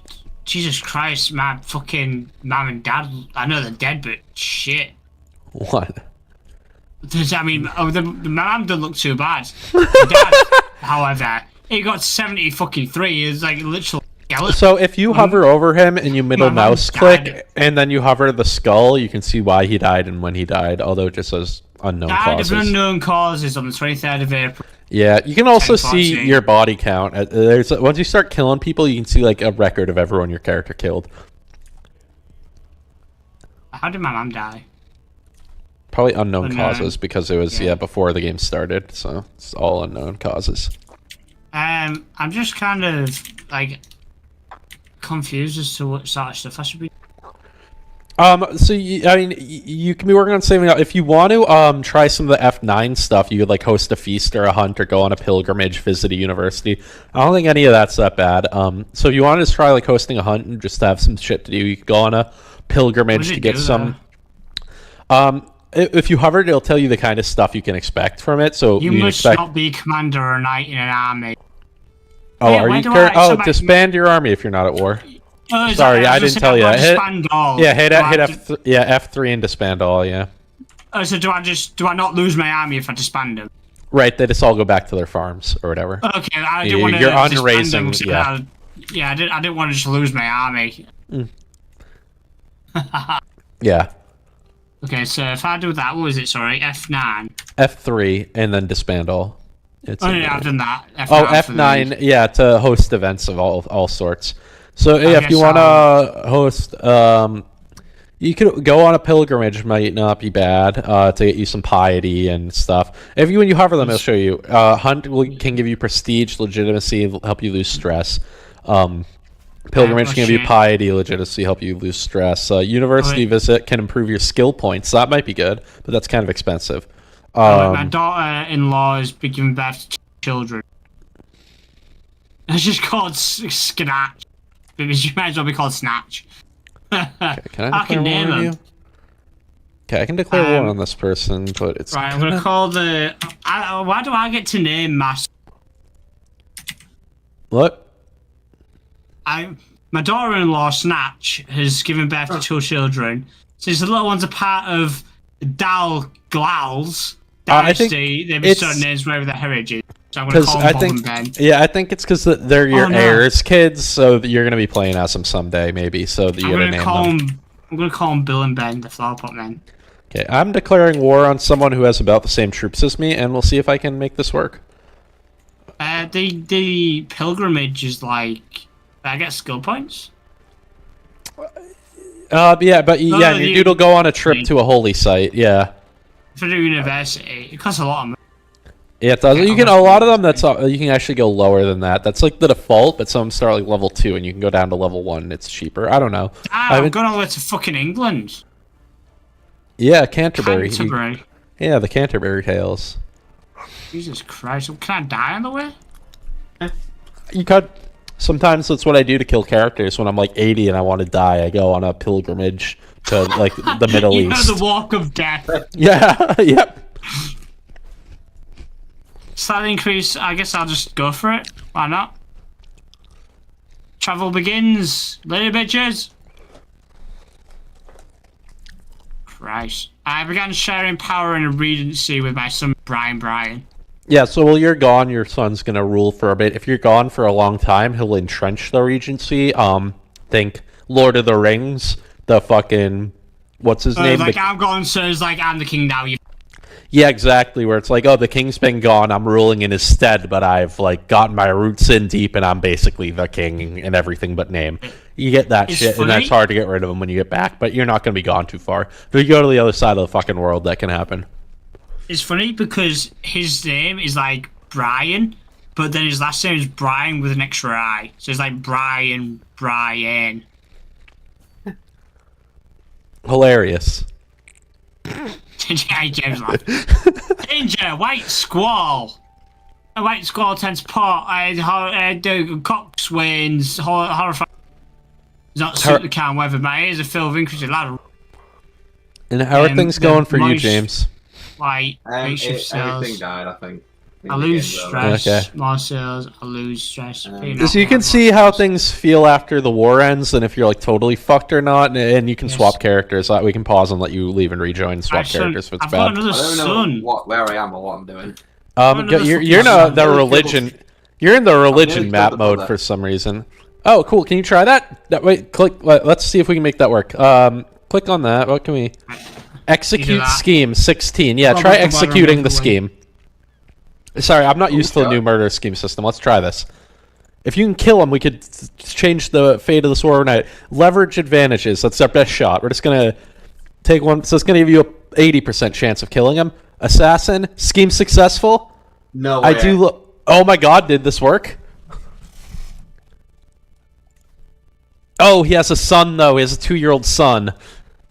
Jesus Christ, my fucking mum and dad. I know they're dead, but shit. What? I mean, my mum doesn't look too bad. My dad, however, he got 73. It's like literally. So if you hover over him and you middle mouse click, and then you hover the skull, you can see why he died and when he died, although it just says unknown causes. Died of unknown causes on the 23rd of April. Yeah, you can also see your body count. Once you start killing people, you can see like a record of everyone your character killed. How did my mom die? Probably unknown causes because it was before the game started, so it's all unknown causes. I'm just kind of like confused as to what sort of stuff I should be. So you can be working on saving up. If you want to try some of the F9 stuff, you could like host a feast or a hunt or go on a pilgrimage, visit a university. I don't think any of that's that bad. So if you wanted to try like hosting a hunt and just have some shit to do, you could go on a pilgrimage to get some. If you hovered, it'll tell you the kind of stuff you can expect from it. So you must not be commander or knight in an army. Oh, disband your army if you're not at war. Sorry, I didn't tell you. Disband all. Yeah, hit F3 and disband all. Yeah. So do I not lose my army if I disband them? Right, they just all go back to their farms or whatever. Okay, I didn't want to. You're unraising. I didn't want to just lose my army. Yeah. Okay, so if I do that, what was it? Sorry, F9. F3 and then disband all. I've done that. F9, yeah, to host events of all sorts. So yeah, if you want to host, you could go on a pilgrimage. Might not be bad to get you some piety and stuff. When you hover them, it'll show you. Hunt can give you prestige, legitimacy, help you lose stress. Pilgrimage can give you piety, legitimacy, help you lose stress. University visit can improve your skill points. That might be good, but that's kind of expensive. My daughter-in-law is giving birth to children. It's just called Snatch. Because you might as well be called Snatch. Okay, I can name him. Okay, I can declare war on this person, but it's right. I'm gonna call the. Why do I get to name my? What? My daughter-in-law, Snatch, has given birth to 2 children. Since the little ones are part of Dal Glal's dynasty, they've bestowed names wherever their heritage is. So I'm going to call them Bob and Ben. Yeah, I think it's because they're your heirs' kids, so you're going to be playing as them someday, maybe. So that you're going to name them. I'm going to call them Bill and Ben, the Flower Pot Men. Okay, I'm declaring war on someone who has about the same troops as me, and we'll see if I can make this work. The pilgrimage is like... I get skill points? Yeah, but your dude will go on a trip to a holy site, yeah. For the university, it costs a lot of money. Yeah, it does. You can a lot of them. You can actually go lower than that. That's like the default, but some start like level 2, and you can go down to level 1. It's cheaper. I don't know. I'm going all the way to fucking England. Yeah, Canterbury. Yeah, the Canterbury Tales. Jesus Christ! Can I die on the way? You could. Sometimes that's what I do to kill characters. When I'm like 80 and I want to die, I go on a pilgrimage to like the Middle East. The walk of death. Yeah. Yep. Slight increase. I guess I'll just go for it. Why not? Travel begins, little bitches. Christ. I began sharing power and regency with my son Brian. Yeah, so while you're gone, your son's gonna rule for a bit. If you're gone for a long time, he'll entrench the regency. Think Lord of the Rings, the fucking what's his name? Like I'm gone, so it's like I'm the king now. Yeah, exactly. Where it's like, oh, the king's been gone, I'm ruling in his stead, but I've like gotten my roots in deep, and I'm basically the king and everything but name. You get that shit, and that's hard to get rid of him when you get back. But you're not gonna be gone too far. If you go to the other side of the fucking world, that can happen. It's funny because his name is like Brian, but then his last name is Brian with an extra I. So it's like Brian. Hilarious. James laughed. Danger, white squall. A white squall tends pot. The coxswains horrifying. Does not suit the calm weather. My ears are filled with increasing loud. And how are things going for you, James? Like, everything died, I think. I lose stress, more sales, I lose stress. So you can see how things feel after the war ends, and if you're like totally fucked or not, and you can swap characters. We can pause and let you leave and rejoin and swap characters if it's bad. I've got another son. Where I am or what I'm doing. You're in the religion. You're in the religion map mode for some reason. Oh, cool. Can you try that? Wait, click. Let's see if we can make that work. Click on that. What can we? Execute scheme 16. Yeah, try executing the scheme. Sorry, I'm not used to the new murder scheme system. Let's try this. If you can kill him, we could change the fate of this war overnight. Leverage advantages. That's our best shot. We're just going to take one. So it's going to give you a 80% chance of killing him. Assassin. Scheme successful. No way. Oh my god, did this work? Oh, he has a son, though. He has a 2-year-old son.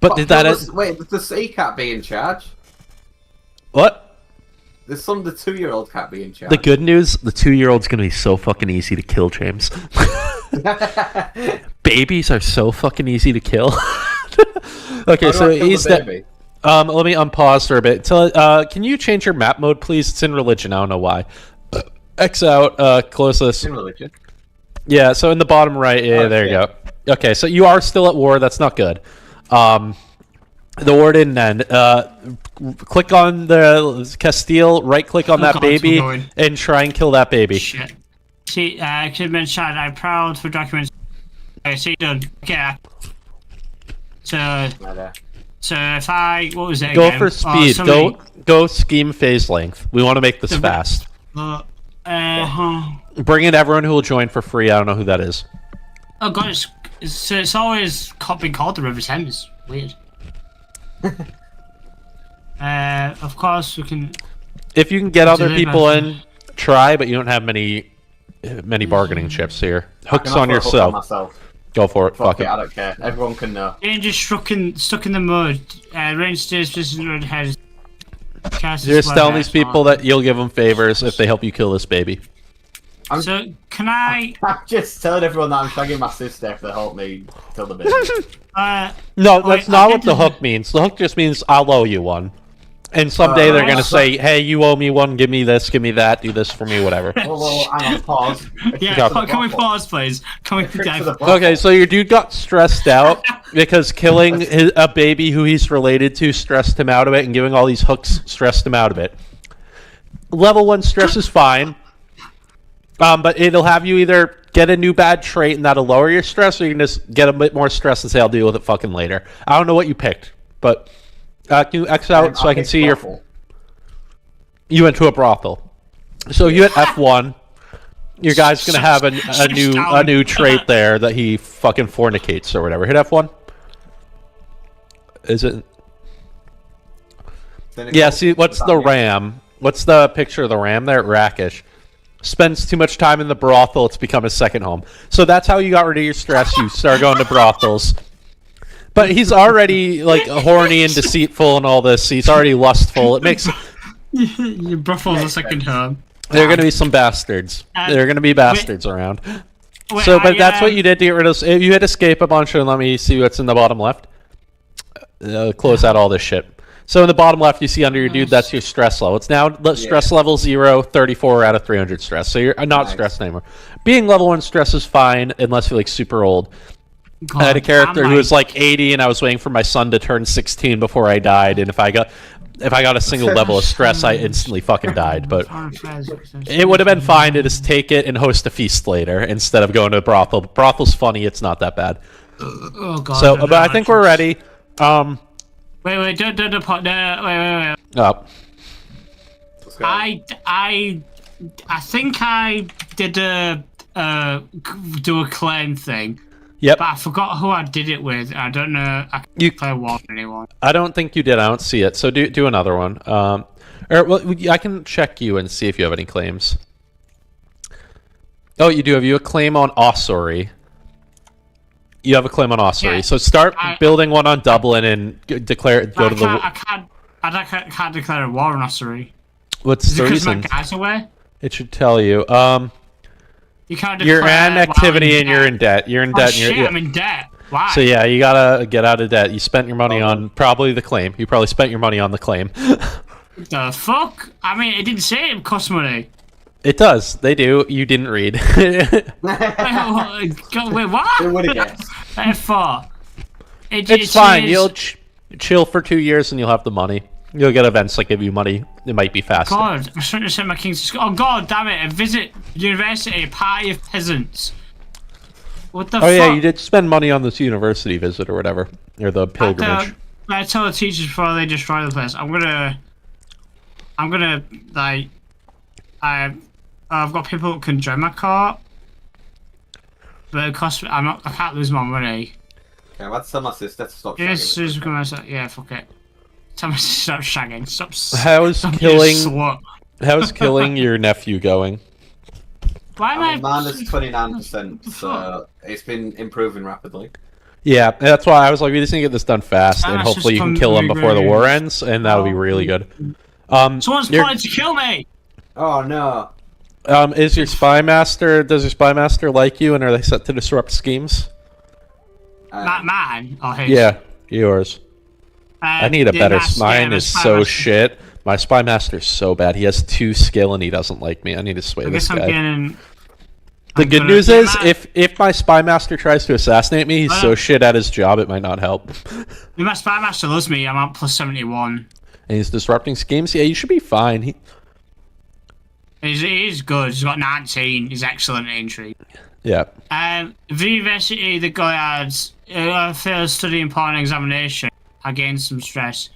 But did that... Wait, does the sea cat be in charge? What? The 2-year-old cat be in charge? The good news, the 2-year-old's gonna be so fucking easy to kill, James. Babies are so fucking easy to kill. Okay, so he's dead. Let me unpause for a bit. Can you change your map mode, please? It's in religion. I don't know why. X out. Close this. In religion. Yeah. So in the bottom right. Yeah, there you go. Okay, so you are still at war. That's not good. The war didn't end. Click on the Castile, right-click on that baby, and try and kill that baby. Shit. See, could mention I'm proud for documents. Okay, see, done. Okay. So if what was it? Go for speed. Go scheme phase length. We want to make this fast. Bring in everyone who will join for free. I don't know who that is. Oh god, it's always been called the River Thames. Weird. Of course we can. If you can get other people in, try. But you don't have many bargaining chips here. Hooks on yourself. Go for it. Fuck it. I don't care. Everyone can know. Danger stuck in the mud. Range stairs, position red heads. Just tell these people that you'll give them favors if they help you kill this baby. So can I? I'm just telling everyone that I'm shagging my sister if they help me kill the baby. No, that's not what the hook means. The hook just means I'll owe you one. And someday they're going to say, hey, you owe me one, give me this, give me that, do this for me, whatever. Well, hang on, pause. Yeah, can we pause, please? Can we Okay, so your dude got stressed out because killing a baby who he's related to stressed him out of it, and giving all these hooks stressed him out of it. Level 1 stress is fine, but it'll have you either get a new bad trait and that'll lower your stress, or you can just get a bit more stress and say, I'll deal with it fucking later. I don't know what you picked, but... can you X out so I can see your... You went to a brothel. So you hit F1. Your guy's gonna have a new trait there that he fucking fornicates or whatever. Hit F1. Is it? Yeah. See, what's the RAM? What's the picture of the RAM there? Rakish. Spends too much time in the brothel. It's become his second home. So that's how you got rid of your stress. You start going to brothels. But he's already, like, horny and deceitful and all this. He's already lustful. It makes... Your brothel's a second home. There are going to be some bastards. There are going to be bastards around. But that's what you did to get rid of... You hit escape a bunch, and let me see what's in the bottom left. Close out all this shit. So in the bottom left, you see under your dude, that's your stress level. It's now stress level 0, 34 out of 300 stress. So you're not stressed anymore. Being level 1 stress is fine, unless you're, like, super old. God, I had a character who was like 80, and I was waiting for my son to turn 16 before I died. And if I got a single level of stress, I instantly fucking died. But it would have been fine to just take it and host a feast later instead of going to a brothel. But brothel's funny; it's not that bad. Oh God! So, but I think we're ready. Wait! Wait! Oh. I think I did do a claim thing. Yep. But I forgot who I did it with. I don't know. I can't play one anyone. I don't think you did. I don't see it. So do another one. I can check you and see if you have any claims. Oh, you do. Have you a claim on Ossory? You have a claim on Ossory. Yeah, so start building one on Dublin and declare. I can't declare a war on Ossory. What's the reason? Because my guy's away? It should tell you. You can't you're in activity and you're in debt. You're in debt. Shit, I'm in debt. Why? So yeah, you gotta get out of debt. You spent your money on probably the claim. You probably spent your money on the claim. The fuck? I mean, it didn't say it cost money. It does. They do. You didn't read. Wait, what? What a guess. F4. It's fine. You'll chill for 2 years and you'll have the money. You'll get events that give you money. It might be faster. God, I'm trying to send my kings to school. Oh God, damn it! A visit university, a party of peasants. What the fuck? Oh yeah, you did spend money on this university visit or whatever, or the pilgrimage. I tell the teachers before they destroy the place. I'm gonna like, I've got people that can join my court, but it costs. I can't lose my money. Okay, let's tell my sister to stop. Yeah, fuck it. Tell me to stop shagging. Stop. How's killing your nephew going? Why am I? Minus 29%, so it's been improving rapidly. Yeah, that's why I was like, we just need to get this done fast, and hopefully you can kill him before the war ends, and that'll be really good. Someone's planning to kill me. Oh no. Does your spy master like you, and are they set to disrupt schemes? Mine or his? Yeah, yours. I need a better. Mine is so shit. My spy master's so bad. He has 2 skill and he doesn't like me. I need to sway this guy. The good news is, if my spy master tries to assassinate me, he's so shit at his job it might not help. My spy master loves me. I'm at plus 71. And he's disrupting schemes. Yeah, you should be fine. He's good. He's got 19. He's excellent at intrigue. Yeah. The university, the guy had failed study important examination. I gained some stress.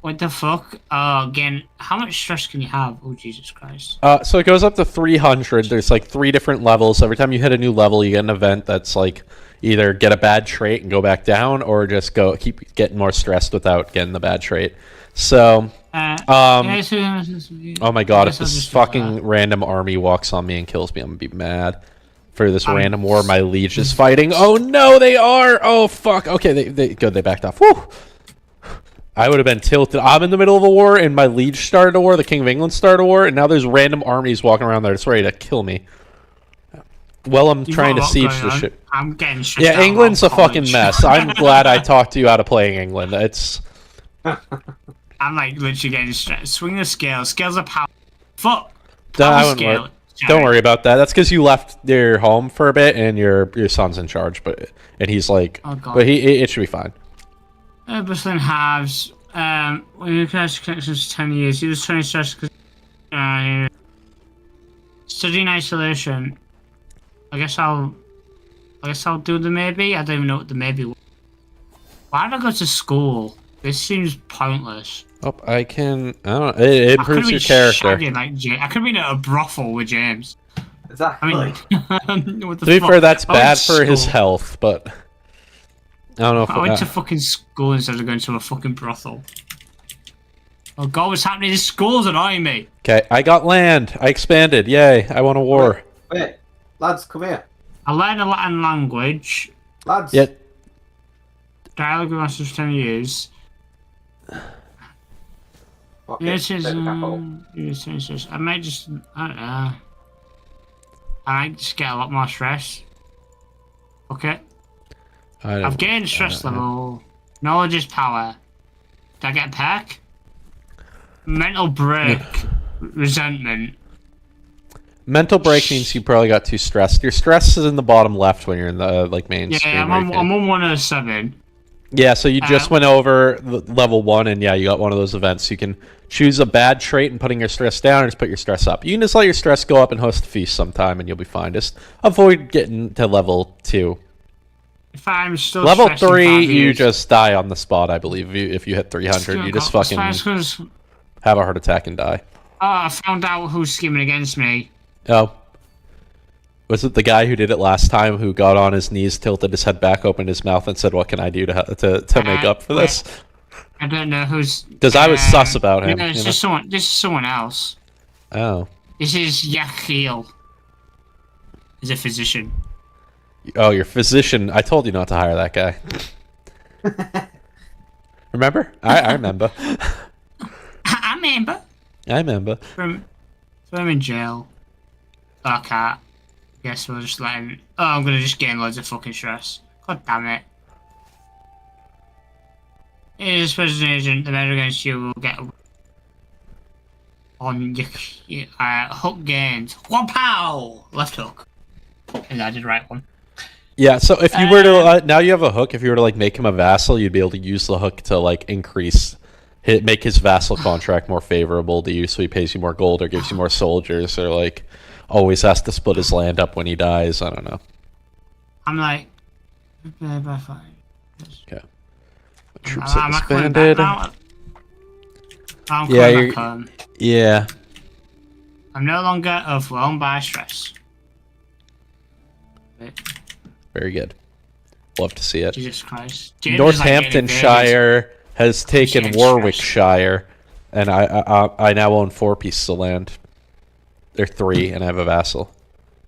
What the fuck? Again, how much stress can you have? Oh, Jesus Christ. So it goes up to 300. There's like 3 different levels. Every time you hit a new level, you get an event that's like either get a bad trait and go back down, or just keep getting more stressed without getting the bad trait. So, oh my God, if this fucking random army walks on me and kills me, I'm gonna be mad. For this random war my liege is fighting. Oh no, they are! Oh fuck. Okay, they backed off. Whew. I would have been tilted. I'm in the middle of a war and my liege started a war, the King of England started a war, and now there's random armies walking around there that's ready to kill me. Well, I'm trying to siege this shit. I'm getting shit. Yeah, England's a fucking mess. I'm glad I talked you out of playing England. It's I'm like literally getting stressed. Swing the scales. Scales are power. Fuck. I wouldn't worry. Don't worry about that. That's because you left your home for a bit, and your son's in charge. And he's like, oh, God. But it should be fine. Bustling halves. When you connect connections for 10 years, you just 20 stress because studying isolation. I guess I'll do the maybe. I don't even know what the maybe was. Why did I go to school? This seems pointless. Oh, I don't know. It improves your character. I could have been at a brothel with James. Exactly. I mean, what the To be fuck? fair, that's bad for school. his health, but I don't know if I went to fucking school instead of going to a fucking brothel. Oh god, what's happening? This school's annoying me. Okay, I got land. I expanded. Yay, I won a war. Wait, lads, come here. I learned a Latin language. Lads. Yeah. Dialogue with masters for 10 years. Okay, This is, take the capital. I might just, I don't know. I might just get a lot more stress. Okay. I've gained stress level. Knowledge is power. Did I get a perk? Mental break. Resentment. Mental break means you probably got too stressed. Your stress is in the bottom left when you're in the main screen. Yeah, I'm on 107. Yeah, so you just went over level 1, and yeah, you got one of those events. You can choose a bad trait and putting your stress down, or just put your stress up. You can just let your stress go up and host a feast sometime, and you'll be fine. Just avoid getting to level 2. If I'm still level 3, you just die on the spot, I believe. If you hit 300, you just fucking have a heart attack and die. Oh, I found out who's scheming against me. Oh. Was it the guy who did it last time, who got on his knees, tilted his head back, opened his mouth, and said, "What can I do to make up for this?" I don't know who's. Because I was sus about him. No, it's just someone. This is someone else. Oh. This is Yakhil. He's a physician. Oh, your physician. I told you not to hire that guy. Remember? I remember. I remember. I remember. Throw him in jail. Oh, I can't. Guess we'll just let him. Oh, I'm gonna just gain loads of fucking stress. God damn it. As a special agent, the measure against you will get on your hook gains. One pow! Left hook. And I did the right one. Yeah, so if you were to now you have a hook. If you were to like make him a vassal, you'd be able to use the hook to like make his vassal contract more favorable to you, so he pays you more gold or gives you more soldiers, or like always has to split his land up when he dies. I don't know. I'm like, by fine. Okay. Troops have expanded. Yeah. I'm no longer overwhelmed by stress. Very good. Love to see it. Jesus Christ. Northamptonshire has taken Warwickshire, and I now own 4 pieces of land. They're 3, and I have a vassal.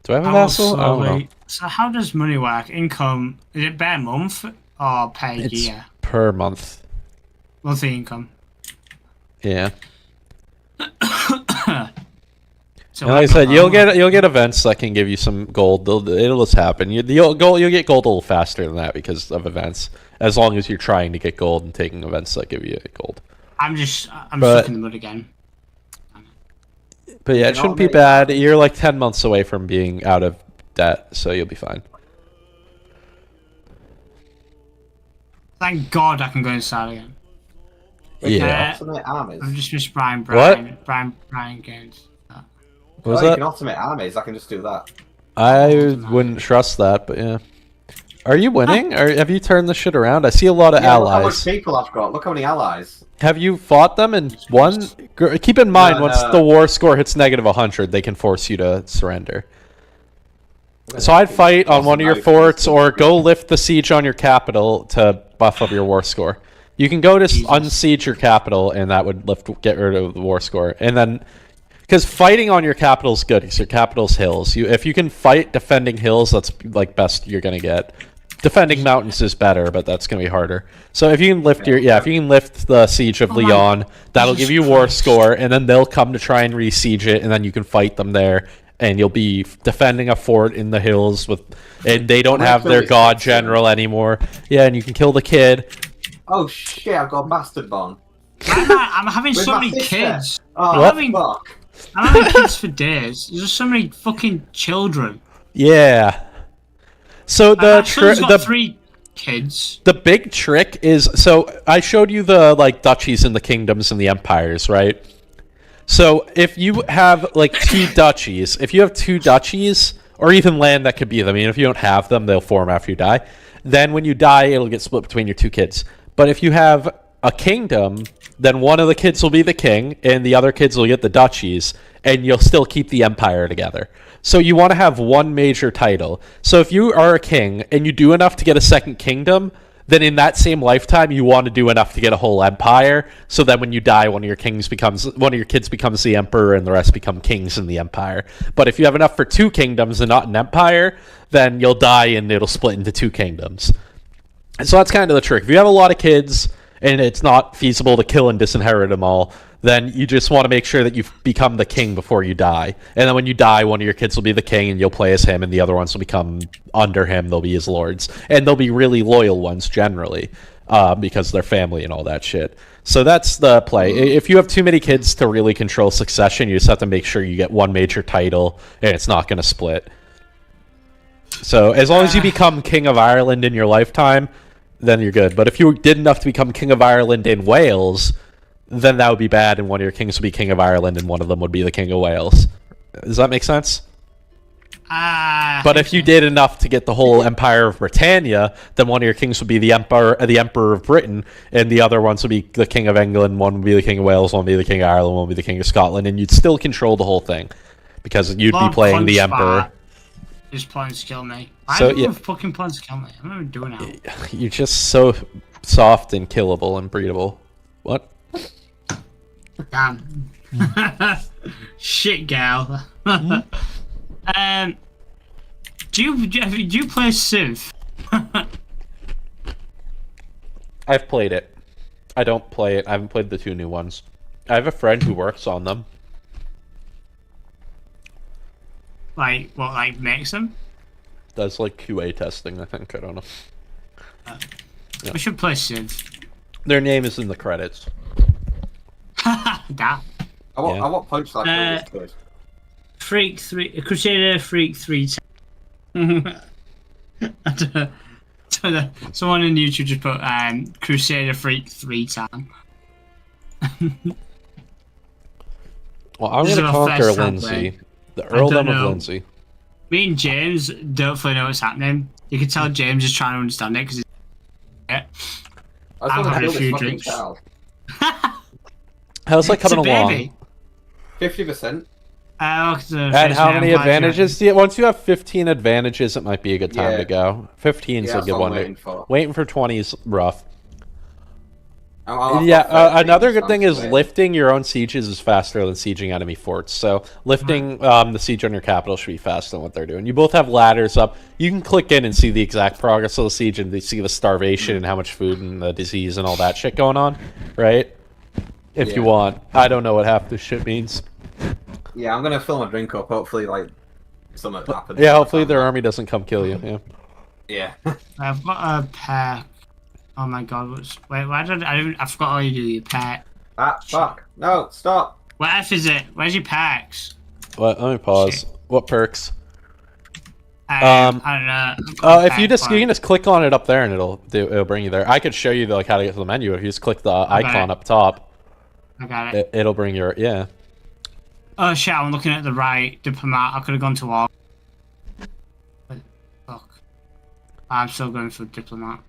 Do I have a vassal? I don't know. So how does money work? Income, is it per month or per year? Per month. Monthly income. Yeah. So like I said, you'll get events that can give you some gold. It'll just happen. You'll get gold a little faster than that because of events. As long as you're trying to get gold and taking events that give you gold. I'm stuck in the mud again. But yeah, it shouldn't be bad. You're like 10 months away from being out of debt, so you'll be fine. Thank God I can go inside again. Yeah. I've just missed Brian Gaines. What was that? You can automate armies. I can just do that. I wouldn't trust that, but yeah. Are you winning? Or have you turned the shit around? I see a lot of allies. Look how much people I've got. Look how many allies. Have you fought them and won? Keep in mind, once the war score hits -100, they can force you to surrender. So I'd fight on one of your forts, or go lift the siege on your capital to buff up your war score. You can go to unsiege your capital, and that would get rid of the war score. And then, because fighting on your capital is good, because your capital's hills. If you can fight defending hills, that's like best you're gonna get. Defending mountains is better, but that's gonna be harder. So if you can lift if you can lift the siege of Lyon, that'll give you war score, and then they'll come to try and re-siege it, and then you can fight them there, and you'll be defending a fort in the hills and they don't have their god general anymore. Yeah, and you can kill the kid. Oh shit! I've got a bastard bomb. I'm having With so my many sister. kids. Oh, What? fuck. I'm having kids for days. There's just so many fucking children. Yeah. So My son's got 3 kids. the big trick is, so I showed you the like duchies and the kingdoms and the empires, right? So if you have like 2 duchies, if you have 2 duchies, or even land that could be them, I mean, if you don't have them, they'll form after you die. Then when you die, it'll get split between your 2 kids. But if you have a kingdom, then one of the kids will be the king, and the other kids will get the duchies, and you'll still keep the empire together. So you want to have one major title. So if you are a king and you do enough to get a second kingdom, then in that same lifetime you want to do enough to get a whole empire. So that when you die, one of your kids becomes the emperor, and the rest become kings in the empire. But if you have enough for 2 kingdoms and not an empire, then you'll die and it'll split into 2 kingdoms. And so that's kind of the trick. If you have a lot of kids and it's not feasible to kill and disinherit them all, then you just want to make sure that you become the king before you die. And then when you die, one of your kids will be the king and you'll play as him, and the other ones will become under him. They'll be his lords. And they'll be really loyal ones generally, because they're family and all that shit. So that's the play. If you have too many kids to really control succession, you just have to make sure you get one major title and it's not going to split. So as long as you become King of Ireland in your lifetime, then you're good. But if you did enough to become King of Ireland in Wales, then that would be bad, and one of your kings would be King of Ireland, and one of them would be the King of Wales. Does that make sense? But if you did enough to get the whole Empire of Britannia, then one of your kings would be the Emperor of Britain, and the other ones would be the King of England, one would be the King of Wales, one would be the King of Ireland, one would be the King of Scotland, and you'd still control the whole thing, because you'd be playing the Emperor. Just plans to kill me. So, I have fucking plans to kill me. I'm not even doing it. You're just so soft and killable and breedable. What? Damn. Shit, gal. Do you play Civ? I've played it. I don't play it. I haven't played the 2 new ones. I have a friend who works on them. Like, what, like, makes them? Does, like, QA testing, I think. I don't know. Yeah. We should play Civ. Their name is in the credits. Damn. I want Punch like this good. Freak 3... Crusader Freak 3 Someone in YouTube just put Crusader Freak 3 time. Well, I'm going to conquer Lindsay. The Earldom of Lindsay. Me and James don't fully know what's happening. You can tell James is trying to understand it because he's... I've had had a few this fucking drinks. child. How's that coming along? 50%. And how many advantages do you... Once you have 15 advantages, it might be a good time to go. 15 is a good one. Waiting for 20 is rough. Another good thing is lifting your own sieges is faster than sieging enemy forts. So lifting the siege on your capital should be faster than what they're doing. You both have ladders up. You can click in and see the exact progress of the siege and see the starvation and how much food and the disease and all that shit going on, right? If you want. I don't know what half this shit means. Yeah, I'm gonna fill my drink up. Hopefully, like, something happens. Yeah, hopefully their army doesn't come kill you. Yeah. Yeah. I've got a pack. Oh my god, wait, why did I forgot how you do your pack. Ah, fuck. No, stop. What F is it? Where's your packs? What? Let me pause. Shit. What perks? I don't know. If you can just click on it up there and it'll bring you there. I could show you like how to get to the menu if you just click the icon up top. I got it. It'll bring your Oh shit! I'm looking at the right diplomat. I could have gone to war. But, fuck. I'm still going for diplomat.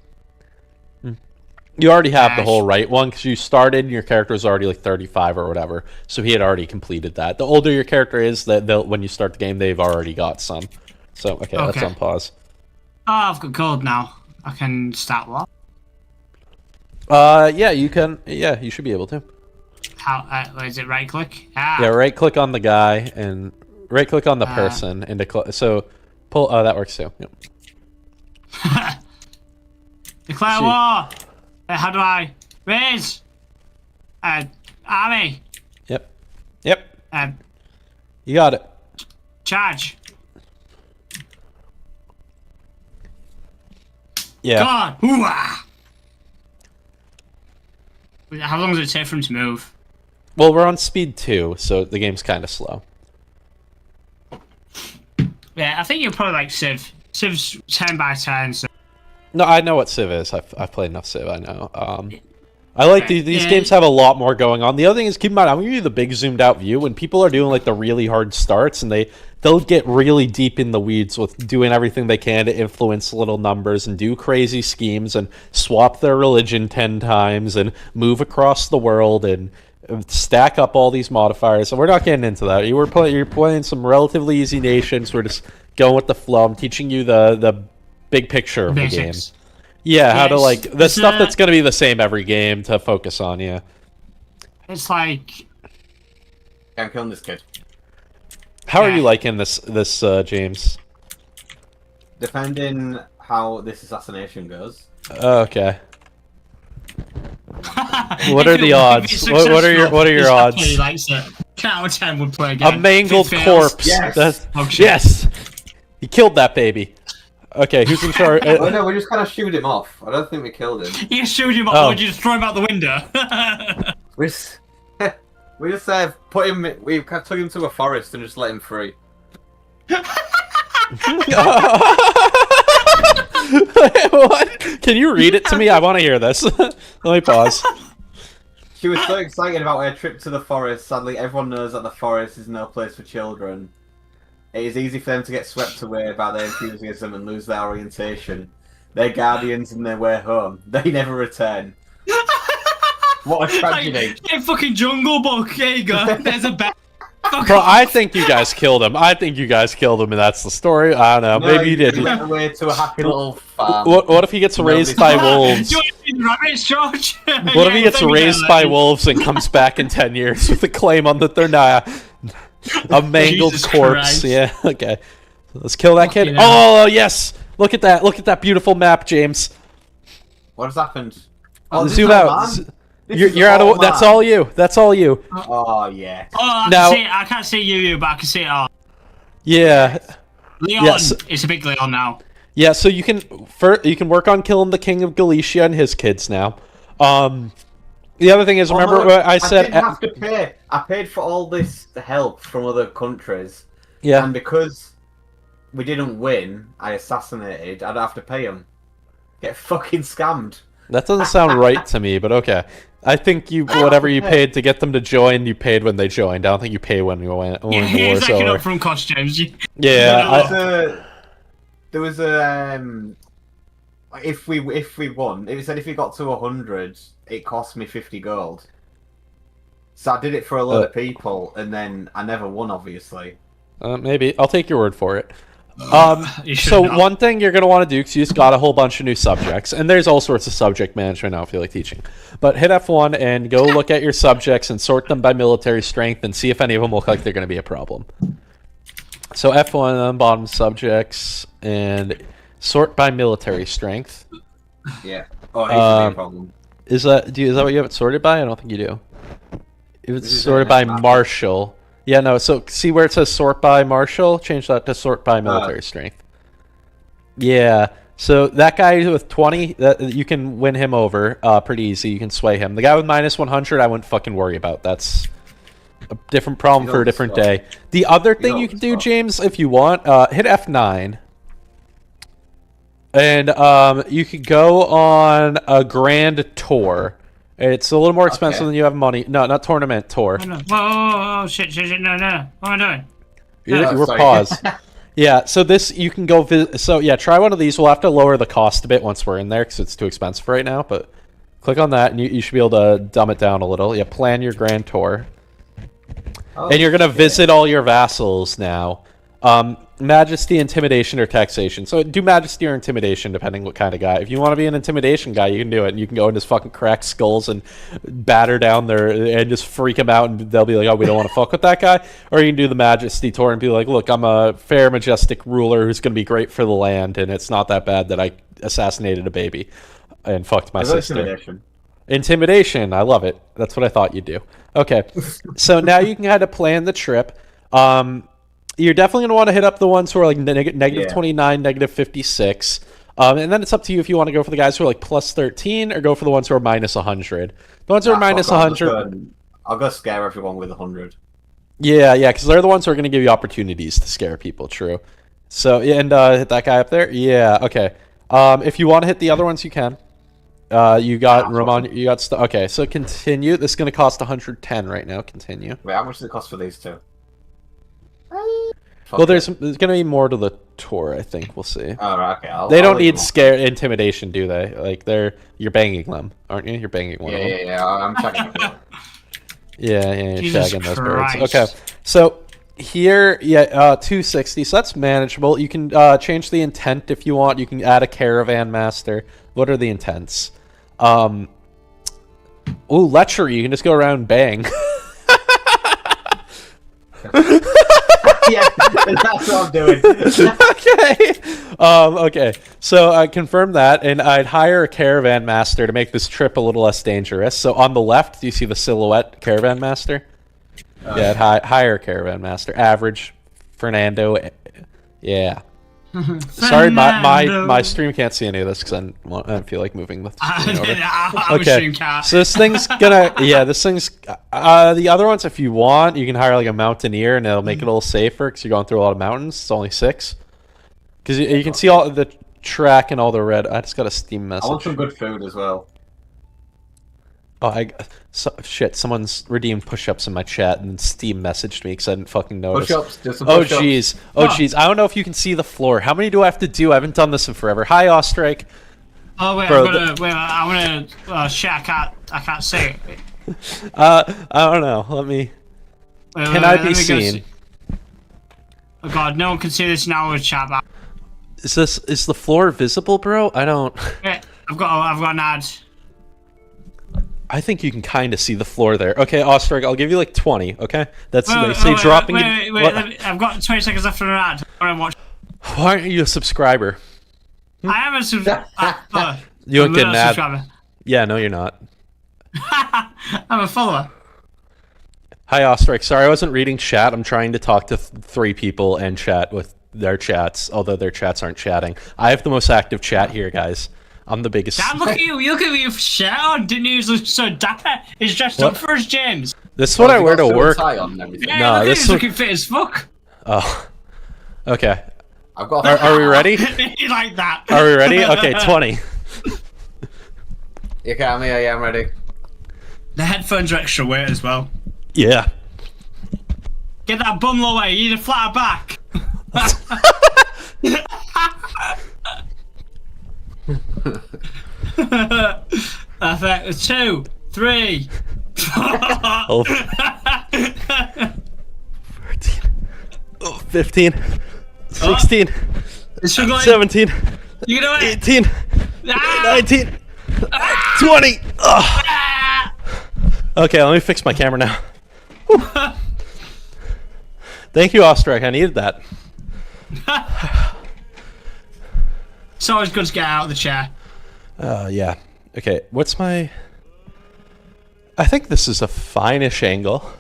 You already have the whole right one because you started and your character was already like 35 or whatever, so he had already completed that. The older your character is, when you start the game, they've already got some. So okay, that's on pause. Oh, I've got gold now. I can start what? Yeah, you can. Yeah, you should be able to. How? Is it right click? Ah. Yeah, right click on the guy and right click on the person and so pull. Oh, that works too. Yep. Declare war. How do I raise? Army. Yep. You got it. Charge. Yeah. God. Hoo-ah. How long does it take for him to move? Well, we're on speed 2, so the game's kind of slow. Yeah, I think you're probably like Civ. Civ's 10 by 10, so... No, I know what Civ is. I've played enough Civ, I know. I like these Yeah. games have a lot more going on. The other thing is, keep in mind, I'm giving you the big zoomed out view. When people are doing like the really hard starts, and they'll get really deep in the weeds with doing everything they can to influence little numbers and do crazy schemes and swap their religion 10 times and move across the world and stack up all these modifiers. And we're not getting into that. You're playing some relatively easy nations. We're just going with the flow. I'm teaching you the big picture of the game. Basics. Yeah, how to Yes, like the it's stuff that's going to be the same every game to focus on. Yeah. It's like... I'm killing this kid. How are Yeah. you liking this, James? Depending how this assassination goes. Okay. What are the odds? What are your odds? He likes it. 10 out of 10 would play A again. mangled If it fails- corpse. Yes. Oh, shit. Yes. He killed that baby. Okay, who's in charge? Oh no, we just kind of shoot him off. I don't think we killed him. You showed him up, Oh. or did you just throw him out the window? We just, we just put him. We took him to a forest and just let him free. What? Can you read it to me? I want to hear this. Let me pause. She was so excited about her trip to the forest. Sadly, everyone knows that the forest is no place for children. It is easy for them to get swept away by their enthusiasm and lose their orientation. They're guardians in their way home. They never return. What a tragedy. Like fucking Jungle Book. There you go. There's a bet. Bro, I think you guys killed him. I think you guys killed him, and that's the story. I don't know. No, Maybe you did. went away to a happy little farm. What if he gets raised by wolves? Do you want to see the rabbits, George? What if he gets raised by wolves and comes back in 10 years with a claim on the a mangled Jesus corpse? Christ. Yeah, okay. Let's kill that kid. Fucking hell. Oh, yes! Look at that. Look at that beautiful map, James. What has happened? Oh, this Zoom is out. man. This is You're out of. all That's man. all you. That's all you. Oh yeah. Oh, I Now- can see it. I can't see you, but I can see it all. Yeah. Leon, Yes. it's a big Leon now. Yeah, so you can work on killing the King of Galicia and his kids now. The other thing is, remember Although, what I said? didn't have to pay. I paid for all this help from other countries, Yeah. and because we didn't win, I assassinated. I'd have to pay them. Get fucking scammed. That doesn't sound right to me, but okay. I think whatever you paid to get them to join, you paid when they joined. I don't think you pay when the war's He's like over. up from costumes. Yeah, There was a if we won, it said if we got to 100, it cost me 50 gold. So I did it for a lot of people, and then I never won, obviously. maybe. I'll take your word for it. You should So not. one thing you're going to want to do, because you just got a whole bunch of new subjects, and there's all sorts of subject management now if you like teaching. But hit F1 and go look at your subjects and sort them by military strength and see if any of them look like they're going to be a problem. So F1 bottom subjects and sort by military strength. Yeah. Oh, it used to be a problem. Is that what you have it sorted by? I don't think you do. It's This is sorted a by map. martial. Yeah, no. So see where it says sort by martial? Change that to sort by military strength. Yeah. So that guy with 20, you can win him over pretty easy. You can sway him. The guy with minus 100, I wouldn't fucking worry about. That's a different problem for a different day. The other thing you can do, James, if you want, hit F9. And you could go on a grand tour. It's a little more expensive than you have money. No, not tournament, tour. Oh, no. Oh, shit, no. What am I doing? We're sorry. paused. Yeah, so this, you can go visit. So, yeah, try one of these. We'll have to lower the cost a bit once we're in there because it's too expensive right now. But click on that, and you should be able to dumb it down a little. Yeah, plan your grand tour. Oh, And you're going to shit. visit all your vassals now. Majesty, intimidation, or taxation. So do majesty or intimidation, depending what kind of guy. If you want to be an intimidation guy, you can do it. And you can go and just fucking crack skulls and batter down their and just freak them out, and they'll be like, "Oh, we don't want to fuck with that guy." Or you can do the majesty tour and be like, "Look, I'm a fair, majestic ruler who's going to be great for the land, and it's not that bad that I assassinated a baby and fucked my I got sister." intimidation. Intimidation, I love it. That's what I thought you'd do. Okay, so now you can kind of plan the trip. You're definitely going to want to hit up the ones who are like negative Yeah. 29, negative 56. And then it's up to you if you want to go for the guys who are like plus 13 or go for the ones who are minus 100. The ones who are minus 100. I'll go scare everyone with 100. Yeah, because they're the ones who are going to give you opportunities to scare people. True. So and hit that guy up there. Yeah. Okay. If you want to hit the other ones, you can. You got Ramon. You got okay. So continue. This is going to cost 110 right now. Continue. Wait, how much does it cost for these two? Well, there's going to be more to the tour. I think we'll see. Oh, right, okay. They don't need intimidation, do they? Like you're banging them, aren't you? You're banging one of them. Yeah. I'm checking. Yeah, you're Jesus shagging those Christ. birds. Okay, so here, 260. So that's manageable. You can change the intent if you want. You can add a caravan master. What are the intents? Ooh, lechery. You can just go around and bang. Yeah, that's what I'm doing. Okay. So I confirm that, and I'd hire a caravan master to make this trip a little less dangerous. So on the left, do you see the silhouette caravan master? Yeah, I'd hire a caravan master. Average, Fernando. Yeah. Sorry, my stream can't see any of this because I don't feel like moving the screen over. Okay, so this thing's gonna, the other ones, if you want, you can hire like a mountaineer and it'll make it a little safer because you're going through a lot of mountains. It's only 6. Because you can see all the track and all the red. I just got a Steam message. I want some good food as well. Oh, shit, someone's redeemed push-ups in my chat and Steam messaged me because I didn't fucking notice. Push-ups, just some Oh, push-ups. jeez. Oh, jeez. I don't know if you can see the floor. How many do I have to do? I haven't done this in forever. Hi, Ostrike. Oh, wait, Bro, I want to shit, I can't say it. I don't know. Let me... Can I be seen? Oh, God, no one can see this now with chat. Is the floor visible, bro? I don't... Wait, I've got an ad. I think you can kind of see the floor there. Okay, Ostrich, I'll give you like 20, okay? That's dropping... Wait, I've got 20 seconds left for an ad. I want to watch. Why aren't you a subscriber? I am a subscriber. You don't get an ad. Yeah, no, you're not. I'm a follower. Hi, Ostrich. Sorry, I wasn't reading chat. I'm trying to talk to 3 people and chat with their chats, although their chats aren't chatting. I have the most active chat here, guys. I'm the biggest. Damn, look at you! You look at me for chat on. Didn't you look so dapper? He's dressed up for us, James. This is what I wear to work. Yeah, no, look, he's looking fit as fuck. Oh, okay. I've got. Are we ready? Like that. Are we ready? Okay, 20. You can't me? Yeah, I'm ready. The headphones are extra weight as well. Yeah. Get that bum away. You need a flatter back. Perfect. 2, 3, 4. 14, 15, 16, 17, You can do it. 18, 19, 20. Okay, let me fix my camera now. Thank you, Ostrich. I needed that. It's always good to get out of the chair. Yeah. Okay, what's my... I think this is a fine-ish angle.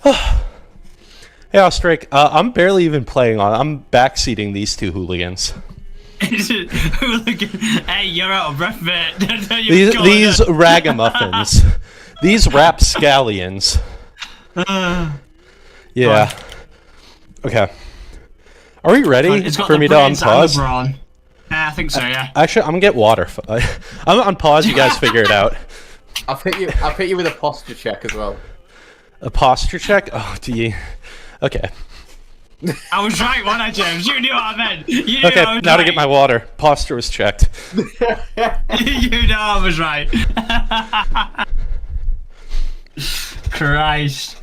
Hey, Ostrich, I'm barely even playing on. I'm backseating these 2 hooligans. Hey, you're out of breath, mate. These ragamuffins. These rapscallions. Yeah. Okay. Are we ready for me to unpause? Yeah, I think so, yeah. Actually, I'm gonna get water. I'm on pause, you guys figure it out. I'll hit you with a posture check as well. A posture check? Oh, do you... Okay. I was right, wasn't I, James? You knew what I meant. You knew Okay, I was now right. to get my water. Posture was checked. You know I was right. Christ.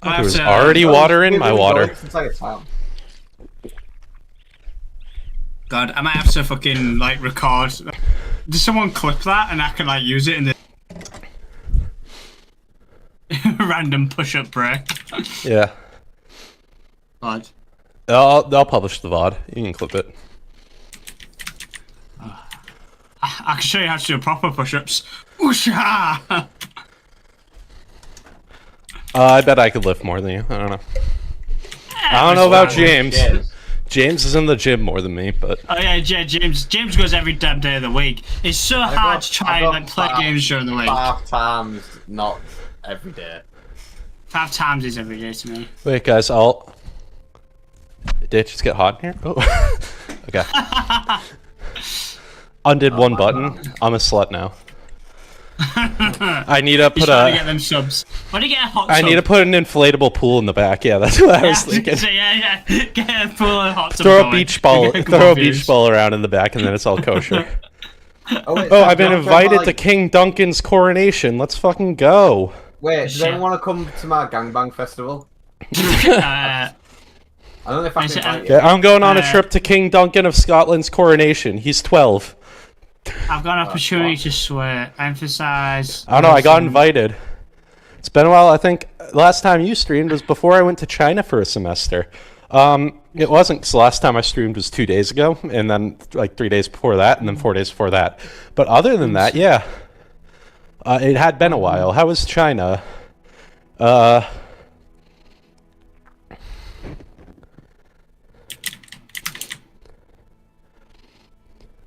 There was already water in my water. God, I might have to fucking, like, record. Does someone clip that and I can, like, use it in the... random push-up break? Yeah. God. I'll publish the VOD. You can clip it. I can show you how to do proper push-ups. Oosha! I bet I could lift more than you. I don't know. I don't know about James. James is in the gym more than me, but Oh yeah, James goes every damn day of the week. It's so hard to try and like play games during the week. 5 times, not every day. 5 times is every day to me. wait, guys, Did it just get hot in here? Oh. Okay. Undid one button. I'm a slut now. I need to put to get them subs. Why do you get a hot I sub? need to put an inflatable pool in the back. Yeah, that's what I was thinking. Yeah. Get a pool of hot tub Throw a going. beach ball. Get Throw a views. beach ball around in the back, and then it's all kosher. Wait, Oh, I've been don't invited like- to King Duncan's coronation. Let's fucking go. Wait, does Shit. anyone want to come to my gangbang festival? I don't know if I Is can it, invite Yeah, you. I'm going on a trip to King Duncan of Scotland's coronation. He's 12. I've got an opportunity to swear. Emphasize. I don't know. I got invited. It's been a while. I think last time you streamed was before I went to China for a semester. It wasn't, because the last time I streamed was 2 days ago, and then like 3 days before that, and then 4 days before that. But other than that, yeah, it had been a while. How was China?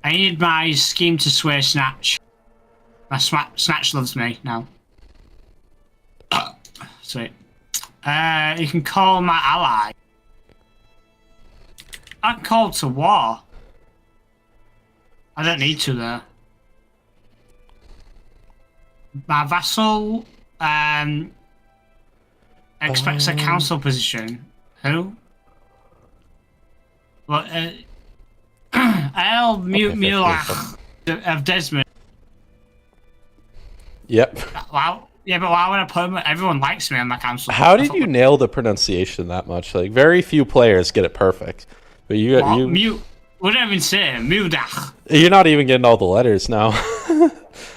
I need my scheme to swear Snatch. My Snatch loves me now. Sweet. You can call my ally. I can call to war. I don't need to though. My vassal expects a council position. Who? Well, I'll mute Okay, Mulach of Desmond. Yep. Wow. Yeah, but why would I put him? Everyone likes me on my council. How did you nail the pronunciation that much? Like, very few players get it perfect. But Mute. What did I even say? Mulach. You're not even getting all the letters now.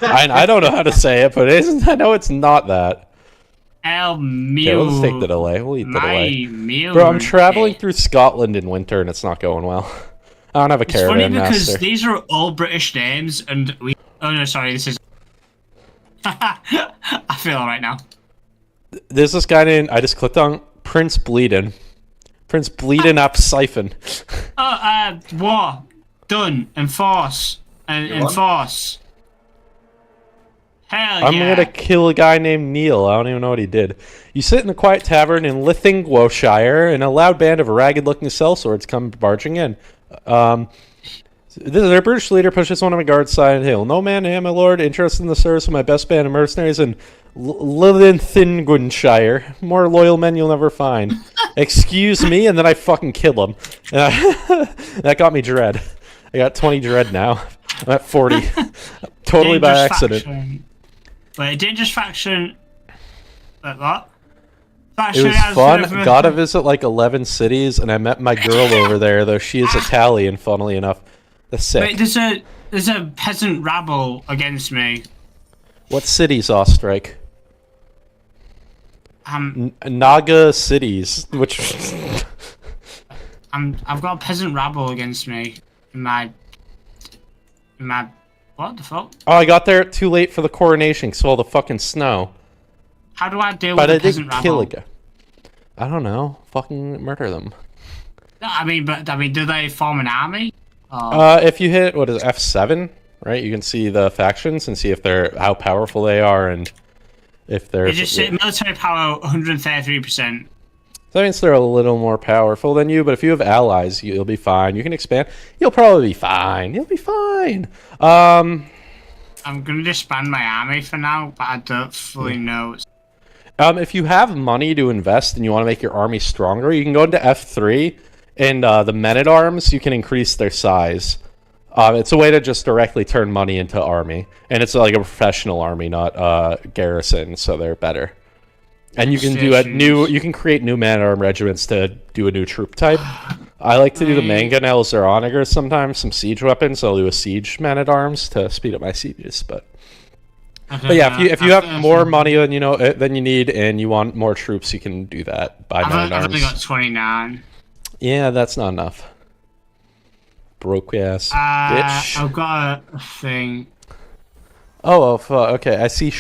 I don't know how to say it, but I know it's not that. El Mute. Okay, let's take the delay. We'll eat the delay. Mute. Bro, I'm traveling through Scotland in winter and it's not going well. I don't have a It's funny caravan because master. these are all British names, and we. Oh no, sorry. This is. I feel alright now. There's this guy named, I just clicked on Prince Bleedin. Prince Bleedin Up Siphon. War. Done. Enforce. And You won? enforce. Hell I'm yeah. gonna kill a guy named Neil. I don't even know what he did. You sit in a quiet tavern in Lithingwashire, and a loud band of ragged-looking sellswords come barging in. Their British leader pushes one of my guards aside and hail. No man, my lord, interested in the service of my best band of mercenaries in Lithingwashire. More loyal men you'll never find. Excuse me, and then I fucking kill him. And that got me dread. I got 20 dread now. I'm at 40. Totally by Dangerous accident. Faction. Wait, dangerous faction. Wait, what? It Faction was has fun. different- Got to visit like 11 cities, and I met my girl over there, though she is Italian, funnily enough. That's sick. Wait, there's a peasant rabble against me. What cities, Ostrike? Naga cities, which... I've got a peasant rabble against me in my what the fuck? Oh, I got there too late for the coronation because of all the fucking snow. How do I deal But with I the peasant didn't kill rabble? a guy. I don't know. Fucking murder them. No, I mean, do they form an army? If you hit, what is it, F7, right? You can see the factions and see if how powerful they are and if they're... They just say military power 133%. That means they're a little more powerful than you, but if you have allies, you'll be fine. You can expand. You'll probably be fine. You'll be fine. I'm gonna disband my army for now, but I don't fully know. If you have money to invest and you want to make your army stronger, you can go into F3, and the men-at-arms, you can increase their size. It's a way to just directly turn money into army, and it's like a professional army, not garrison, so they're better. And you can you can create new man-at-arm regiments to do a new troop type. I like to do the mangonels or onagers sometimes, some siege weapons. So I'll do a siege man-at-arms to speed up my sieges. But yeah, if you have more money than than you need, and you want more troops, you can do that by I've man-at-arms. only got 29. Yeah, that's not enough. Broke ass bitch. I've got a thing. Oh, fuck. Okay, I see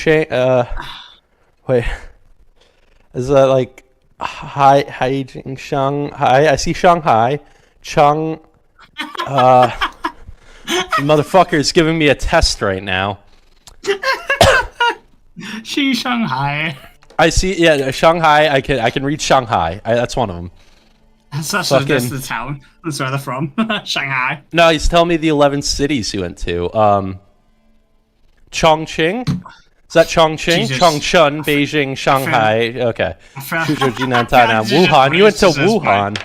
wait. Is that like Shanghai? I see Shanghai, Chung. Motherfucker's giving me a test right now. Xi Shanghai. I see. Yeah, Shanghai. I can read Shanghai. That's one of them. That's the town. That's where they're from. Shanghai. No, he's telling me the 11 cities he went to. Chongqing. Is that Chongqing? Jesus. Chongchun, Beijing, Shanghai. Okay. Suzhou, Nantan, Jesus Wuhan. You went to Christ, this is Wuhan.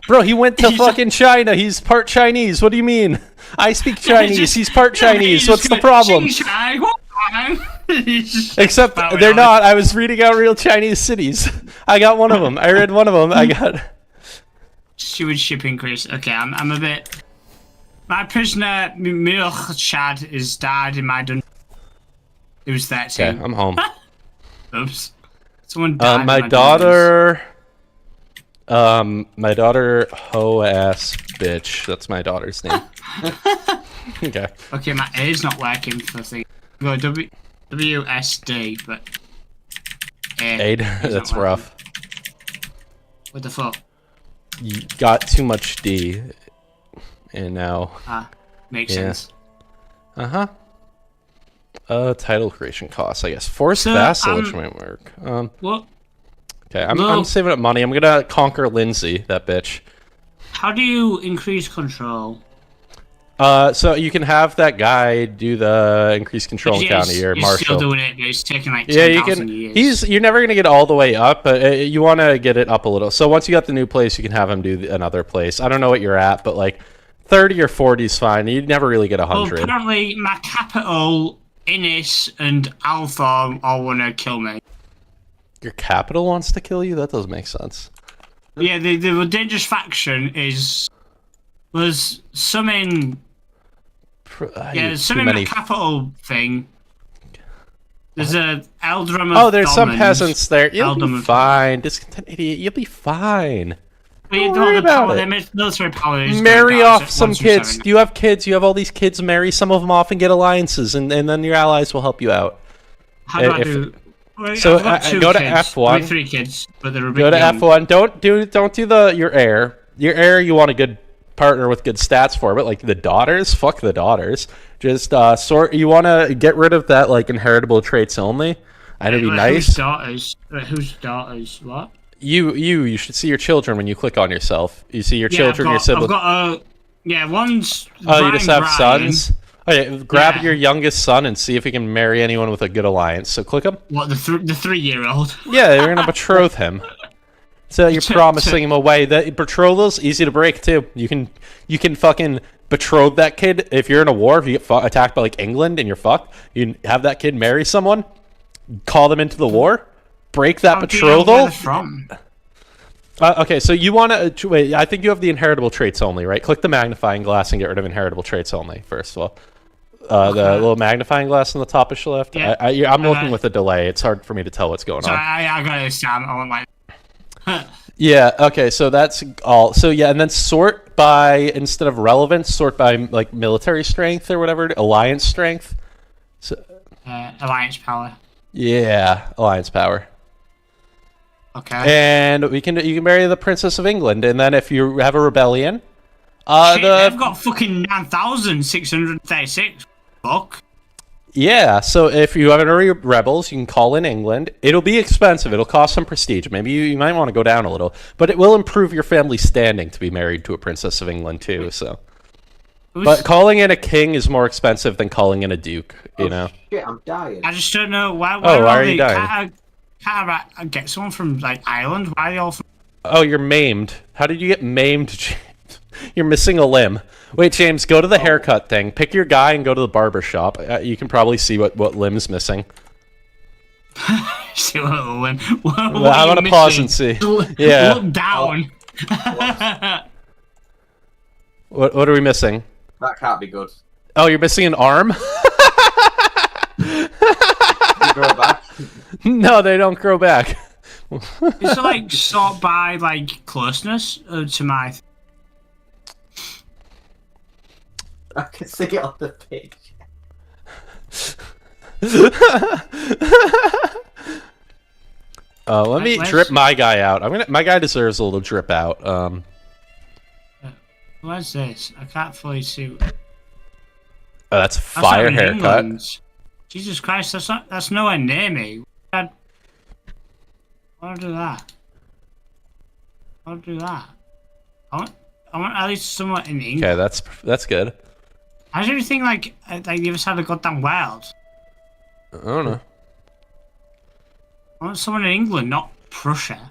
Bro, he went to fucking China. He's part Chinese. What do you mean? I speak Chinese. He's part Chinese. What's the problem? Except they're not. I was reading out real Chinese cities. I got one of them. I read one of them. I got... Sewage ship increase. Okay, I'm a bit... My prisoner, Milch Chad, is died in my dungeon. It was 13. Okay, I'm home. Oops. Someone died my daughter... my daughter, hoe-ass bitch. That's my daughter's name. Okay. Okay, my A's not working for things. Go WSD, but... A, that's rough. What the fuck? You got too much D. And now... Makes sense. Uh-huh. Title creation costs, I guess. Forced So, vassalage might work. What? Okay, I'm saving up money. I'm gonna conquer Lindsay, that bitch. How do you increase control? So you can have that guy do the increased control in county, or he's Marshall. Still doing it, but it's taking like 10,000 Yeah, you can. years. You're never gonna get all the way up, but you want to get it up a little. So once you got the new place, you can have him do another place. I don't know what you're at, but like 30 or 40 is fine. You'd never really get 100. Well, apparently my capital, Innis, and Althor all want to kill me. Your capital wants to kill you? That doesn't make sense. Yeah, the dangerous faction was some in the capital thing. There's a Eldrum of Oh, there's some Thomond, peasants there. You'll Eldom be of- fine. Discontent idiot. You'll be fine. But you Don't don't worry have the about power, it. the military power is Marry going down off to some 1 through kids. 7. You have kids. You have all these kids. Marry some of them off and get alliances, and then your allies will help you out. How do I if- do? Well, so, I've got 2 go to kids. F1. I mean, 3 kids, but they're a bit Go to young. F1. Don't do your heir. Your heir, you want a good partner with good stats for, but like the daughters, fuck the daughters. Just you want to get rid of that like inheritable traits only. And it'd be nice. Whose daughters? Whose daughters? What? You should see your children when you click on yourself. You see your children, your siblings. I've got one's. Oh, you just have Brian. sons. Okay, grab Yeah. your youngest son and see if he can marry anyone with a good alliance. So click him. What, the 3-year-old? Yeah, you're gonna betroth him. So you're promising him away. That betrothal's easy to break too. You can fucking betroth that kid. If you're in a war, if you get attacked by like England and you're fucked, you can have that kid marry someone, call them into the war, break that betrothal. From? Okay, so you want to wait. I think you have the inheritable traits only, right? Click the magnifying glass and get rid of inheritable traits only. First of all, the little magnifying glass on the top left. Yeah. I'm looking with a delay. It's hard for me to tell what's going So on. I got this down. I want like. Yeah, okay, so that's all. So yeah, and then sort by, instead of relevance, sort by like military strength or whatever, alliance strength. So Alliance power. yeah, alliance power. Okay. And you can marry the Princess of England, and then if you have a rebellion, Shit, I've got fucking 9,636. Fuck. yeah, so if you have any rebels, you can call in England. It'll be expensive. It'll cost some prestige. Maybe you might want to go down a little, but it will improve your family's standing to be married to a Princess of England too. So, but calling in a king is more expensive than calling in a duke. You know. Shit, I'm dying. I just don't know why. Why are you dying? Can't I get someone from like Ireland? Why are they all from? Oh, you're maimed. How did you get maimed, James? You're missing a limb. Wait, James, go to the haircut thing. Pick your guy and go to the barber shop. You can probably see what limb's missing. See what limb? I'm gonna pause and see. Yeah. Look down. What are we missing? That can't be good. Oh, you're missing an arm? You grow back. No, they don't grow back. Is it like sort by like closeness to my? I can see it on the page. Let me drip my guy out. My guy deserves a little drip out. Where's this? I can't fully see. Oh, that's a That's fire not in haircut. England. Jesus Christ, that's nowhere near me. I want to do that. I want to do that. I want at least somewhere in England. Okay, that's good. How's everything like the other side of the goddamn world? I don't know. I want someone in England, not Prussia.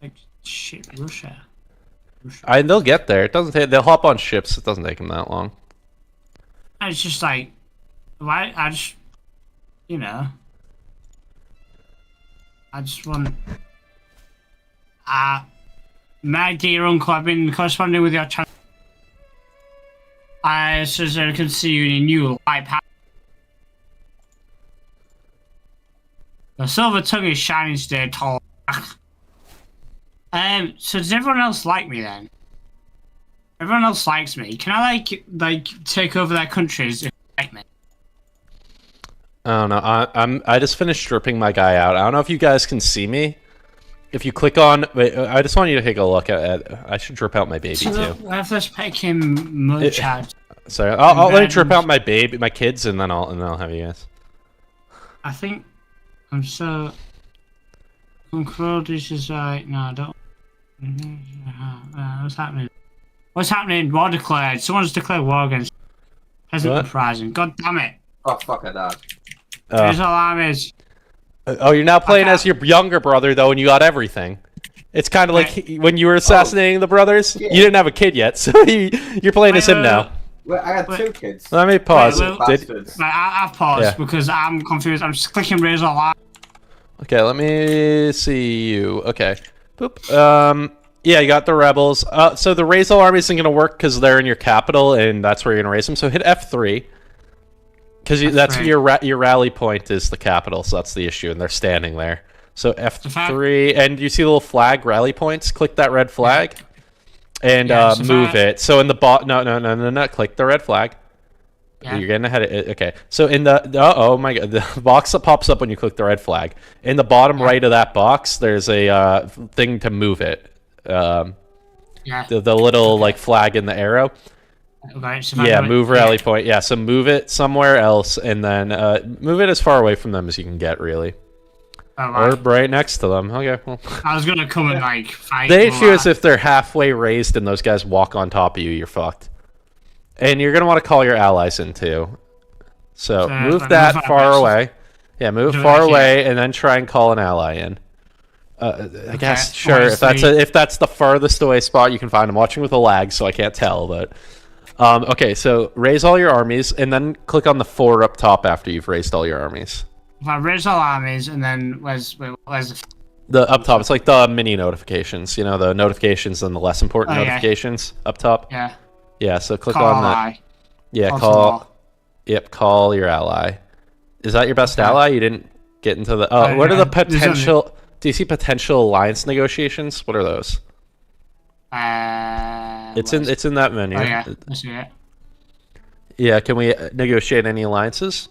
Like shit, Russia. They'll get there. It doesn't take. They'll hop on ships. It doesn't take them that long. And it's just like, why? I just, you know, I just want. My dear uncle, I've been corresponding with your channel. So I can see you in a new life. The silver tongue is shining today, tall. So does everyone else like me then? Everyone else likes me. Can I like take over their countries if they like me? I don't know. I just finished stripping my guy out. I don't know if you guys can see me. If you click on, wait, I just want you to take a look at. I should drip out my baby too. I have to pick him much. Sorry, I'll let me drip out my baby, my kids, and then I'll have you guys. I think I'm so. Control this is like no, I don't. What's happening? What's happening? War declared. Someone's declared war against peasant uprising. God damn it! Oh fuck, I died. There's all armies. Oh, you're now playing as your younger brother though, and you got everything. It's kind of like when you were assassinating the brothers. Yeah. You didn't have a kid yet, so you're playing as him now. Wait, I had 2 kids. Let me pause. I've paused because I'm confused. I'm just clicking raise all armies. Okay, let me see you. Okay. Boop. Yeah, you got the rebels. So the raise all army isn't going to work because they're in your capital, and that's where you're going to raise them. So hit F3. Because that's your rally point is the capital, so that's the issue, and they're standing there. So F3, and you see the little flag, rally points? Click that red flag, and move it. So in the no, click the red flag. Yeah. You're getting ahead of it. Okay. So in the oh my god, the box that pops up when you click the red flag. In the bottom right of that box, there's a thing to move it. The little like flag in the arrow. Okay, so yeah, move rally point. Yeah, so move it somewhere else, and then move it as far away from them as you can get, really. Oh, wow. Or right next to them. Okay, well. I was gonna come and like fight. The issue is if they're halfway raised and those guys walk on top of you, you're fucked. And you're gonna want to call your allies in too. So move that far away. Yeah, move it far away, and then try and call an ally in. I guess sure. If that's the farthest away spot you can find. I'm watching with a lag, so I can't tell, but. Okay, so raise all your armies, and then click on the 4 up top after you've raised all your armies. If I raise all armies, and then where's the up top? It's like the mini notifications, you know, the notifications and the less important notifications up top. Yeah. Yeah. So click on that. Yeah. Call your ally. Is that your best ally? You didn't get into the. Oh, what are the potential? Do you see potential alliance negotiations? What are those? It's in that menu. Oh yeah, I see it. Yeah, can we negotiate any alliances?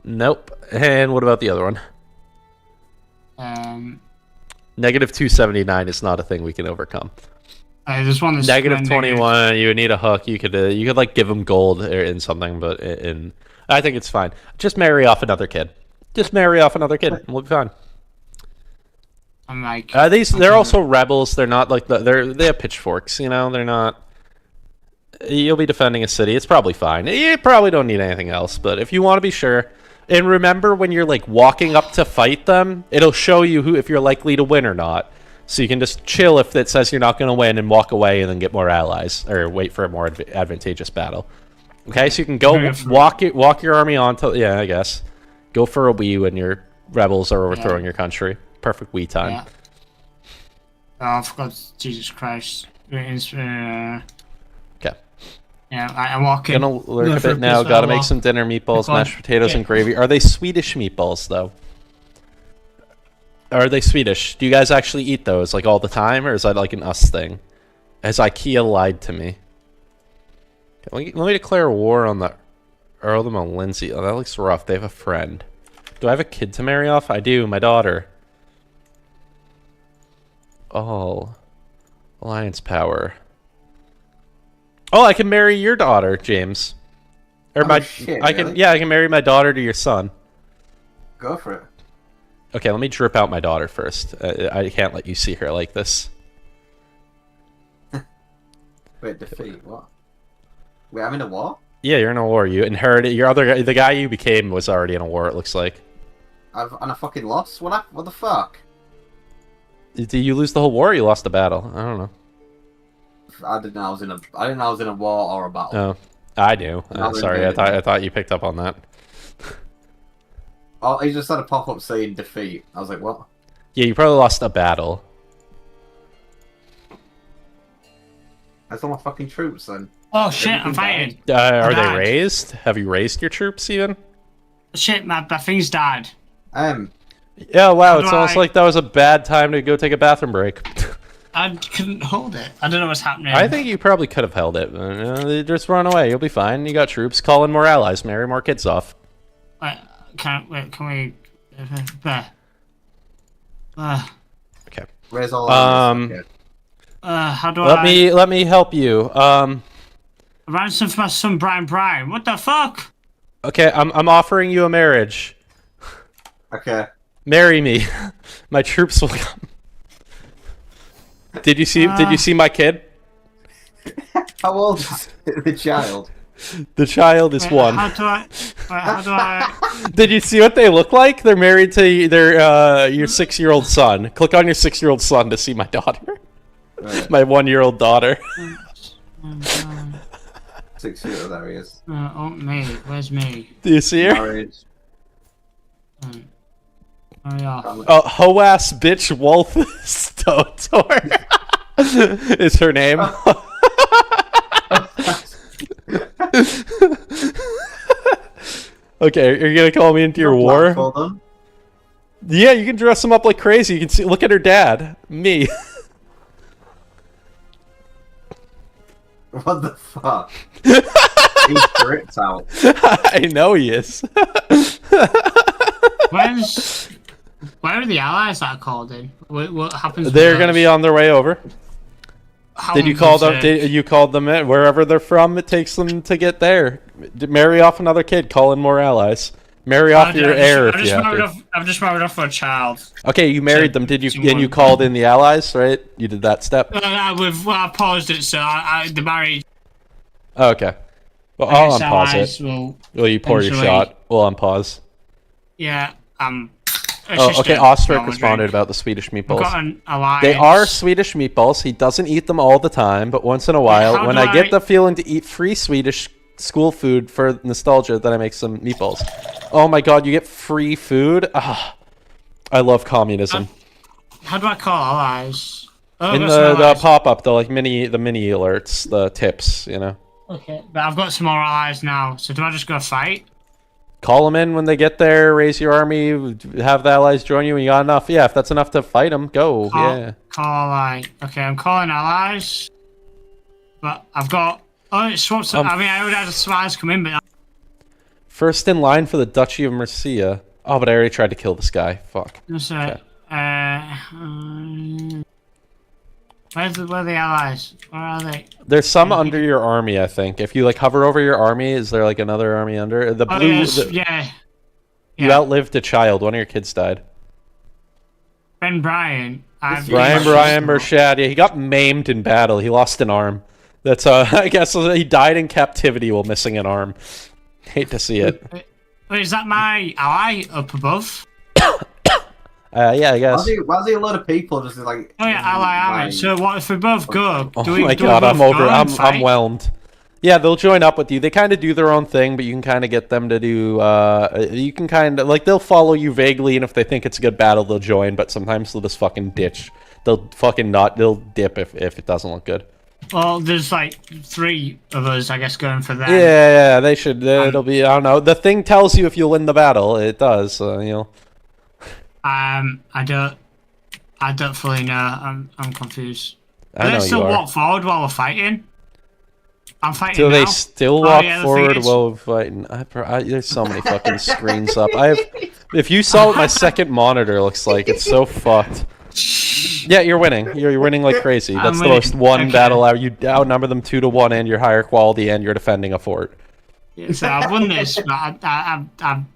Nope. And what about the other one? Negative 279 is not a thing we can overcome. There's one that's negative 21. You would need a hook. You could like give them gold or in something, but I think it's fine. Just marry off another kid. And we'll be fine. I'm like they're also rebels. They're not like they have pitchforks. You know, they're not. You'll be defending a city. It's probably fine. You probably don't need anything else. But if you want to be sure, and remember when you're like walking up to fight them, it'll show you if you're likely to win or not. So you can just chill if it says you're not going to win and walk away and then get more allies or wait for a more advantageous battle. Okay, so you can go walk your army onto I guess go for a wee when your rebels are overthrowing your country. Perfect wee time. Yeah. Oh, I forgot. Jesus Christ. Okay. Yeah, I'm walking. Gonna lurk a bit now. Gotta make some dinner: meatballs, mashed potatoes, and gravy. Are they Swedish meatballs though? Are they Swedish? Do you guys actually eat those like all the time, or is that like an us thing? Has IKEA lied to me? Okay, let me declare war on the Earl of Lindsay. Oh, that looks rough. They have a friend. Do I have a kid to marry off? I do. My daughter. all alliance power. Oh, I can marry your daughter, James. Or Shit, I really? can marry my daughter to your son. Go for it. Okay, let me drip out my daughter first. I can't let you see her like this. Wait, defeat what? Wait, I'm in a war? Yeah, you're in a war. You inherited your other guy. The guy you became was already in a war. It looks like. And I fucking lost? What the fuck? Did you lose the whole war? Or you lost the battle. I don't know. I didn't know I was in a war or a battle. Oh, I do. Now Sorry, invaded. I thought you picked up on that. Oh, he just had a pop up saying defeat. I was like, what? Yeah, you probably lost a battle. That's all my fucking troops then. Oh shit, I'm Everything fighting. Are they died. raised? Have you raised your troops even? Shit, my thing's died. Yeah, wow, How it's do almost I- like that was a bad time to go take a bathroom break. I couldn't hold it. I don't know what's happening. I think you probably could have held it. They just run away. You'll be fine. You got troops. Call in more allies. Marry more kids off. Can we? Okay. Where's all How do I? Let me help you. Ransom for my son Brian. What the fuck? Okay, I'm offering you a marriage. Okay. Marry me. My troops will come. Did you see my kid? How old is the child? The child is one. How do I? Did you see what they look like? They're married to their your 6-year-old son. Click on your 6-year-old son to see my daughter. Right. My 1-year-old daughter. 6 years, there he is. Oh, me. Where's me? Do you see her? Married. Oh yeah. Hoas bitch Wolf Stotor is her name. Okay, are you gonna call me into your war? Hold on. Yeah, you can dress him up like crazy. You can see. Look at her dad, me. What the fuck? He's dripped out. I know he is. Where are the allies that are called in? What happens? with They're gonna those? be on their way over. How Did you long call does them? it- Did you called them in? Wherever they're from, it takes them to get there. Marry off another kid. Call in more allies. Marry off your heir if you have to. I've just married off for a child. Okay, you married them. Did you? someone- And you called in the allies, right? You did that step. I paused it, so the marriage. Oh, okay. Well, I'll unpause allies it. will You pour your eventually- shot. We'll unpause. Yeah. It's Oh, just okay. a Ostrich normal responded drink. about the Swedish We've meatballs. got an alliance. They are Swedish meatballs. He doesn't eat them all the time, but once in a while, how when do I get I- the feeling to eat free Swedish school food for nostalgia, then I make some meatballs. Oh my god, you get free food? Ah, I love communism. How do I call allies? Oh, In I've got some the allies. pop-up, the mini alerts, the tips, you know. Okay, but I've got some more allies now. So do I just go fight? Call them in when they get there, raise your army, have the allies join you when you got enough. Yeah, if that's enough to fight them, go. Yeah. Call ally. Okay, I'm calling allies. But I've got. Oh, it swaps. I mean, I already had some allies come in, but. First in line for the Duchy of Mercia. Oh, but I already tried to kill this guy. Fuck. So, Okay. where are the allies? Where are they? There's some under your army, I think. If you like hover over your army, is there like another army under? The Oh, blue. yes, the- yeah. You Yeah. outlived a child. One of your kids died. Brian. Brian Burchard. Yeah, he got maimed in battle. He lost an arm. That's I guess he died in captivity while missing an arm. Hate to see it. Wait, is that my ally up above? Yeah, I guess. Why's he a lot of people just like? Oh yeah, ally army. So what if we both go? Oh Do we, my do we god, both I'm over. go and I'm fight? whelmed. Yeah, they'll join up with you. They kind of do their own thing, but you can kind of get them to do. You can kind of like they'll follow you vaguely, and if they think it's a good battle, they'll join. But sometimes they'll just fucking ditch. They'll fucking not. They'll dip if it doesn't look good. Well, there's like 3 of us, I guess, going for that. Yeah, they should. It'll be. I don't know. The thing tells you if you'll win the battle. It does. You know. I don't fully know. I'm confused. I know They still you are. walk forward while we're fighting. I'm fighting Do now. they still Oh, walk yeah, the forward thing is- while fighting? There's so many fucking screens up. If you saw what my second monitor looks like, it's so fucked. Yeah, you're winning. You're winning like crazy. I'm That's the winning. most one Okay. battle out. You outnumber them 2-1, and you're higher quality, and you're defending a fort. Yeah, so I've won this, but I'm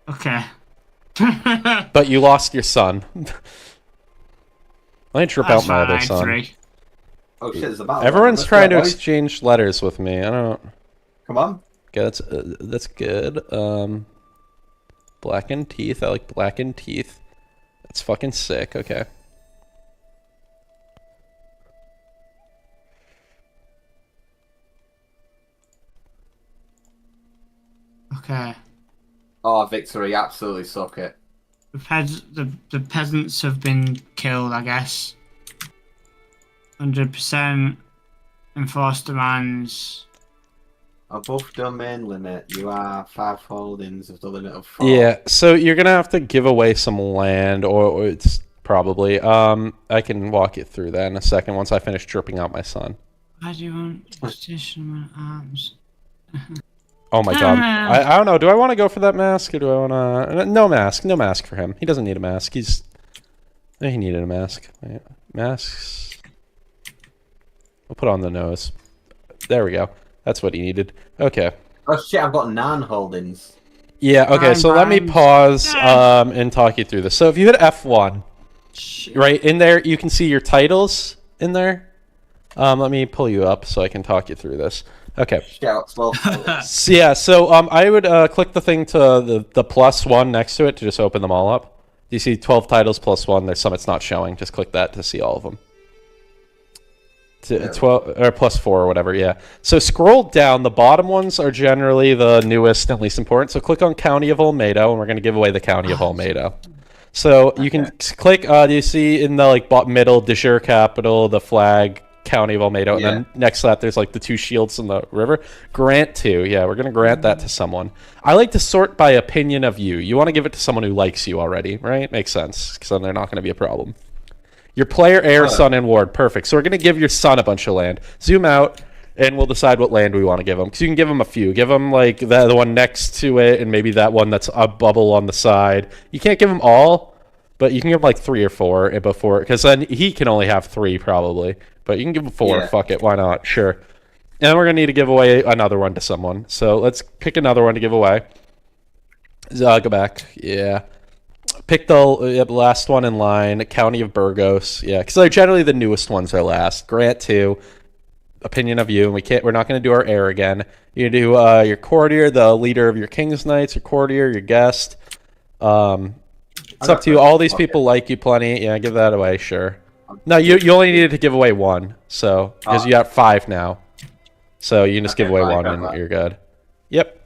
okay. But you lost your son. I need to trip out my other fine, son. 3. Oh shit, there's a battle. Everyone's Let's trying go, to boys. exchange letters with me. I don't. Come on. Okay, that's good. Blackened teeth. I like blackened teeth. That's fucking sick. Okay. Okay. Oh, victory! Absolutely suck it. The peasants have been killed, I guess. 100% enforced demands. Above domain limit, you are 5 holdings of the limit of 4. Yeah. So you're gonna have to give away some land, or it's probably. I can walk you through that in a second once I finish dripping out my son. Why do you want position arms? Oh my god. I don't know. Do I want to go for that mask, or do I want to... No mask. No mask for him. He doesn't need a mask. He needed a mask. Wait, masks. We'll put on the nose. There we go. That's what he needed. Okay. Oh shit! I've got 9 holdings. Yeah, okay, so let me pause and talk you through this. So if you hit F1, right, in there, you can see your titles in there. Let me pull you up so I can talk you through this. Okay. Shout 12 holdings. So, yeah, so I would click the thing to the +1 next to it to just open them all up. Do you see 12 titles +1? There's some it's not showing. Just click that to see all of them. 12 or +4 or whatever, yeah. So scroll down. The bottom ones are generally the newest and least important. So click on County of Olmedo, and we're going to give away the County of Olmedo. So you can click. Do you see in the like middle, de jure capital, the flag, County of Olmedo, and then next to that there's like the 2 shields in the river. Grant to, yeah, we're going to grant that to someone. I like to sort by opinion of you. You want to give it to someone who likes you already, right? Makes sense, because then they're not going to be a problem. Your player, heir, son, and ward. Perfect. So we're going to give your son a bunch of land. Zoom out, and we'll decide what land we want to give him. Because you can give him a few. Give him, like, the one next to it, and maybe that one that's a bubble on the side. You can't give him all, but you can give him, like, 3 or 4 before. Because then he can only have 3, probably. But you can give him 4. Yeah. Fuck it. Why not? Sure. And then we're going to need to give away another one to someone. So let's pick another one to give away. Go back. Yeah. Pick the last one in line, County of Burgos. Yeah, because like generally the newest ones are last. Grant to, opinion of you. And we're not going to do our heir again. You do your courtier, the leader of your king's knights, your courtier, your guest. It's up to you. All these people like you plenty. Yeah, give that away. Sure. No, you only needed to give away 1. So because you got 5 now, so you can just give away 1 and you're good. Yep.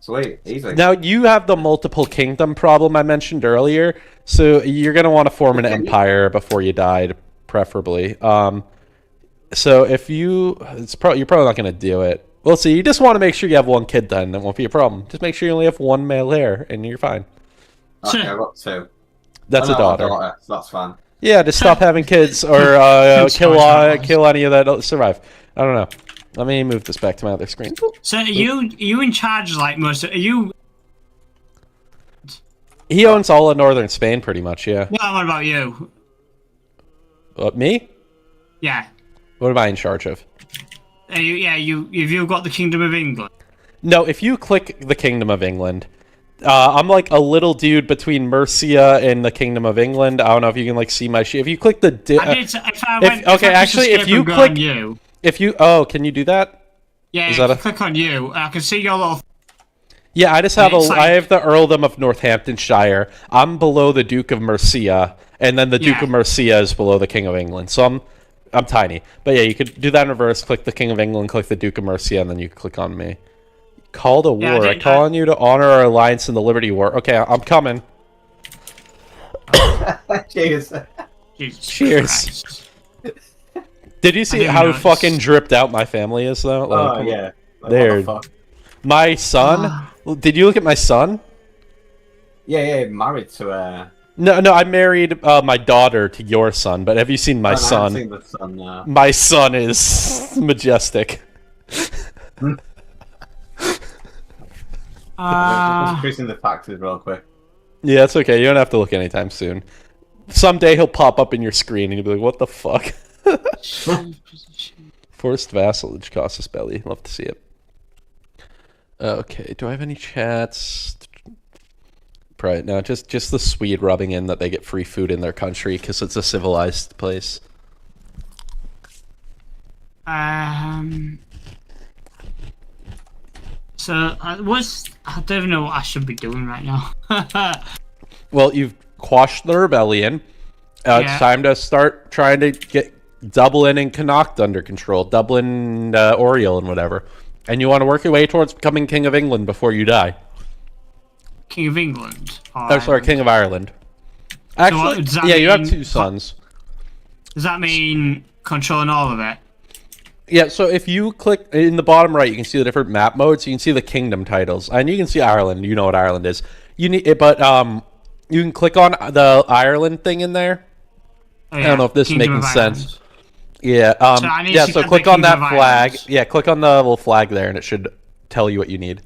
Sweet, easy. Now, you have the multiple kingdom problem I mentioned earlier, so you're going to want to form an empire before you died, preferably. So if you're probably not going to do it. Well, see, you just want to make sure you have 1 kid then, that won't be a problem. Just make sure you only have 1 male heir, and you're fine. Okay, I've got 2. That's a daughter. So that's fine. Yeah, just stop having kids, or kill any of that survive. I don't know. Let me move this back to my other screen. So are you in charge, like, most of... Are you... He owns all of northern Spain, pretty much, yeah. No, what about you? Me? Yeah. What am I in charge of? Have you got the Kingdom of England? No, if you click the Kingdom of England, I'm like a little dude between Mercia and the Kingdom of England. I don't know if you can like see my sheet. If you click the... Oh, can you do that? Yeah, click on you. I can see your little... Yeah, I just have I have the Earldom of Northamptonshire. I'm below the Duke of Mercia, and then the Duke of Mercia is below the King of England. So I'm tiny. But yeah, you could do that in reverse. Click the King of England, click the Duke of Mercia, and then you can click on me. Call to war. I call on you to honor our alliance in the Liberty War. Okay, I'm coming. Cheers. Cheers. Did you see how fucking dripped out my family is, though? Like, yeah. Like, there. My son? Did you look at my son? Yeah, married to No, I married my daughter to your son, but have you seen my son? I haven't seen the son, no. My son is majestic. Just increasing the taxes real quick. Yeah, it's okay. You don't have to look anytime soon. someday he'll pop up in your screen and you'll be like, what the fuck? Forced vassalage costs us belly. Love to see it. Okay, do I have any chats? Right, no, just the Swede rubbing in that they get free food in their country because it's a civilized place. So, I don't even know what I should be doing right now. Well, you've quashed the rebellion. Yeah. It's time to start trying to get Dublin and Connacht under control. Dublin, Oriel, and whatever. And you want to work your way towards becoming King of England before you die. King of England? Oh, sorry, King of Ireland. Actually, does that yeah, you have mean 2 sons. Does that mean controlling all of it? Yeah, so if you click in the bottom right, you can see the different map modes. You can see the kingdom titles, and you can see Ireland. You know what Ireland is. You need it, but you can click on the Ireland thing in there. Oh, yeah. I don't know if this is Kingdom making of sense. Ireland. Yeah, so click on that flag. Ireland. Yeah, click on the little flag there, and it should tell you what you need.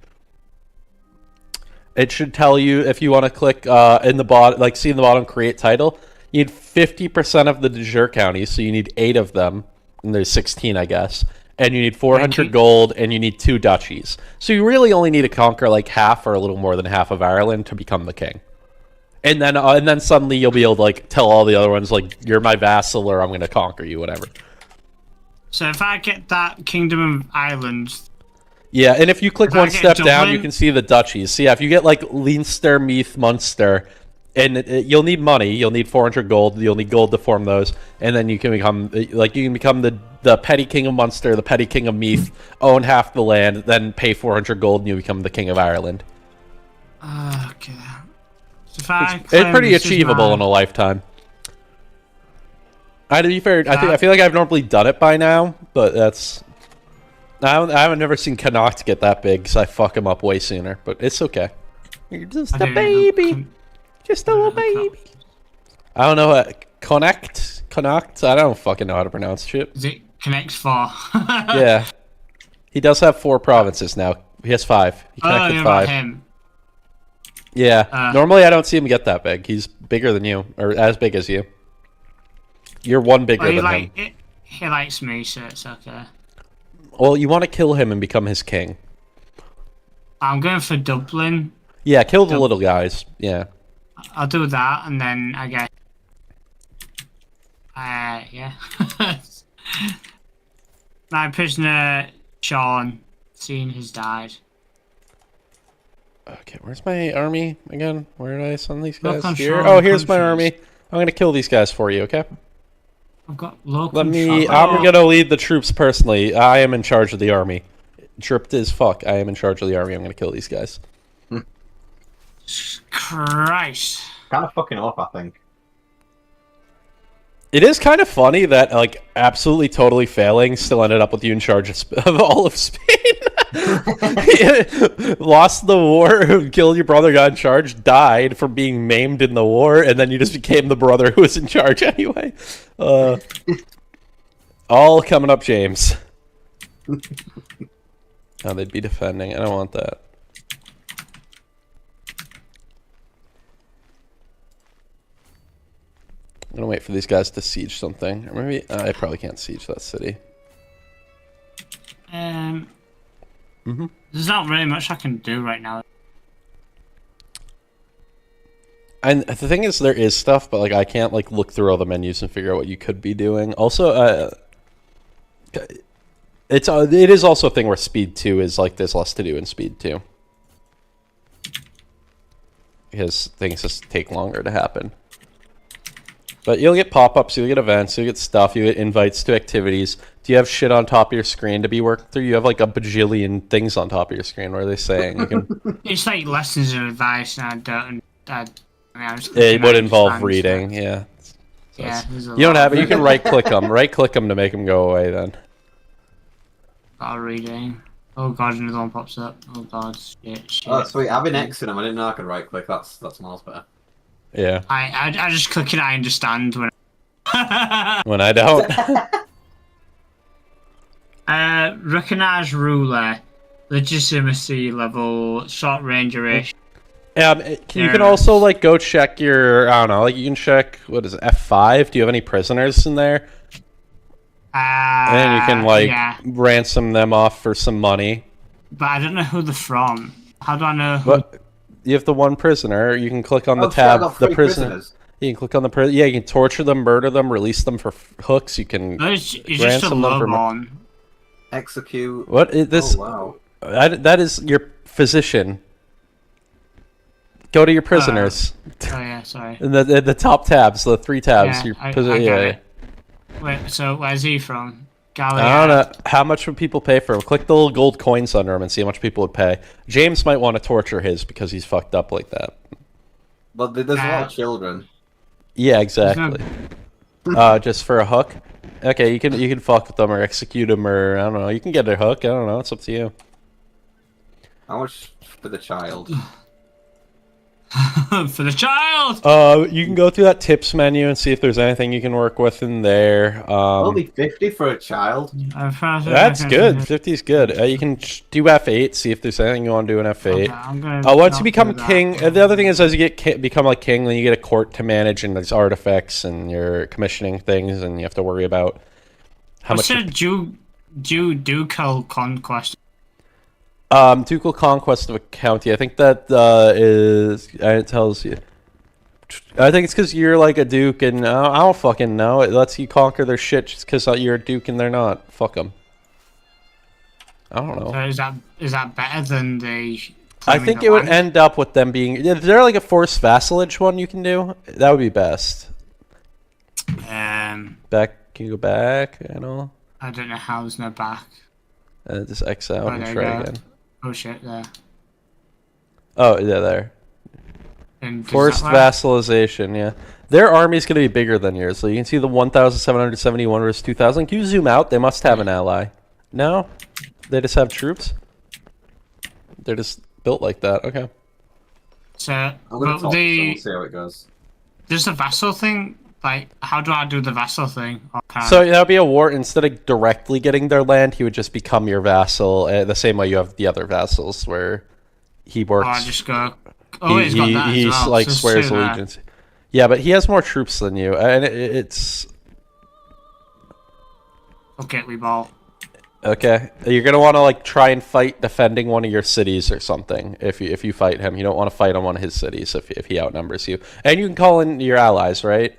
It should tell you if you want to click in the bottom, like see in the bottom, create title. You need 50% of the de jure counties, so you need 8 of them, and there's 16, I guess. And you need 400 gold, and you need 2 duchies. So you really only need to conquer like half or a little more than half of Ireland to become the king. And then suddenly you'll be able to like tell all the other ones like you're my vassal or I'm going to conquer you, whatever. So if I get that Kingdom of Ireland, yeah, and if you click one step down, Dublin? you can see the duchies. So yeah, if you get like Leinster, Meath, Munster, and you'll need money. You'll need 400 gold. You'll need gold to form those, and then you can become the petty king of Munster, the petty king of Meath, own half the land, then pay 400 gold, and you become the king of Ireland. okay. So if It's pretty achievable in a lifetime. To be fair, I feel like I've normally done it by now, but that's. I haven't never seen Connacht get that big, so I fuck him up way sooner. But it's okay. You're just a baby. Just a little baby. I don't know what Connacht. I don't fucking know how to pronounce shit. Is it connects 4? Yeah, he does have 4 provinces now. He has 5. He connected 5. Him. Yeah. Normally, I don't see him get that big. He's bigger than you, or as big as you. You're one bigger than him. He likes me, so it's okay. Well, you want to kill him and become his king. I'm going for Dublin. Yeah, kill the little guys. Yeah. I'll do that, and then I guess. Yeah. My prisoner, Sean, seeing his died. Okay, where's my army again? Where did I send these guys? Local Here. control Oh, here's my countries. army. I'm gonna kill these guys for you. Okay. I've got local. I'm control. gonna lead the troops personally. I am in charge of the army. Tripped as fuck. I am in charge of the army. I'm gonna kill these guys. Christ. Kind of fucking off, I think. It is kind of funny that, like, absolutely totally failing still ended up with you in charge of all of Spain. Lost the war, killed your brother, got in charge, died from being maimed in the war, and then you just became the brother who was in charge anyway. All coming up, James. Oh, they'd be defending. I don't want that. I'm gonna wait for these guys to siege something. Or maybe I probably can't siege that city. There's not really much I can do right now. And the thing is, there is stuff, but like I can't like look through all the menus and figure out what you could be doing. Also, it is also a thing where Speed 2 is like there's less to do in Speed 2 because things just take longer to happen. But you'll get pop-ups, you'll get events, you'll get stuff, you get invites to activities. Do you have shit on top of your screen to be working through? You have like a bajillion things on top of your screen. What are they saying? You can... It's like lessons and advice, and I don't. I was It would involve understand reading, stuff. yeah. Yeah, there's a You don't lot have it. You can right-click them. Right-click them to make them go away. Then. of reading. Oh god, another one pops up. Oh god, shit. Oh, sweet. I've been Xing them. I didn't know I could right click. That's miles better. Yeah. I just click it. I understand when. When I don't. Recognize ruler, legitimacy level, short range duration. You can also like go check your, I don't know, like you can check, what is it, F5? Do you have any prisoners in there? And you can like ransom them off for some money. But I don't know who they're from. How do I know who? But you have the one prisoner. You can click on the tab, the prisoner. You can click on the prison. Yeah, you can torture them, murder them, release them for hooks. You can ransom them for execute. What is this? Oh, wow. That is your physician. Go to your prisoners. Oh yeah, sorry. And the top tabs, the 3 tabs. Yeah, I got it. Wait, so where's he from? Gallia. I don't know. How much would people pay for him? Click the little gold coins under him and see how much people would pay. James might want to torture his because he's fucked up like that. But there's a lot of children. Yeah, exactly. Just for a hook. Okay, you can fuck with them or execute them or I don't know. You can get a hook. I don't know. It's up to you. How much for the child? For the child. You can go through that tips menu and see if there's anything you can work with in there. Only 50 for a child. That's good. 50 is good. You can do F8. See if there's anything you want to do in F8. Okay, once you become king, the other thing is as you become like king, then you get a court to manage and there's artifacts and you're commissioning things and you have to worry about how much. What's a ducal conquest? Ducal conquest of a county. I think that it tells you. I think it's because you're like a duke, and I don't fucking know. It lets you conquer their shit just because you're a duke and they're not. Fuck them. I don't know. So is that better than the? I think it would end up with them being. Is there like a forced vassalage one you can do? That would be best. Back. Can you go back? I know. I don't know how there's no back. Just X out and try again. Oh shit! There. Oh yeah, there. Forced vassalization, yeah. Their army's going to be bigger than yours, so you can see the 1,771 versus 2,000. Can you zoom out? They must have an ally. No? They just have troops? They're just built like that, okay. So, we'll see how it goes. There's the vassal thing, like, how do I do the vassal thing? So that would be a war, instead of directly getting their land, he would just become your vassal, the same way you have the other vassals, where he works... Oh, I just go... Oh, he's got that as well. Like swears allegiance. Yeah, but he has more troops than you, and it's. Okay, we ball. Okay, you're gonna want to like try and fight defending one of your cities or something. If you fight him, you don't want to fight on one of his cities if he outnumbers you. And you can call in your allies, right?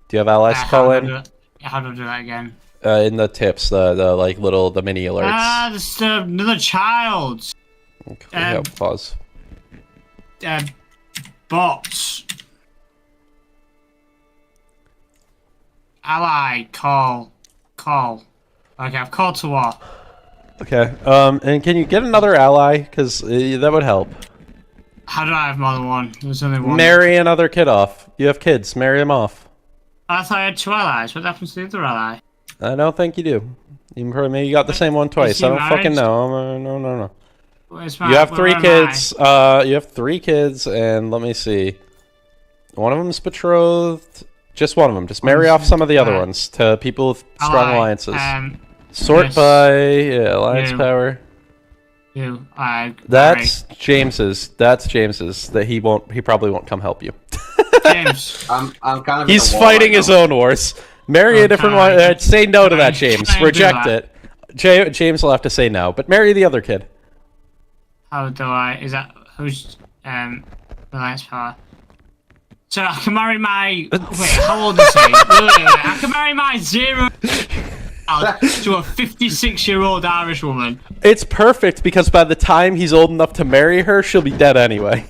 Do you have allies to call in? How do I do that again? In the tips, the like the mini alerts. Ah, there's another child. Okay, pause. Bots. Ally, call. Okay, I've called to war. Okay, and can you get another ally? Because that would help. How do I have more than one? There's only one. Marry another kid off. You have kids, marry them off. I thought I had 2 allies. What happens to the other ally? I don't think you do. Maybe you got the same one twice. I don't fucking know. No. You have 3 kids. You have 3 kids, and let me see. One of them's betrothed. Just one of them. Just marry off some of the other ones to people with strong alliances. Sort by alliance power. That's James's. That's James's. That he probably won't come help you. James, I'm kind of. He's fighting his own wars. Marry a different one. Say no to that, James. Reject it. James will have to say no, but marry the other kid. How do I? Is that who's alliance power? So I can marry my. Wait, how old is he? I can marry my 0 to a 56-year-old Irish woman. It's perfect because by the time he's old enough to marry her, she'll be dead anyway,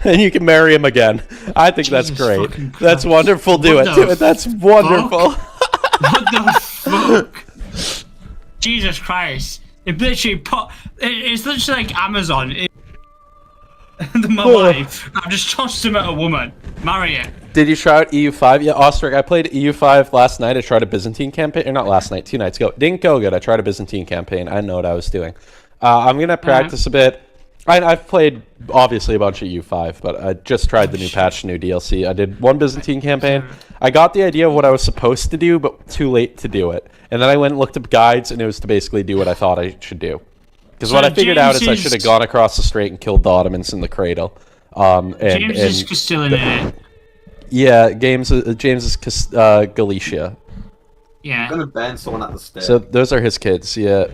and you can marry him again. I think that's great. That's wonderful. Do it. That's wonderful. What the fuck? Jesus Christ! It literally it's literally like Amazon. My life. I've just tossed him at a woman. Marry it. Did you try out EU5? Yeah, Ostrich. I played EU5 last night. I tried a Byzantine campaign. Or not last night, 2 nights ago. Didn't go good. I tried a Byzantine campaign. I didn't know what I was doing. I'm going to practice a bit. I've played, obviously, a bunch of EU5, but I just tried the new patch, new DLC. I did 1 Byzantine campaign. I got the idea of what I was supposed to do, but too late to do it. And then I went and looked up guides, and it was to basically do what I thought I should do. Because what I figured out is I should have gone across the strait and killed the Ottomans in the cradle. And James is Castilian in it. Yeah, James is Galicia. Yeah. I'm gonna ban someone at the stake. So those are his kids. Yeah.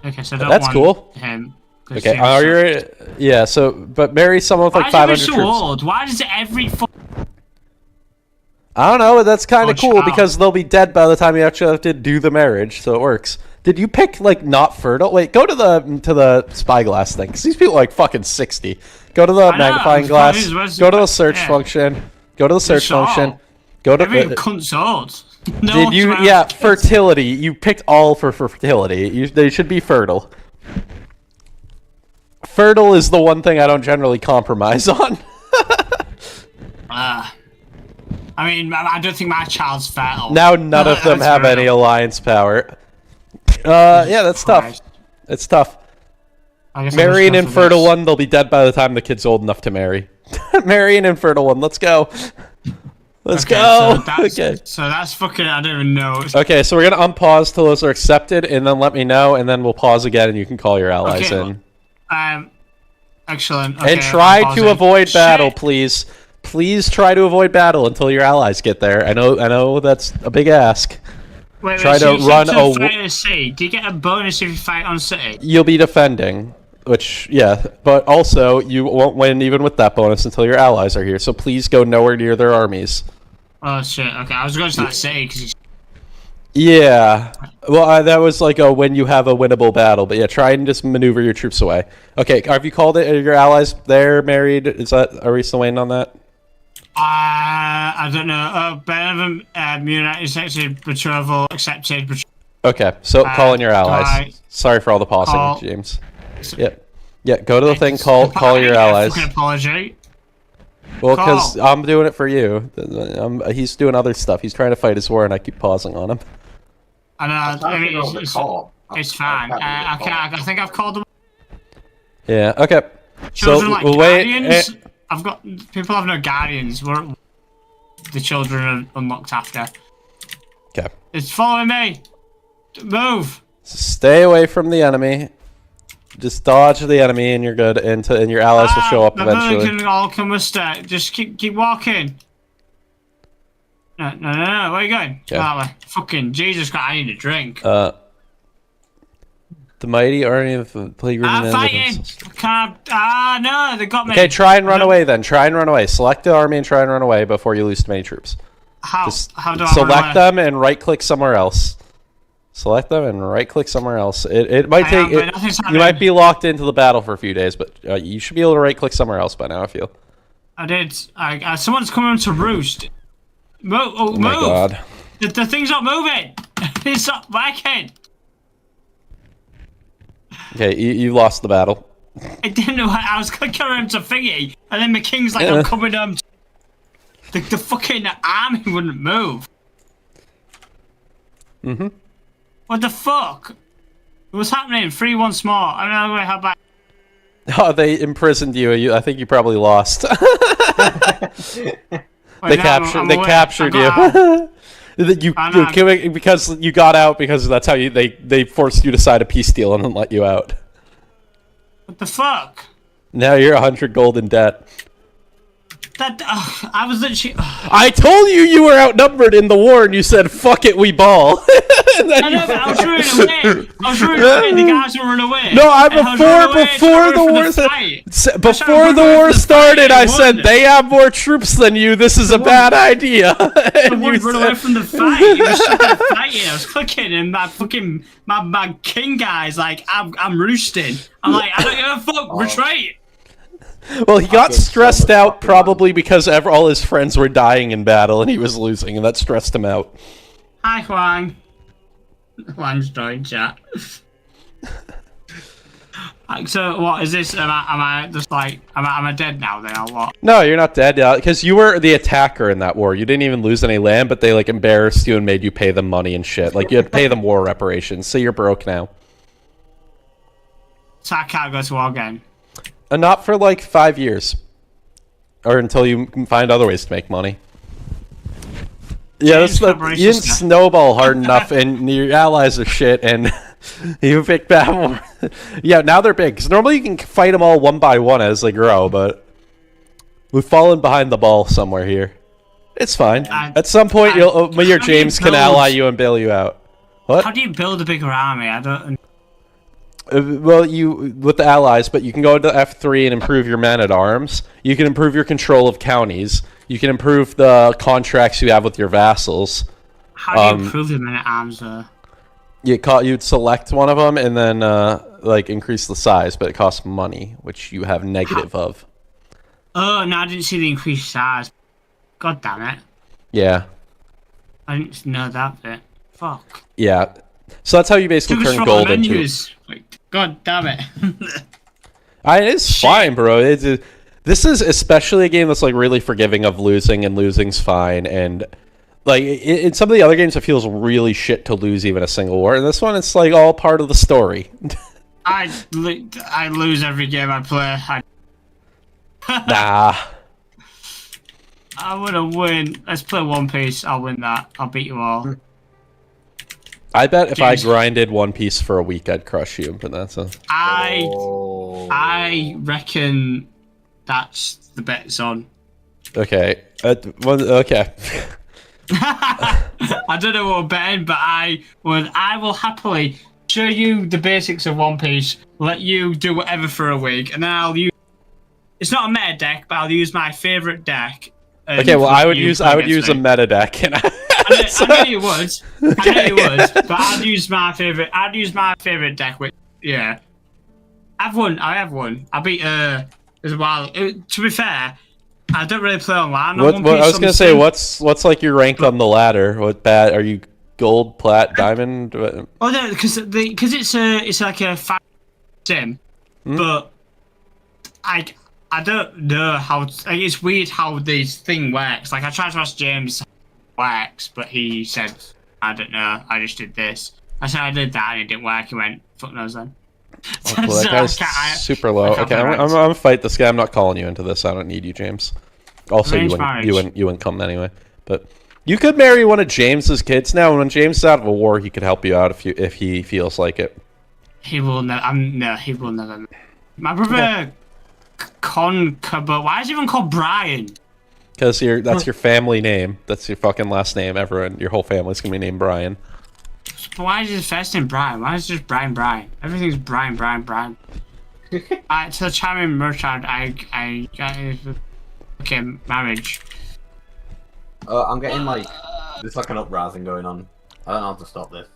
Okay, so I don't That's want cool. him. Okay. Are you? Yeah. So, but marry someone with like 500 Why is he so troops. old? Why does every I don't know. But that's kind of cool child. because they'll be dead by the time you actually have to do the marriage. So it works. Did you pick like not fertile? Wait, go to the spyglass thing because these people are like fucking 60. Go to the magnifying glass. Go to the search function. Go to the search function. Go to every cunt's old. No Did you? Yeah, fertility. You picked all for fertility. They should be fertile. Fertile is the one thing I don't generally compromise on. I mean, I don't think my child's fertile. Now none of them have any alliance power. Yeah, that's tough. It's tough. Marry an infertile one, they'll be dead by the time the kid's old enough to marry. Marry an infertile one, let's go. Let's go! So that's fucking, I don't even know. Okay, so we're gonna unpause till those are accepted, and then let me know, and then we'll pause again, and you can call your allies in. Excellent. Okay, and try to avoid battle, please. Please try to avoid battle until your allies get there. I know that's a big ask. Wait, try to run a city. Do you get a bonus if you fight on city? You'll be defending, which yeah, but also you won't win even with that bonus until your allies are here. So please go nowhere near their armies. Oh shit! Okay, I was going to that city because. Yeah, well, that was like a when you have a winnable battle, but yeah, try and just maneuver your troops away. Okay, have you called it? Are your allies there married? Are we still waiting on that? I don't know. Benevin, United States betrothal accepted. Okay, so call in your allies. Sorry for all the pausing, James. Yeah. Go to the thing. Call your allies. Fucking apology. Well, because I'm doing it for you. He's doing other stuff. He's trying to fight his war, and I keep pausing on him. I know. I mean, it's fine. I think I've called them. Yeah. Okay. Children so like we'll guardians. I've got people have no guardians. The children are unlocked after. Okay. It's following me. Move. Stay away from the enemy. Just dodge the enemy, and you're good. And your allies will show up eventually. Can all come with step. Just keep walking. No. Where are you going? Yeah. Fucking Jesus Christ! I need a drink. The mighty army of the playground. I'm fighting. No, they got me. Okay, try and run away then. Try and run away. Select the army and try and run away before you lose too many troops. How do I select them and right-click somewhere else. Select them and right-click somewhere else. It might take. You might be locked into the battle for a few days, but you should be able to right-click somewhere else by now. I feel. I did. Someone's coming to roost. Move! Oh my God! The thing's not moving. It's not working. Okay, you lost the battle. I didn't know. I was clicking on him to thingy, and then the king's like, I'm coming home. The fucking army wouldn't move. Mm-hmm. What the fuck? What's happening? 3-1 small. I don't know how bad. Oh, they imprisoned you. I think you probably lost. They captured you. Because you got out because that's how they forced you to sign a peace deal and then let you out. What the fuck? Now you're 100 gold in debt. I was literally. I told you were outnumbered in the war, and you said, "Fuck it, we ball." I know, but I was running away. The guys were running away. No, before the war started, I said they have more troops than you. This is a bad idea. And you run away from the fight. You were fighting. I was clicking, and my king guy's like, I'm roosting. I'm like, I don't give a fuck. Retreat. Well, he got stressed out probably because all his friends were dying in battle and he was losing, and that stressed him out. Hi, Huang. Huang's joined chat. So, what is this? Am I just like, am I dead now then, or what? No, you're not dead, because you were the attacker in that war. You didn't even lose any land, but they, like, embarrassed you and made you pay them money and shit. Like, you had to pay them war reparations, so you're broke now. So I can't go to war again? Not for like 5 years, or until you can find other ways to make money. Yeah, you didn't snowball hard enough, and your allies are shit, and you picked that one. Yeah, now they're big. Because normally you can fight them all one by one as they grow, but We've fallen behind the ball somewhere here. It's fine. At some point, me or James can ally you and bail you out. What? How do you build a bigger army? I don't. Well, with the allies, but you can go into F3 and improve your men-at-arms. You can improve your control of counties. You can improve the contracts you have with your vassals. How do you improve the men-at-arms, though? You'd select one of them and then like increase the size, but it costs money, which you have negative of. Oh, no, I didn't see the increased size. God damn it. Yeah. I didn't know that bit. Fuck. Yeah. So that's how you basically turn gold into... God damn it. It's fine, bro. This is especially a game that's like really forgiving of losing, and losing's fine. And like in some of the other games, it feels really shit to lose even a single war. And this one, it's like all part of the story. I lose every game I play. Nah. I want to win. Let's play One Piece. I'll win that. I'll beat you all. I bet if I grinded One Piece for a week, I'd crush you. But that's a... I reckon that's the bet's on. Okay. Okay. I don't know what we're betting, but I will happily show you the basics of One Piece, let you do whatever for a week, and then I'll use... It's not a meta deck, but I'll use my favourite deck. Okay, well, I would use a meta deck, and I know you would. Okay. I know you would, but I'd use my favorite deck. Which, yeah, I have won. I beat as well. To be fair, I don't really play online. I was gonna say, what's like your rank on the ladder? What bad are you? Gold, plat, diamond? Oh no, because it's like a 5 sim, but I don't know how. It's weird how this thing works. Like I tried to ask James how it works, but he said, "I don't know. I just did this." I said I did that and it didn't work. He went, "Fuck knows then." Oh, well, that guy's super low. Okay, I'm gonna fight this guy. I'm not calling you into this. I don't need you, James. Also, you wouldn't come anyway. But you could marry one of James's kids now. And when James is out of a war, he could help you out if he feels like it. He will never. He will never. My brother. But why is it even called Brian? Because that's your family name. That's your fucking last name. Everyone, your whole family's gonna be named Brian. But why is his first name Brian? Why is it just Brian? Everything's Brian. To the charming merchant, I got okay, marriage. I'm getting like there's like an uprising going on. I don't know how to stop this.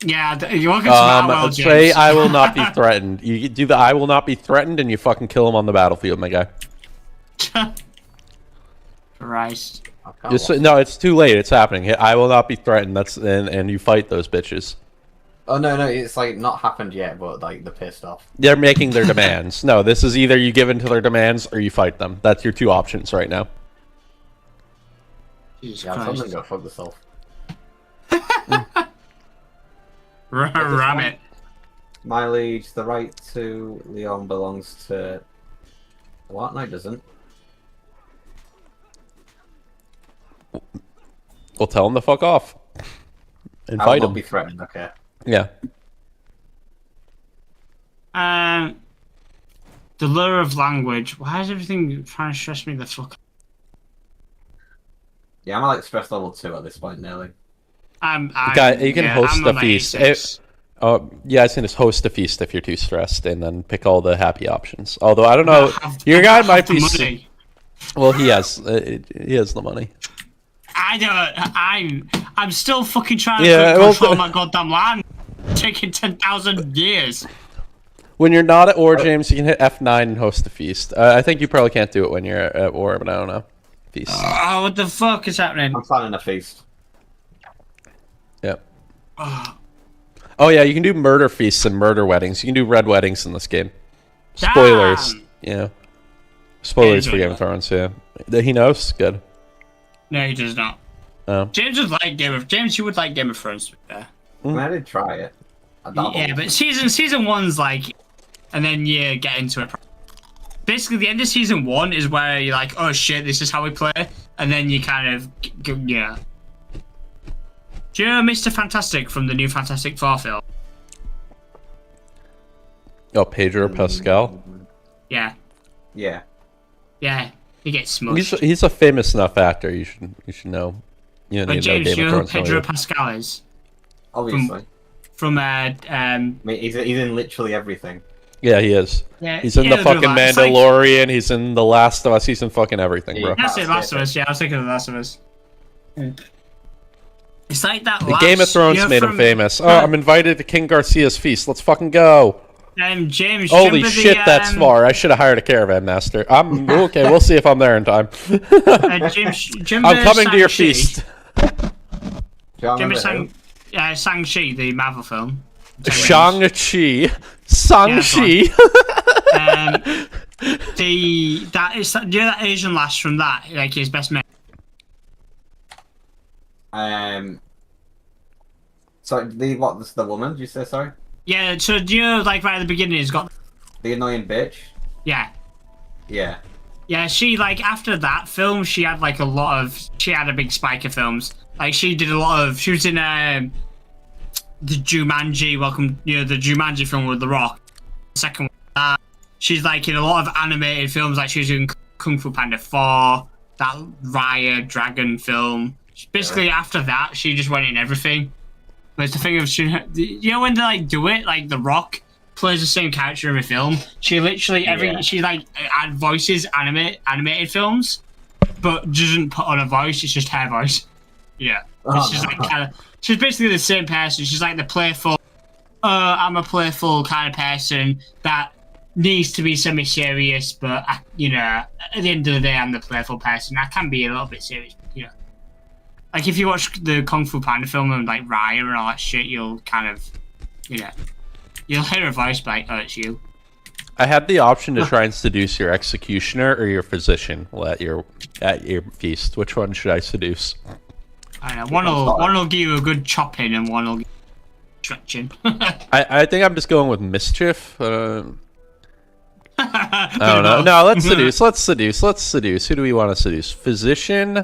Yeah, you're welcome to my world, Trey, I will not be threatened. You do the I will not be threatened, and you fucking kill him on the battlefield, my guy. Christ. No, it's too late. It's happening. I will not be threatened. And you fight those bitches. Oh no, it's like not happened yet, but like they're pissed off. They're making their demands. No, this is either you give in to their demands or you fight them. That's your two options right now. Jesus Christ. I'm gonna go fuck myself. Ram it. My liege, the right to Leon belongs to... What? No, it doesn't. Well, tell him to fuck off. And I fight will him. Be threatened, okay. Yeah. The lure of language. Why is everything trying to stress me the fuck? Yeah, I'm like stress level 2 at this point, nearly. You can host a feast. Yeah, it's gonna host a feast if you're too stressed, and then pick all the happy options. Although I don't know, your guy might be. Money. Well, he has the money. I'm still fucking trying to control my goddamn land. Taking 10,000 years. When you're not at war, James, you can hit F9 and host a feast. I think you probably can't do it when you're at war, but I don't know. Feast. Oh, what the fuck is happening? I'm planning a feast. Yep. Oh yeah, you can do murder feasts and murder weddings. You can do red weddings in this game. Spoilers. Damn. Yeah. Spoilers for Game of Thrones. Yeah. He knows. Good. No, he does not. Oh. James would like Game of Thrones. I mean, I did try it. Yeah, but season 1's like, and then you get into it. Basically, the end of season 1 is where you're like, oh shit, this is how we play, and then you kind of yeah. Do you know Mr. Fantastic from the new Fantastic Four film? Oh, Pedro Pascal? Yeah. Yeah. Yeah. He gets smushed. He's a famous enough actor. You should know. You But need James, to you know know Game who of Thrones. Pedro Pascal is? Obviously. I mean, he's in literally everything. Yeah, he is. Yeah, He's in the fucking Mandalorian. He's in The Last of Us. He's in fucking everything, bro. That's it, Last of Us. Yeah, I was thinking of The Last of Us. It's like that. The Game of Thrones made him famous. Oh, I'm invited to King Garcia's feast. Let's fucking go. James. Holy shit, that's far. I should have hired a caravan master. I'm okay. We'll see if I'm there in time. James, I'm coming to your feast. Shang-Chi, the Marvel film. Shang-Chi. Shang-Chi. Do you know that Asian lass from that, like his best mate? So the woman? Did you say sorry? Yeah. So do you know, like right at the beginning, he's got the annoying bitch. Yeah. Yeah. Yeah. She after that film, she had like she had a big spike of films. Like she did a lot of. She was in the Jumanji. The Jumanji film with The Rock. The second one. She's like in a lot of animated films. Like she was in Kung Fu Panda 4, that Raya Dragon film. Basically, after that, she just went in everything. But it's the thing of you know when they do it, like The Rock plays the same character in a film. She literally she add voices animated films, but doesn't put on a voice. It's just her voice. Yeah, she's basically the same person. She's like the playful. I'm a playful kind of person that needs to be semi-serious, but at the end of the day, I'm the playful person. I can be a little bit serious, like if you watch the Kung Fu Panda film and like Raya and all that shit, you'll kind of, you'll hear a voice like, oh, it's you. I had the option to try and seduce your executioner or your physician at your feast. Which one should I seduce? I don't know. One will give you a good chopping and one will give you stretching. I think I'm just going with mischief. I don't know. No, let's seduce. Who do we want to seduce? Physician?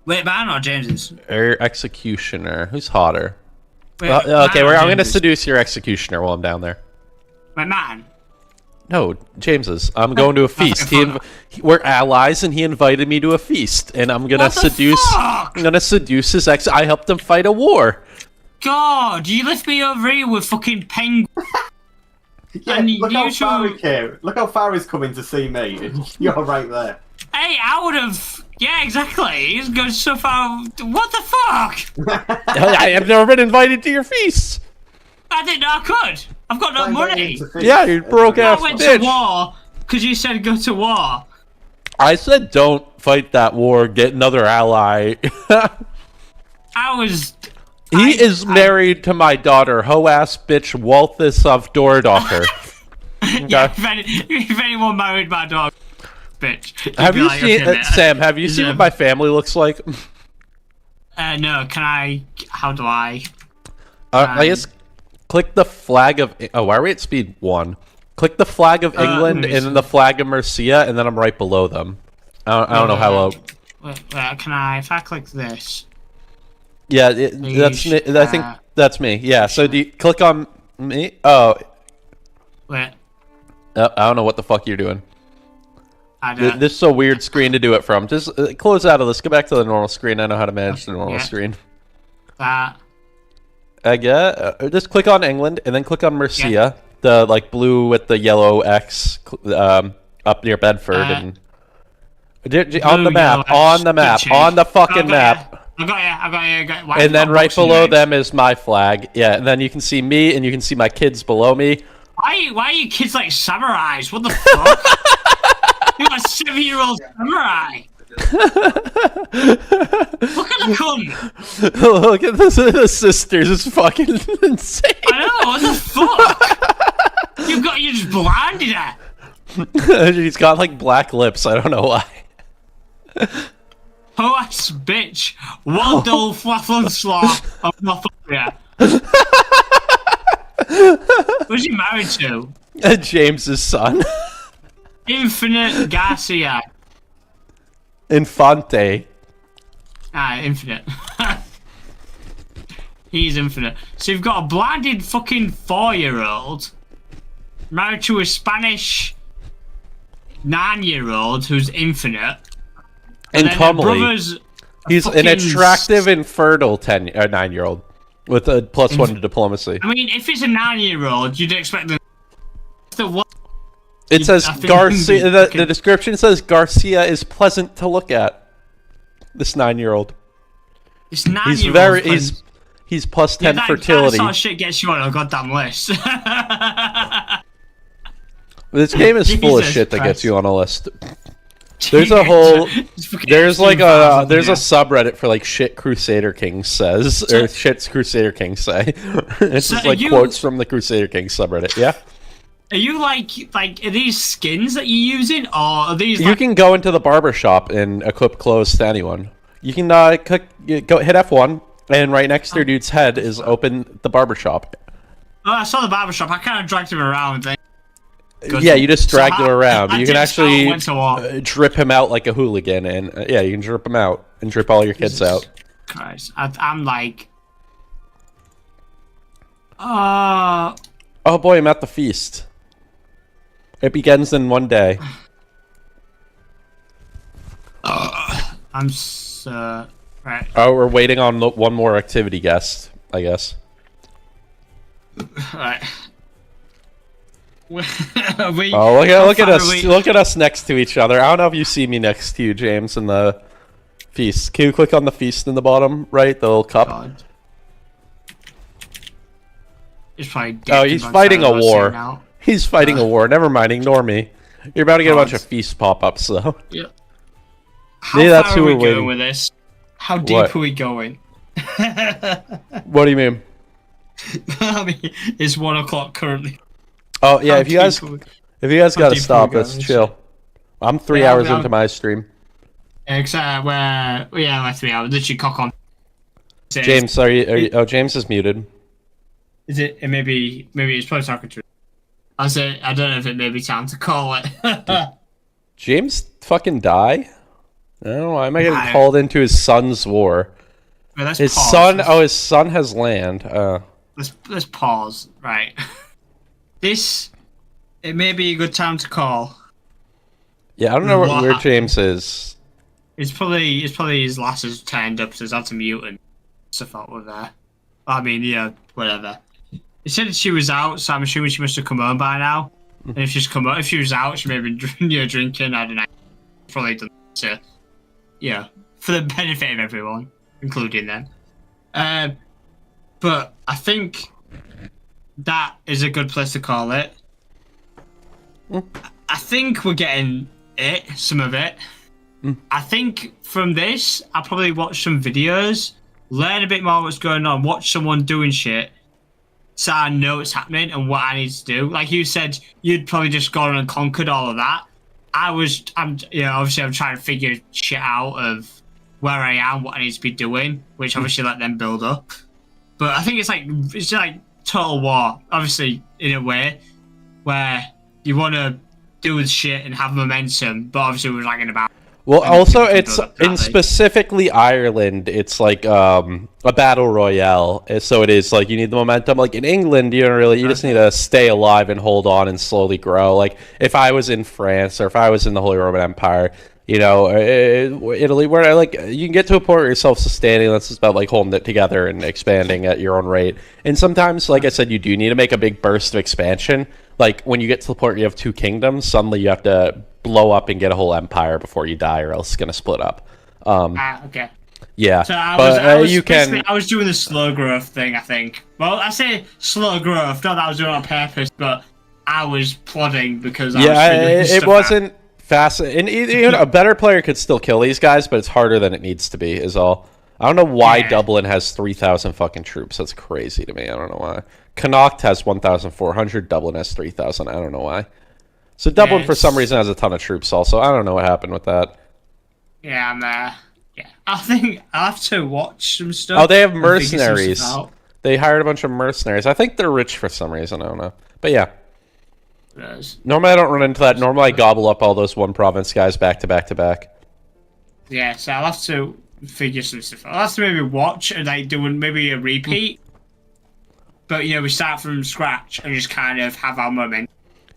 Wait, man or James's? Or executioner? Who's hotter? Wait, okay, I'm going to seduce your executioner while I'm down there. Wait, man? No, James's. I'm going to a feast. We're allies, and he invited me to a feast, and I'm gonna seduce. Fuck? I'm gonna seduce his ex. I helped him fight a war. God, you left me over here with fucking penguins. Yeah, look how far he came. Look how far he's coming to see me. And you're right there. Hey, I would have. Yeah, exactly. He's going so far. What the fuck? I have never been invited to your feasts. I didn't know I could. I've got no money. Yeah, you broke ass I went bitch. to war because you said go to war. I said don't fight that war. Get another ally. He is married to my daughter, ho-ass bitch Walthus of Dordocker. Yeah, if anyone married my dog, bitch. Have you seen Sam? Have you seen what my family looks like? No. Can I? How do I? I guess click the flag of. Oh, why are we at speed 1? Click the flag of England and then the flag of Mercia, and then I'm right below them. I don't know how low. Wait, can I? If I click this. Yeah, that's me. I think that's me. Yeah. So do you click on me? Oh. Wait. I don't know what the fuck you're doing. I don't. This is a weird screen to do it from. Just close out of this. Go back to the normal screen. I know how to manage the normal screen. That. I guess. Just click on England and then click on Mercia, the blue with the yellow X up near Bedford and on the map, on the fucking map. I got you. And then right below them is my flag. Yeah, and then you can see me and you can see my kids below me. Why are you kids like samurais? What the fuck? You're a 7-year-old samurai. Look at the cunt. Look at the sisters. It's fucking insane. I know. What the fuck? You just blinded her. She's got like black lips. I don't know why. Ho-ass bitch. Waldol Flafflonslaw of Northumbria. Who's he married to? James's son. Infinite Garcia. Infante. Infinite. He's infinite. So you've got a blinded fucking 4-year-old married to a Spanish 9-year-old who's infinite. And then her comely. brother's He's an attractive and fertile 9-year-old with a +1 to diplomacy. I mean, if it's a 9-year-old, you'd expect them. It says Garcia. The description says Garcia is pleasant to look at. This 9-year-old. It's 9-year-old. He's very. He's +10 fertility. That sort of shit gets you on a goddamn list. This game is full of shit that gets you on a list. There's a whole. There's like a. There's a subreddit for like shit Crusader King says or shit's Crusader King say. It's just like quotes from the Crusader King subreddit. Yeah. Are you like are these skins that you're using, or are these? You can go into the barber shop and equip clothes to anyone. You can go hit F1, and right next to your dude's head is open the barber shop. Oh, I saw the barber shop. I kind of dragged him around. Yeah, you just dragged him around. You can actually drip him out like a hooligan, and yeah, you can drip him out and drip all your kids out. Christ, I'm like, oh boy, I'm at the feast. It begins in one day. I'm so right. Oh, we're waiting on one more activity guest, I guess. Right. Look at us! Look at us next to each other. I don't know if you see me next to you, James, in the feast. Can you click on the feast in the bottom right, the little cup? God. He's probably he's fighting a war. He's fighting a war. Never mind. Ignore me. You're about to get a bunch of feast pop-ups, though. Yeah. How far are we going with this? How deep are we going? What do you mean? I mean, it's 1 o'clock currently. Oh yeah, if you guys gotta stop, let's chill. I'm 3 hours into my stream. Except we're 3 hours. Literally cock on. James, are you? Oh, James is muted. Is it? Maybe it's probably talking to. I don't know if it may be time to call it. Did James fucking die? I don't know. Why am I getting called into his son's war? Well, his son. Oh, his son has land. Let's pause. Right. It may be a good time to call. Yeah, I don't know where James is. It's probably his lasses turned up, so he's had to mute and stuff out with there. I mean, yeah, whatever. He said she was out, so I'm assuming she must have come home by now. And if she was out, she may have been drinking. I don't know. Probably done so. Yeah, for the benefit of everyone, including them. But I think that is a good place to call it. I think we're getting some of it. I think from this, I'll probably watch some videos, learn a bit more what's going on, watch someone doing shit, so I know what's happening and what I need to do. Like you said, you'd probably just gone and conquered all of that. Obviously I'm trying to figure shit out of where I am, what I need to be doing, which obviously let them build up. But I think it's like Total War, obviously, in a way, where you want to do with shit and have momentum, but obviously we're lagging about. Well, also, it's in specifically Ireland, it's like a battle royale. So it is like you need the momentum. Like in England, you just need to stay alive and hold on and slowly grow. Like if I was in France or if I was in the Holy Roman Empire, Italy, where like you can get to a point where you're self-sustaining. That's just about like holding it together and expanding at your own rate. And sometimes, like I said, you do need to make a big burst of expansion. Like when you get to the point where you have 2 kingdoms, suddenly you have to blow up and get a whole empire before you die, or else it's gonna split up. Okay. Yeah, so I was doing the slow growth thing, I think. Well, I say slow growth, not that I was doing it on purpose, but I was plodding because it wasn't fast. And even a better player could still kill these guys, but it's harder than it needs to be. Is all. I don't know why Dublin has 3,000 fucking troops. That's crazy to me. I don't know why. Connacht has 1,400. Dublin has 3,000. I don't know why. So Dublin, for some reason, has a ton of troops also. I don't know what happened with that. Yeah, I'm yeah. I think I'll have to watch some stuff. Oh, they have mercenaries. They hired a bunch of mercenaries. I think they're rich for some reason. I don't know. But yeah. Normally, I don't run into that. Normally, I gobble up all those one province guys back to back to back. Yeah, so I'll have to figure some stuff out. I'll have to maybe watch and like doing maybe a repeat. But, we start from scratch and just kind of have our momentum.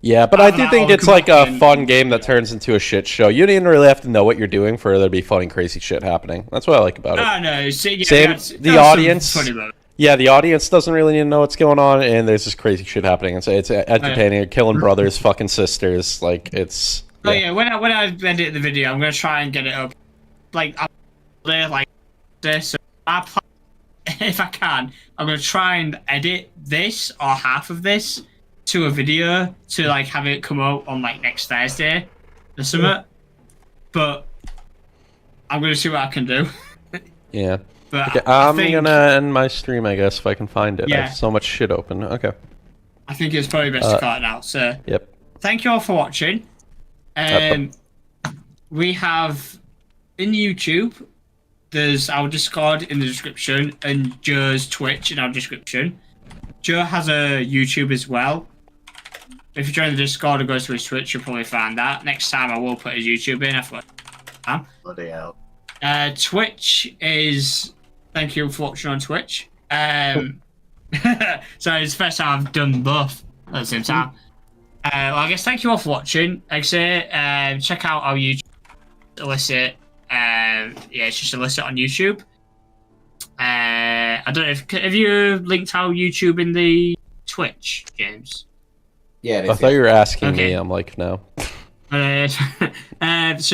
Yeah, but I do that think all it's like a combined. fun game that turns into a shit show. You don't even really have to know what you're doing for there to be fun and crazy shit happening. That's what I like about it. I know. Same, the that's audience. some funny moments. Yeah, the audience doesn't really need to know what's going on, and there's this crazy shit happening. It's entertaining. Killing brothers, fucking sisters. Like, it's... Oh yeah, when I edit the video, I'm gonna try and get it up, like this. So my plan, if I can, I'm gonna try and edit this or half of this to a video to like have it come out on like next Thursday or something. But I'm gonna see what I can do. Yeah. But Okay, I I'm think, gonna end my stream, I guess, if I can find it. I Yeah. have so much shit open. Okay. I think it's probably best to cut it out. So Yep. thank you all for watching. We have in YouTube. There's our Discord in the description and Joe's Twitch in our description. Joe has a YouTube as well. If you join the Discord or go to his Twitch, you'll probably find that. Next time I will put his YouTube in. I thought. Bloody hell. Twitch is. Thank you for watching on Twitch. So it's the first time I've done both at the same time. Well, I guess thank you all for watching. Like I say, check out our YouTube. Illicit. Yeah, it's just Illicit on YouTube. I don't know if have you linked our YouTube in the Twitch, James? Yeah, it I is. thought you were asking Okay. me. I'm like, no. So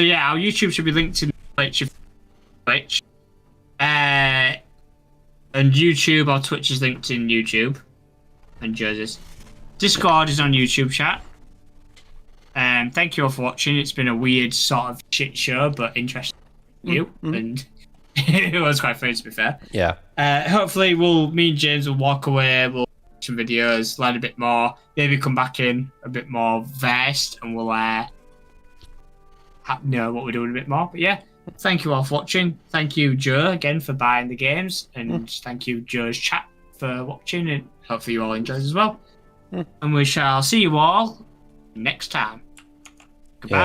yeah, our YouTube should be linked in Twitch. And YouTube, our Twitch is linked in YouTube. And Jose's. Discord is on YouTube chat. Thank you all for watching. It's been a weird sort of shit show, but interesting for you. And it was quite funny, to be fair. Yeah. Hopefully, me and James will walk away. We'll watch some videos, learn a bit more. Maybe come back in a bit more versed, and we'll know what we're doing a bit more. But yeah, thank you all for watching. Thank you, Joe, again for buying the games, and thank you, Joe's chat, for watching. And hopefully, you all enjoyed as well. And we shall see you all next time.